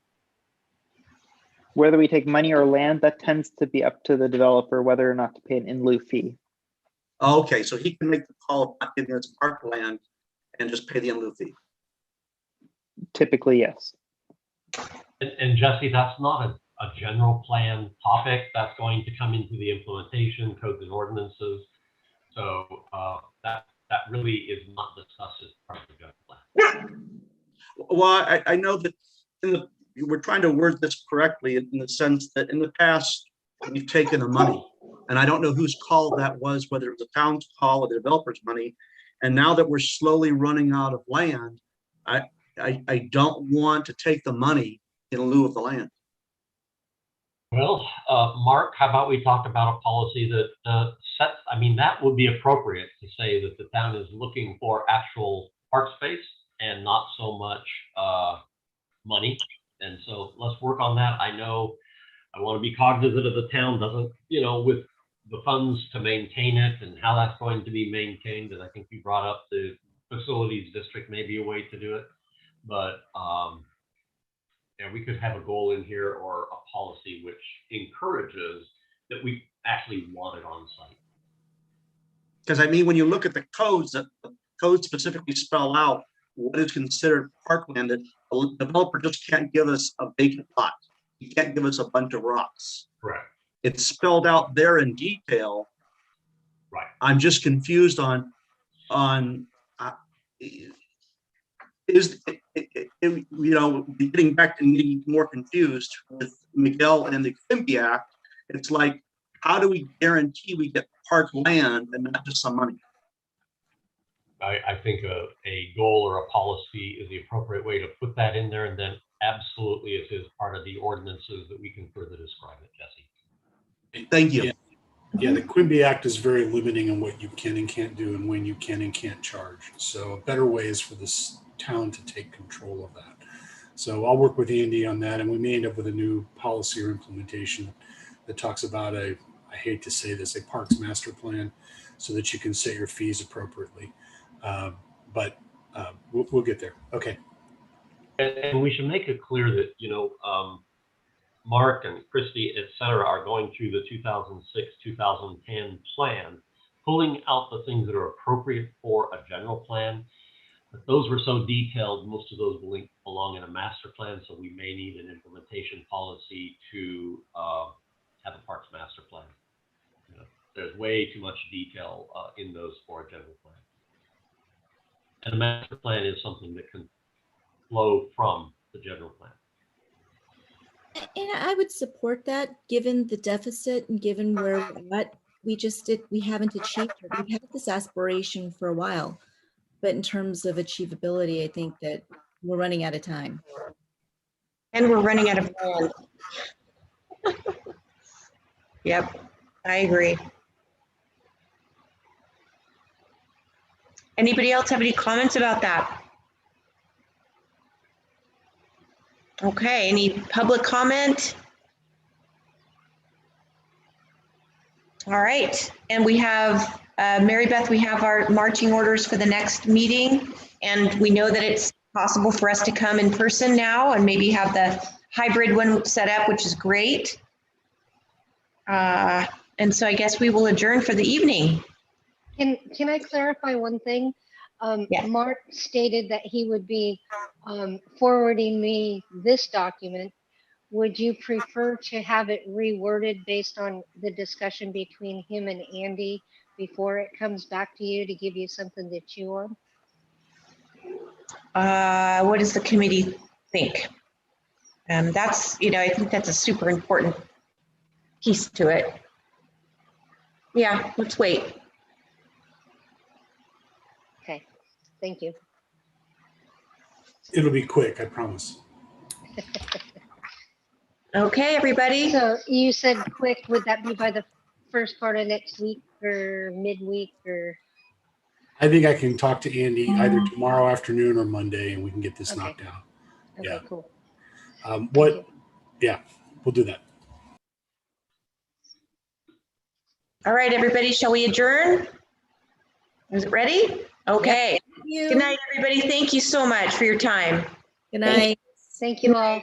Whether we take money or land, that tends to be up to the developer whether or not to pay an in lieu fee. Okay, so he can make the call of not giving us parkland and just pay the in lieu fee. Typically, yes. And Jesse, that's not a general plan topic. That's going to come into the implementation, codes and ordinances. So that really is not discussed as part of the general plan. Well, I know that we're trying to word this correctly in the sense that in the past, we've taken the money, and I don't know whose call that was, whether it was a town's call or the developer's money. And now that we're slowly running out of land, I don't want to take the money in lieu of the land. Well, Mark, how about we talk about a policy that sets, I mean, that would be appropriate to say that the town is looking for actual park space and not so much money. And so let's work on that. I know I want to be cognizant of the town doesn't, with the funds to maintain it and how that's going to be maintained. And I think you brought up the facilities district may be a way to do it. But yeah, we could have a goal in here or a policy which encourages that we actually want it on site. Because I mean, when you look at the codes, the codes specifically spell out what is considered parkland. That a developer just can't give us a vacant lot. He can't give us a bunch of rocks. Correct. It's spelled out there in detail. Right. I'm just confused on getting back and getting more confused with Miguel and the Kimby Act. It's like, how do we guarantee we get park land and not just some money? I think a goal or a policy is the appropriate way to put that in there, and then absolutely it is part of the ordinances that we can further describe it, Jesse. Thank you. Yeah. Yeah, the Quimby Act is very limiting on what you can and can't do and when you can and can't charge. So a better way is for this town to take control of that. So I'll work with Andy on that, and we may end up with a new policy or implementation that talks about I hate to say this, a parks master plan, so that you can set your fees appropriately. But we'll get there. Okay. And we should make it clear that, Mark and Christy, et cetera, are going through the 2006-2010 plan, pulling out the things that are appropriate for a general plan. But those were so detailed, most of those belong in a master plan, so we may need an implementation policy to have a parks master plan. There's way too much detail in those for a general plan. And a master plan is something that can flow from the general plan. And I would support that, given the deficit and given where what we haven't achieved it. We've had this aspiration for a while, but in terms of achievability, I think that we're running out of time. And we're running out of land. Yep, I agree. Anybody else have any comments about that? Okay, any public comment? All right, and we have, Mary Beth, we have our marching orders for the next meeting, and we know that it's possible for us to come in person now and maybe have the hybrid one set up, which is great. And so I guess we will adjourn for the evening. Can I clarify one thing? Yeah. Mark stated that he would be forwarding me this document. Would you prefer to have it reworded based on the discussion between him and Andy before it comes back to you to give you something to chew on? What does the committee think? That's, I think that's a super important piece to it. Yeah, let's wait. Okay, thank you. It'll be quick, I promise. Okay, everybody. So you said quick, would that be by the first part of next week or midweek or? I think I can talk to Andy either tomorrow afternoon or Monday, and we can get this knocked out. Okay, Yeah. cool. Yeah, we'll do that. All right, everybody, shall we adjourn? Is it ready? Okay. Yep. Good night, everybody. Thank you so much for your time. Good night. Thank you all.